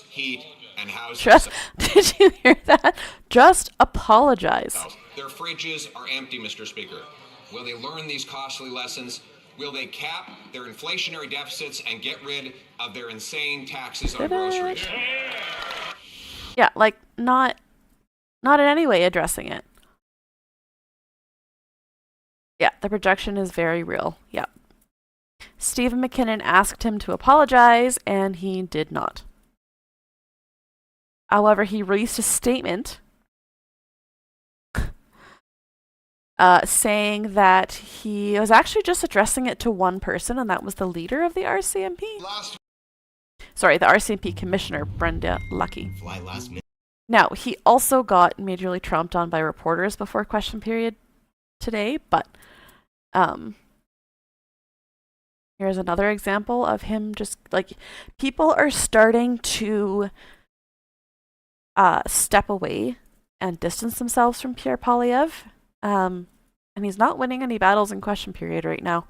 [SPEAKER 10] heat, and house
[SPEAKER 1] Just, did you hear that? Just apologize.
[SPEAKER 10] themselves. Their fridges are empty, Mr. Speaker. Will they learn these costly lessons? Will they cap their inflationary deficits and get rid of their insane taxes on groceries?
[SPEAKER 1] Yeah, like not in any way addressing it. Yeah, the projection is very real. Yeah. Stephen McKinnon asked him to apologize, and he did not. However, he released a statement saying that he was actually just addressing it to one person, and that was the leader of the RCMP. Sorry, the RCMP commissioner, Brenda Lucky. Now, he also got majorly trumped on by reporters before question period today, but here's another example of him just, like, people are starting to step away and distance themselves from Pierre Poilievre, and he's not winning any battles in question period right now.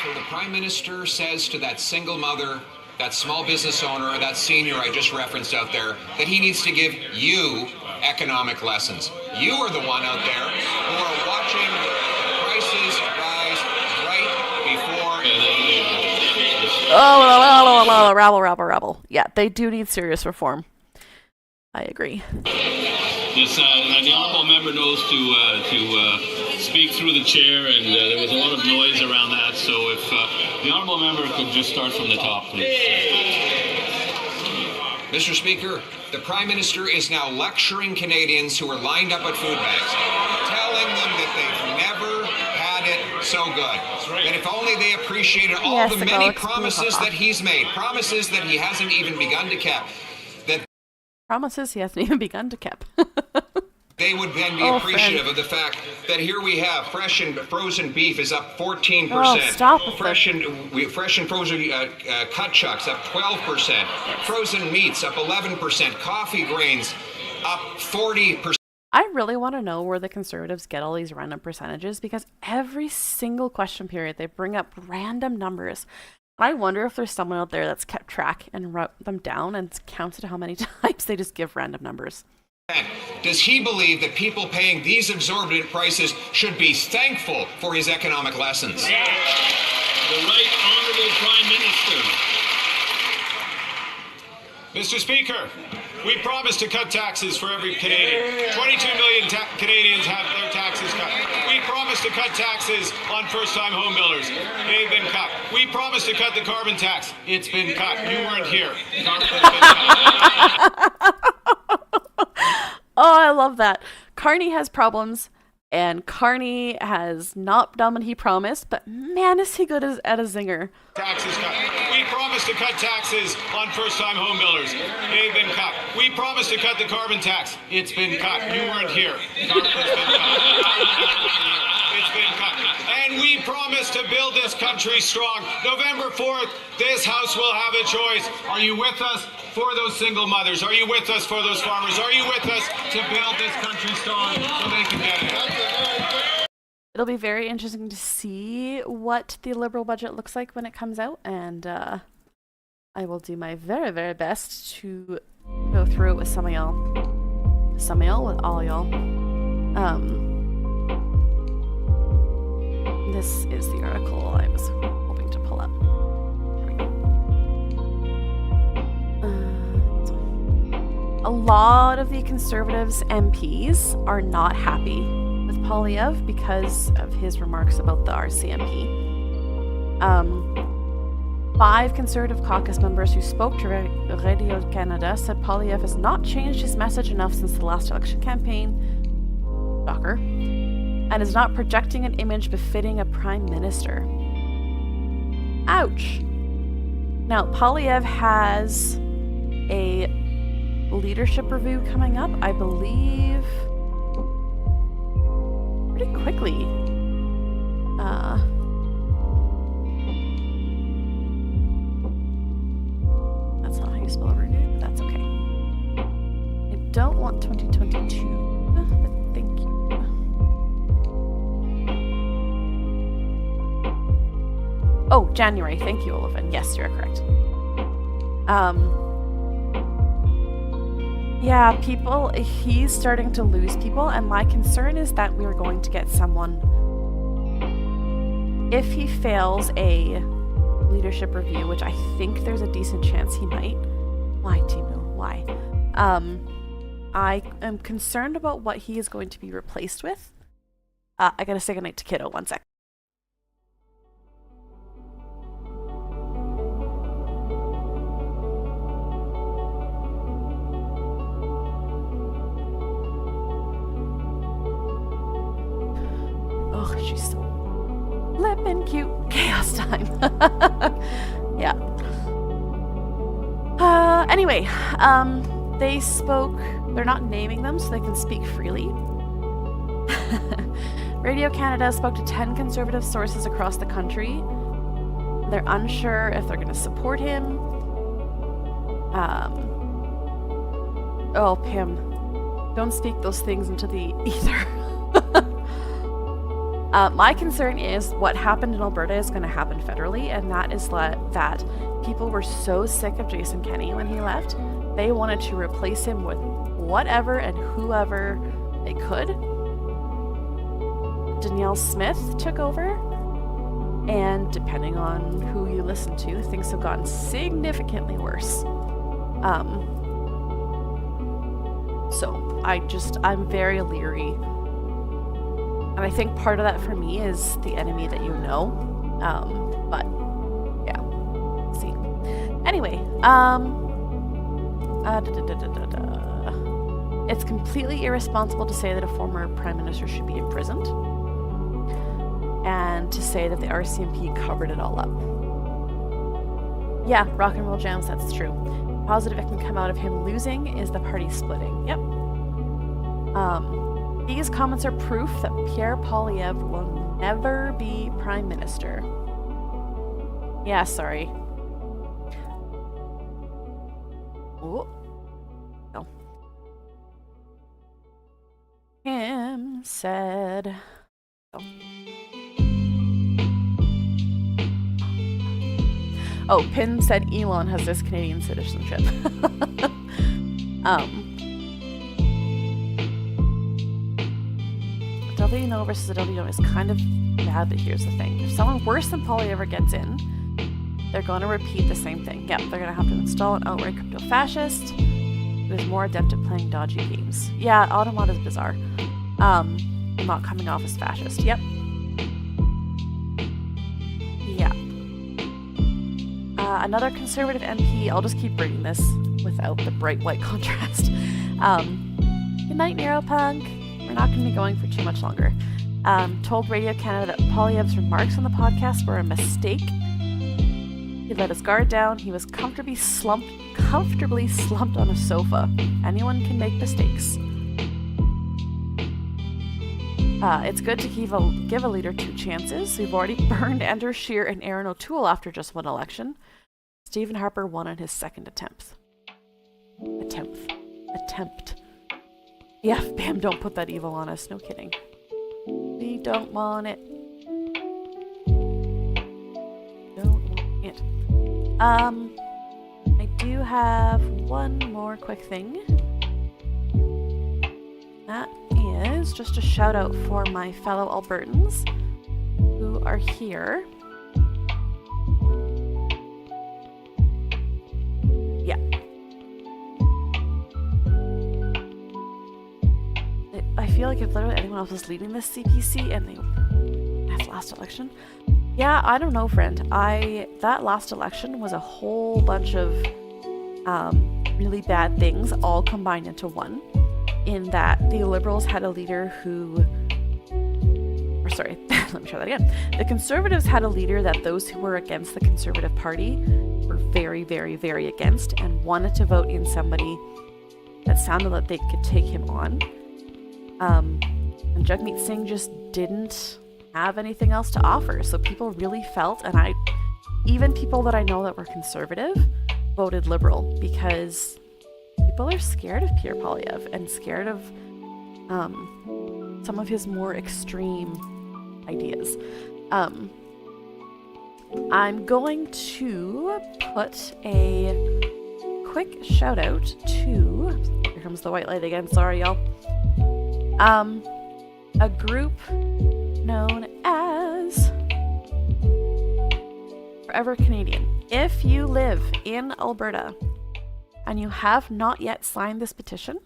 [SPEAKER 10] So the Prime Minister says to that single mother, that small business owner, that senior I just referenced out there, that he needs to give you economic lessons. You are the one out there who are watching prices rise right before...
[SPEAKER 1] Oh, rabble. Yeah, they do need serious reform. I agree.
[SPEAKER 11] Yes, the honourable member knows to speak through the chair, and there was a lot of noise around that. So if the honourable member could just start from the top, please.
[SPEAKER 10] Mr. Speaker, the Prime Minister is now lecturing Canadians who are lined up at food banks, telling them that they've never had it so good. That if only they appreciated all the many promises that he's made, promises that he hasn't even begun to keep.
[SPEAKER 1] Promises he hasn't even begun to keep.
[SPEAKER 10] They would then be appreciative of the fact that here we have fresh and frozen beef is up 14%.
[SPEAKER 1] Oh, stop
[SPEAKER 10] fresh and frozen cut chucks up 12%. Frozen meats up 11%. Coffee grains up 40%.
[SPEAKER 1] I really want to know where the Conservatives get all these random percentages, because every single question period they bring up random numbers. I wonder if there's someone out there that's kept track and wrote them down and counted how many times they just give random numbers.
[SPEAKER 10] Does he believe that people paying these exorbitant prices should be thankful for his economic lessons?
[SPEAKER 11] Yeah. The Right Honourable Prime Minister.
[SPEAKER 12] Mr. Speaker, we promised to cut taxes for every Canadian. 22 million Canadians have their taxes cut. We promised to cut taxes on first-time home builders. They've been cut. We promised to cut the carbon tax. It's been cut. You weren't here.
[SPEAKER 1] Oh, I love that. Carney has problems, and Carney has not done what he promised, but man, is he good at a zinger.
[SPEAKER 12] Taxes cut. We promised to cut taxes on first-time home builders. They've been cut. We promised to cut the carbon tax. It's been cut. You weren't here. It's been cut. It's been cut. And we promised to build this country strong. November 4th, this House will have a choice. Are you with us for those single mothers? Are you with us for those farmers? Are you with us to build this country strong so they can get it?
[SPEAKER 1] It'll be very interesting to see what the Liberal budget looks like when it comes out, and I will do my very, very best to go through it with some of y'all. Some of y'all, with all y'all. This is the article I was hoping to pull up. Here we go. A lot of the Conservatives MPs are not happy with Poilievre because of his remarks about the RCMP. 5 Conservative caucus members who spoke to Radio Canada said Poilievre has not changed his message enough since the last election campaign, shocker, and is not projecting an image befitting a prime minister. Ouch. Now, Poilievre has a leadership review coming up, I believe, pretty quickly. That's not how you spell a review, but that's okay. I don't want 2022, but thank you. Oh, January. Thank you, Olivin. Yes, you're correct. Yeah, he's starting to lose people, and my concern is that we're going to get someone, if he fails a leadership review, which I think there's a decent chance he might. Why, Timu? Why? I am concerned about what he is going to be replaced with. I gotta say goodnight to Kiddo, 1 sec. Oh, she's so flippin' cute. Chaos time. Yeah. Anyway, they spoke. They're not naming them, so they can speak freely. Radio Canada spoke to 10 Conservative sources across the country. They're unsure if they're going to support him. Oh, Pam, don't speak those things into the ether. My concern is what happened in Alberta is going to happen federally, and that is that people were so sick of Jason Kenney when he left, they wanted to replace him with whatever and whoever they could. Danielle Smith took over, and depending on who you listen to, things have gotten significantly worse. So I'm very leery. And I think part of that for me is the enemy that you know. But yeah, we'll see. Anyway, it's completely irresponsible to say that a former prime minister should be imprisoned, and to say that the RCMP covered it all up. Yeah, rock and roll jams, that's true. positive it can come out of him losing is the party splitting. Yep. These comments are proof that Pierre Poilievre will never be Prime Minister. Yeah, sorry. Oh. No. Kim said... Oh, Pin said Elon has this Canadian citizenship. WNO versus a WNO is kind of bad, but here's the thing. If someone worse than Poilievre gets in, they're going to repeat the same thing. Yep, they're going to have to install an outright crypto-fascist who is more adept at playing dodgy games. Yeah, Automat is bizarre. Not coming off as fascist. Yep. Yeah. Another conservative MP, I'll just keep reading this without the bright white contrast. Good night, Neuropunk. We're not going to be going for too much longer. Told Radio Canada that Poilievre's remarks on the podcast were a mistake. He let his guard down. He was comfortably slumped on a sofa. Anyone can make mistakes. It's good to give a leader 2 chances. We've already burned Andrew Scheer and Aaron O'Toole after just one election. Stephen Harper won on his second attempt. Yeah, Bam, don't put that evil on us. No kidding. We don't want it. Don't want it. I do have one more quick thing. That is just a shout out for my fellow Albertans who are here. Yeah. I feel like if literally anyone else was leading this CPC and that last election. Yeah, I don't know, friend. That last election was a whole bunch of really bad things all combined into one. In that the Liberals had a leader who... Or sorry, let me try that again. The Conservatives had a leader that those who were against the Conservative Party were very, very, very against and wanted to vote in somebody that sounded like they could take him on. And Jagmeet Singh just didn't have anything else to offer. So people really felt, and even people that I know that were conservative voted Liberal because people are scared of Pierre Poilievre and scared of some of his more extreme ideas. I'm going to put a quick shout out to, here comes the white light again, sorry y'all, a group known as Forever Canadian. If you live in Alberta and you have not yet signed this petition,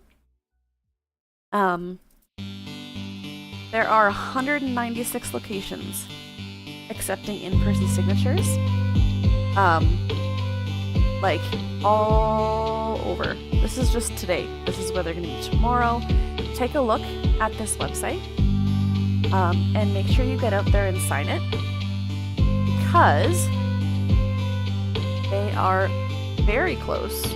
[SPEAKER 1] there are 196 locations accepting in-person signatures, like all over. This is just today. This is where they're going to be tomorrow. Take a look at this website and make sure you get out there and sign it, because they are very close.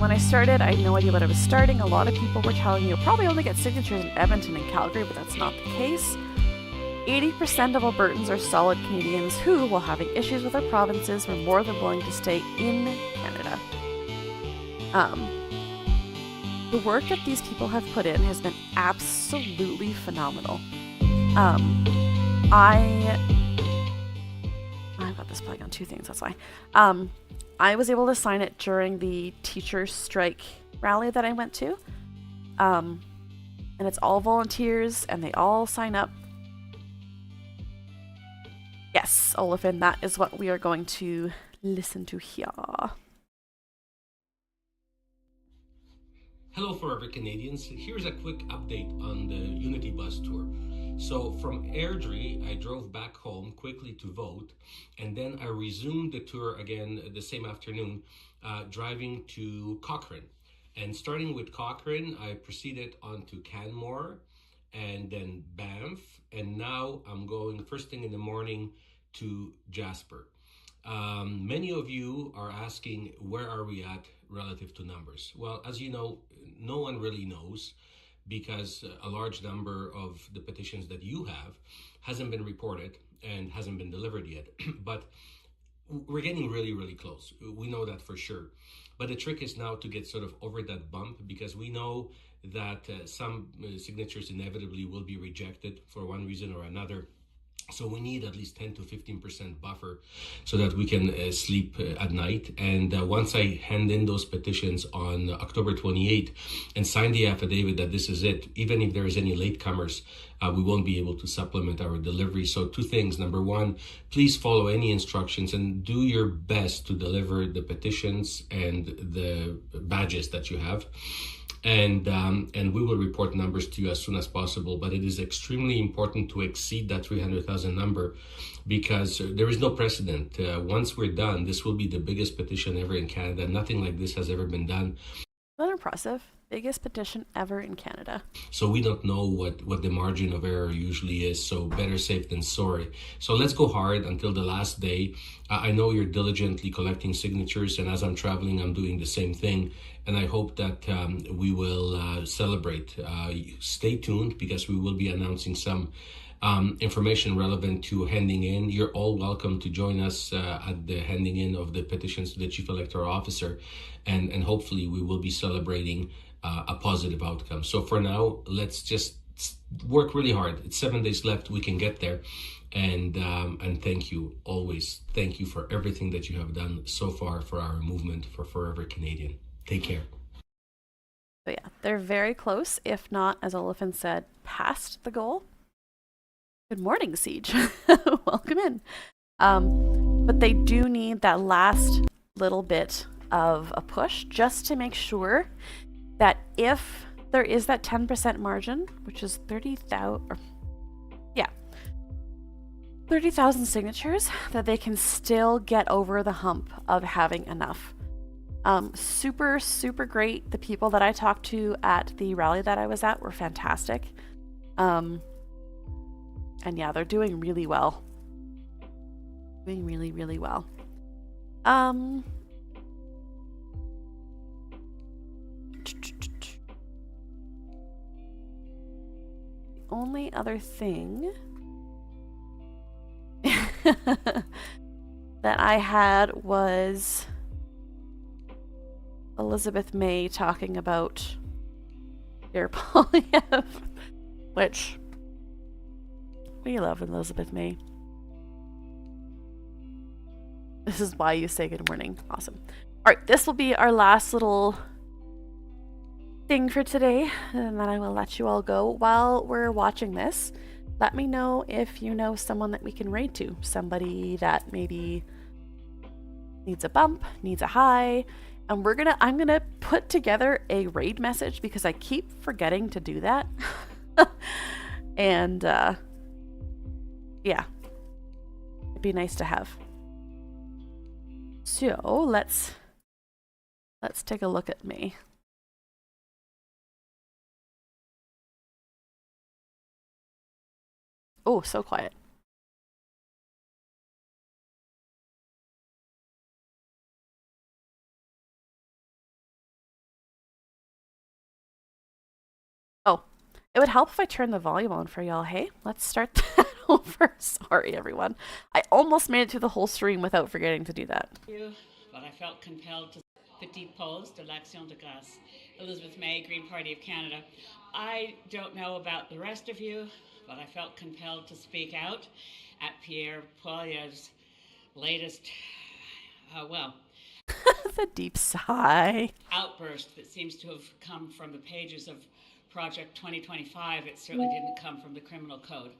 [SPEAKER 1] When I started, I had no idea what I was starting. A lot of people were telling me you'll probably only get signatures in Edmonton and Calgary, but that's not the case. 80% of Albertans are solid Canadians who, while having issues with their provinces, were more than willing to stay in Canada. The work that these people have put in has been absolutely phenomenal. I've got this playing on 2 things, that's why. I was able to sign it during the teacher strike rally that I went to. And it's all volunteers, and they all sign up. Yes, Olafin, that is what we are going to listen to here.
[SPEAKER 13] Hello, Forever Canadians. Here's a quick update on the Unity Bus Tour. So from Airdrie, I drove back home quickly to vote, and then I resumed the tour again the same afternoon, driving to Cochrane. And starting with Cochrane, I proceeded on to Canmore, and then Banff, and now I'm going first thing in the morning to Jasper. Many of you are asking, where are we at relative to numbers? Well, as you know, no one really knows, because a large number of the petitions that you have hasn't been reported and hasn't been delivered yet. But we're getting really, really close. We know that for sure. But the trick is now to get sort of over that bump, because we know that some signatures inevitably will be rejected for one reason or another. So we need at least 10 to 15% buffer so that we can sleep at night. And once I hand in those petitions on October 28th and sign the affidavit that this is it, even if there is any latecomers, we won't be able to supplement our delivery. So two things. Number one, please follow any instructions and do your best to deliver the petitions and the badges that you have. And we will report numbers to you as soon as possible. But it is extremely important to exceed that 300,000 number, because there is no precedent. Once we're done, this will be the biggest petition ever in Canada. Nothing like this has ever been done.
[SPEAKER 1] That's impressive. Biggest petition ever in Canada.
[SPEAKER 13] So we don't know what the margin of error usually is. So better safe than sorry. So let's go hard until the last day. I know you're diligently collecting signatures, and as I'm traveling, I'm doing the same thing. And I hope that we will celebrate. Stay tuned, because we will be announcing some information relevant to handing in. You're all welcome to join us at the handing in of the petitions to the Chief Electoral Officer. And hopefully we will be celebrating a positive outcome. So for now, let's just work really hard. It's 7 days left. We can get there. And thank you always. Thank you for everything that you have done so far for our movement for Forever Canadian. Take care.
[SPEAKER 1] So yeah, they're very close, if not, as Olafin said, past the goal. Good morning, Siege. Welcome in. But they do need that last little bit of a push just to make sure that if there is that 10% margin, which is 30,000 signatures, that they can still get over the hump of having enough. Super, super great. The people that I talked to at the rally that I was at were fantastic. And yeah, they're doing really well. Doing really, really well. The only other thing that I had was Elizabeth May talking about Pierre Poilievre, which we love Elizabeth May. This is why you say good morning. Awesome. All right, this will be our last little thing for today, and then I will let you all go. While we're watching this, let me know if you know someone that we can raid to. Somebody that maybe needs a bump, needs a high, and I'm gonna put together a raid message, because I keep forgetting to do that. And yeah, it'd be nice to have. So let's take a look at me. Oh, so quiet. Oh, it would help if I turned the volume on for y'all. Hey, let's start that over. Sorry, everyone. I almost made it through the whole stream without forgetting to do that.
[SPEAKER 14] But I felt compelled to Petit Post de l'Action de Grâce, Elizabeth May, Green Party of Canada. I don't know about the rest of you, but I felt compelled to speak out at Pierre Poilievre's latest,
[SPEAKER 1] the deep sigh.
[SPEAKER 14] Outburst that seems to have come from the pages of Project 2025. It certainly didn't come from the criminal code,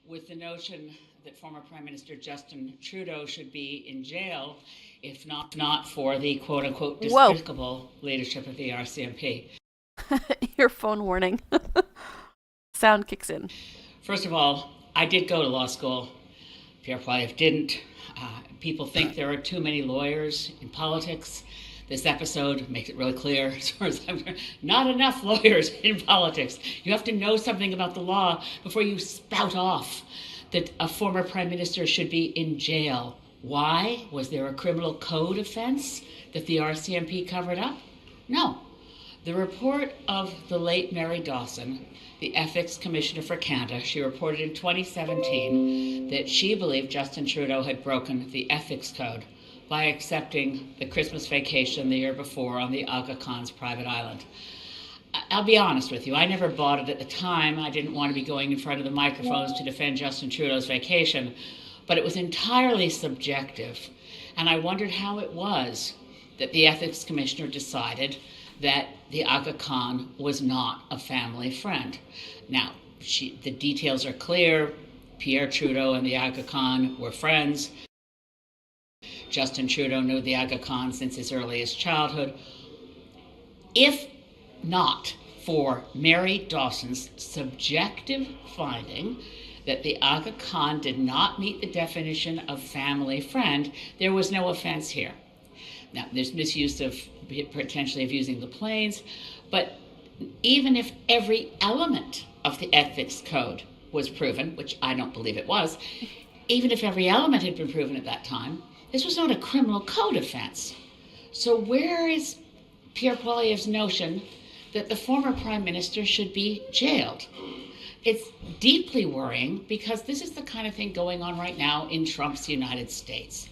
[SPEAKER 14] with the notion that former Prime Minister Justin Trudeau should be in jail, if not for the quote-unquote despicable leadership of the RCMP.
[SPEAKER 1] Earphone warning. Sound kicks in.
[SPEAKER 14] First of all, I did go to law school. Pierre Poilievre didn't. People think there are too many lawyers in politics. This episode makes it really clear, as far as I'm concerned, not enough lawyers in politics. You have to know something about the law before you spout off that a former prime minister should be in jail. Why? Was there a criminal code offense that the RCMP covered up? No. The report of the late Mary Dawson, the Ethics Commissioner for Canada, she reported in 2017 that she believed Justin Trudeau had broken the ethics code by accepting the Christmas vacation the year before on the Aga Khan's private island. I'll be honest with you, I never bought it at the time. I didn't want to be going in front of the microphones to defend Justin Trudeau's vacation, but it was entirely subjective. And I wondered how it was that the Ethics Commissioner decided that the Aga Khan was not a family friend. Now, the details are clear. Pierre Trudeau and the Aga Khan were friends. Justin Trudeau knew the Aga Khan since his earliest childhood. If not for Mary Dawson's subjective finding that the Aga Khan did not meet the definition of family friend, there was no offense here. Now, there's misuse potentially of using the planes, but even if every element of the ethics code was proven, which I don't believe it was, even if every element had been proven at that time, this was not a criminal code offense. So where is Pierre Poilievre's notion that the former prime minister should be jailed? It's deeply worrying because this is the kind of thing going on right now in Trump's United States.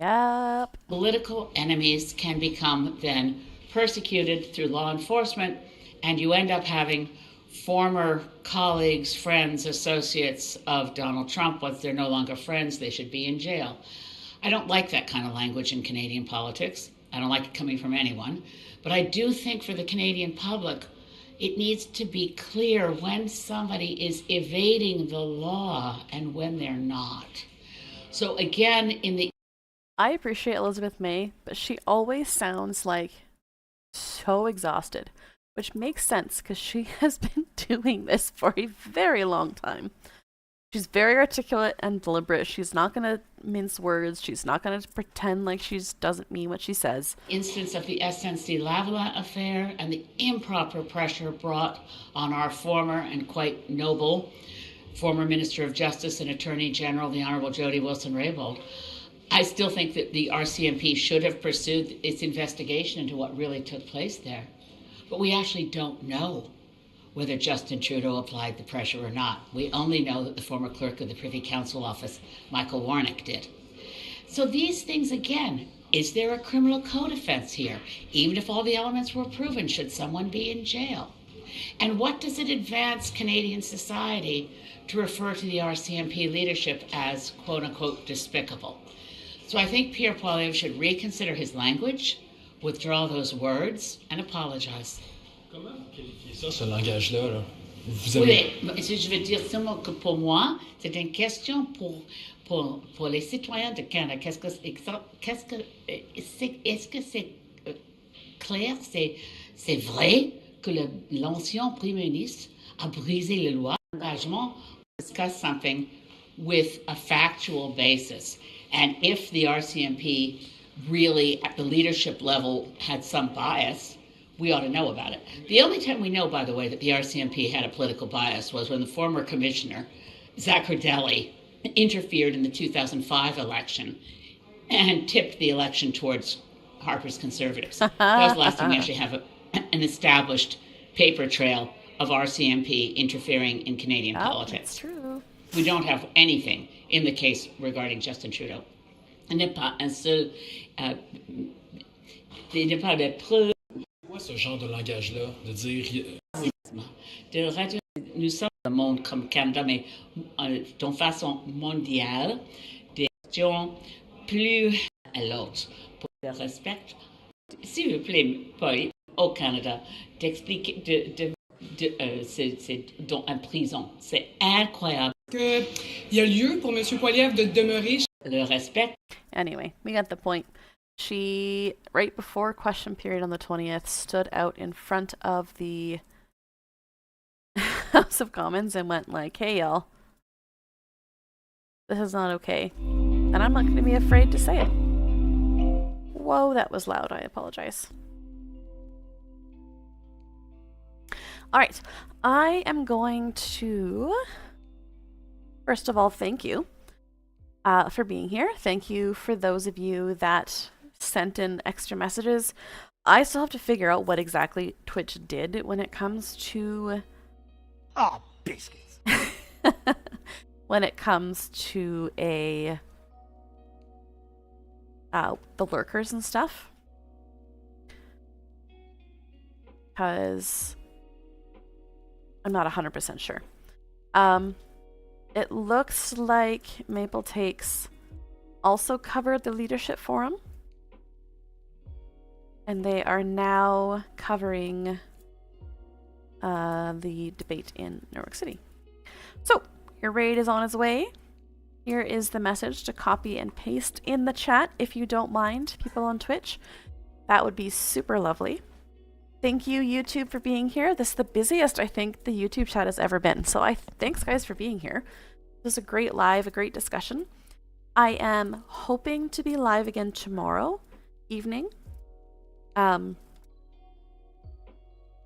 [SPEAKER 1] Yep.
[SPEAKER 14] Political enemies can become then persecuted through law enforcement, and you end up having former colleagues, friends, associates of Donald Trump. Once they're no longer friends, they should be in jail. I don't like that kind of language in Canadian politics. I don't like it coming from anyone. But I do think for the Canadian public, it needs to be clear when somebody is evading the law and when they're not. So again,
[SPEAKER 1] I appreciate Elizabeth May, but she always sounds like so exhausted, which makes sense because she has been doing this for a very long time. She's very articulate and deliberate. She's not going to mince words. She's not going to pretend like she doesn't mean what she says.
[SPEAKER 14] Instance of the SNC Lavalin affair and the improper pressure brought on our former and quite noble former Minister of Justice and Attorney General, the Honorable Jody Wilson-Raybould. I still think that the RCMP should have pursued its investigation into what really took place there. But we actually don't know whether Justin Trudeau applied the pressure or not. We only know that the former clerk of the Privy Council office, Michael Warnick, did. So these things, again, is there a criminal code offense here? Even if all the elements were proven, should someone be in jail? And what does it advance Canadian society to refer to the RCMP leadership as, quote unquote, despicable? So I think Pierre Poilievre should reconsider his language, withdraw those words, and apologize.
[SPEAKER 15] Comment qualifier ça, ce langage-là? Là?
[SPEAKER 14] Oui, mais je veux dire seulement que pour moi, c'est une question pour les citoyens de Canada. Est-ce que c'est clair, c'est vrai que l'ancien Premier ministre a brisé les lois? Engagement, discuss something with a factual basis. And if the RCMP really, at the leadership level, had some bias, we ought to know about it. The only time we know, by the way, that the RCMP had a political bias was when the former commissioner, Zaccardelli, interfered in the 2005 election and tipped the election towards Harper's Conservatives. That was the last time we actually have an established paper trail of RCMP interfering in Canadian politics.
[SPEAKER 1] That's true.
[SPEAKER 14] We don't have anything in the case regarding Justin Trudeau. Il n'est pas un seul... il n'est pas de preuves.
[SPEAKER 15] Quoi ce genre de langage-là, de dire...
[SPEAKER 14] Nous sommes dans le monde comme Canada, mais d'une façon mondiale, des questions plus à l'autre. Pour le respect, s'il vous plaît, Paul, au Canada, d'expliquer, c'est en prison. C'est incroyable.
[SPEAKER 16] Il y a lieu pour M. Poilievre de demeurer.
[SPEAKER 14] Le respect.
[SPEAKER 1] Anyway, we got the point. She, right before question period on the 20th, stood out in front of the House of Commons and went like, hey y'all, this is not okay. And I'm not going to be afraid to say it. Whoa, that was loud. I apologize. Alright, I am going to First of all, thank you for being here. Thank you for those of you that sent in extra messages. I still have to figure out what exactly Twitch did when it comes to...
[SPEAKER 17] Oh, biscuits.
[SPEAKER 1] when it comes to the lurkers and stuff. Because I'm not 100% sure. It looks like Maple Takes also covered the leadership forum. And they are now covering the debate in New York City. So, your raid is on its way. Here is the message to copy and paste in the chat if you don't mind, people on Twitch. That would be super lovely. Thank you, YouTube, for being here. This is the busiest I think the YouTube chat has ever been. So thanks, guys, for being here. This was a great live, a great discussion. I am hoping to be live again tomorrow evening.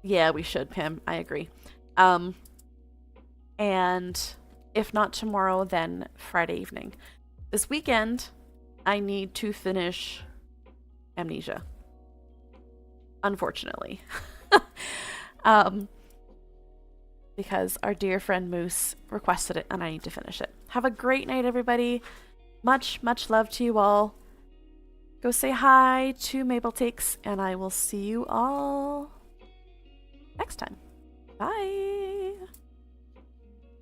[SPEAKER 1] Yeah, we should, Pam. I agree. And if not tomorrow, then Friday evening. This weekend, I need to finish Amnesia. Unfortunately. Because our dear friend Moose requested it and I need to finish it. Have a great night, everybody. Much, much love to you all. Go say hi to Maple Takes and I will see you all next time. Bye.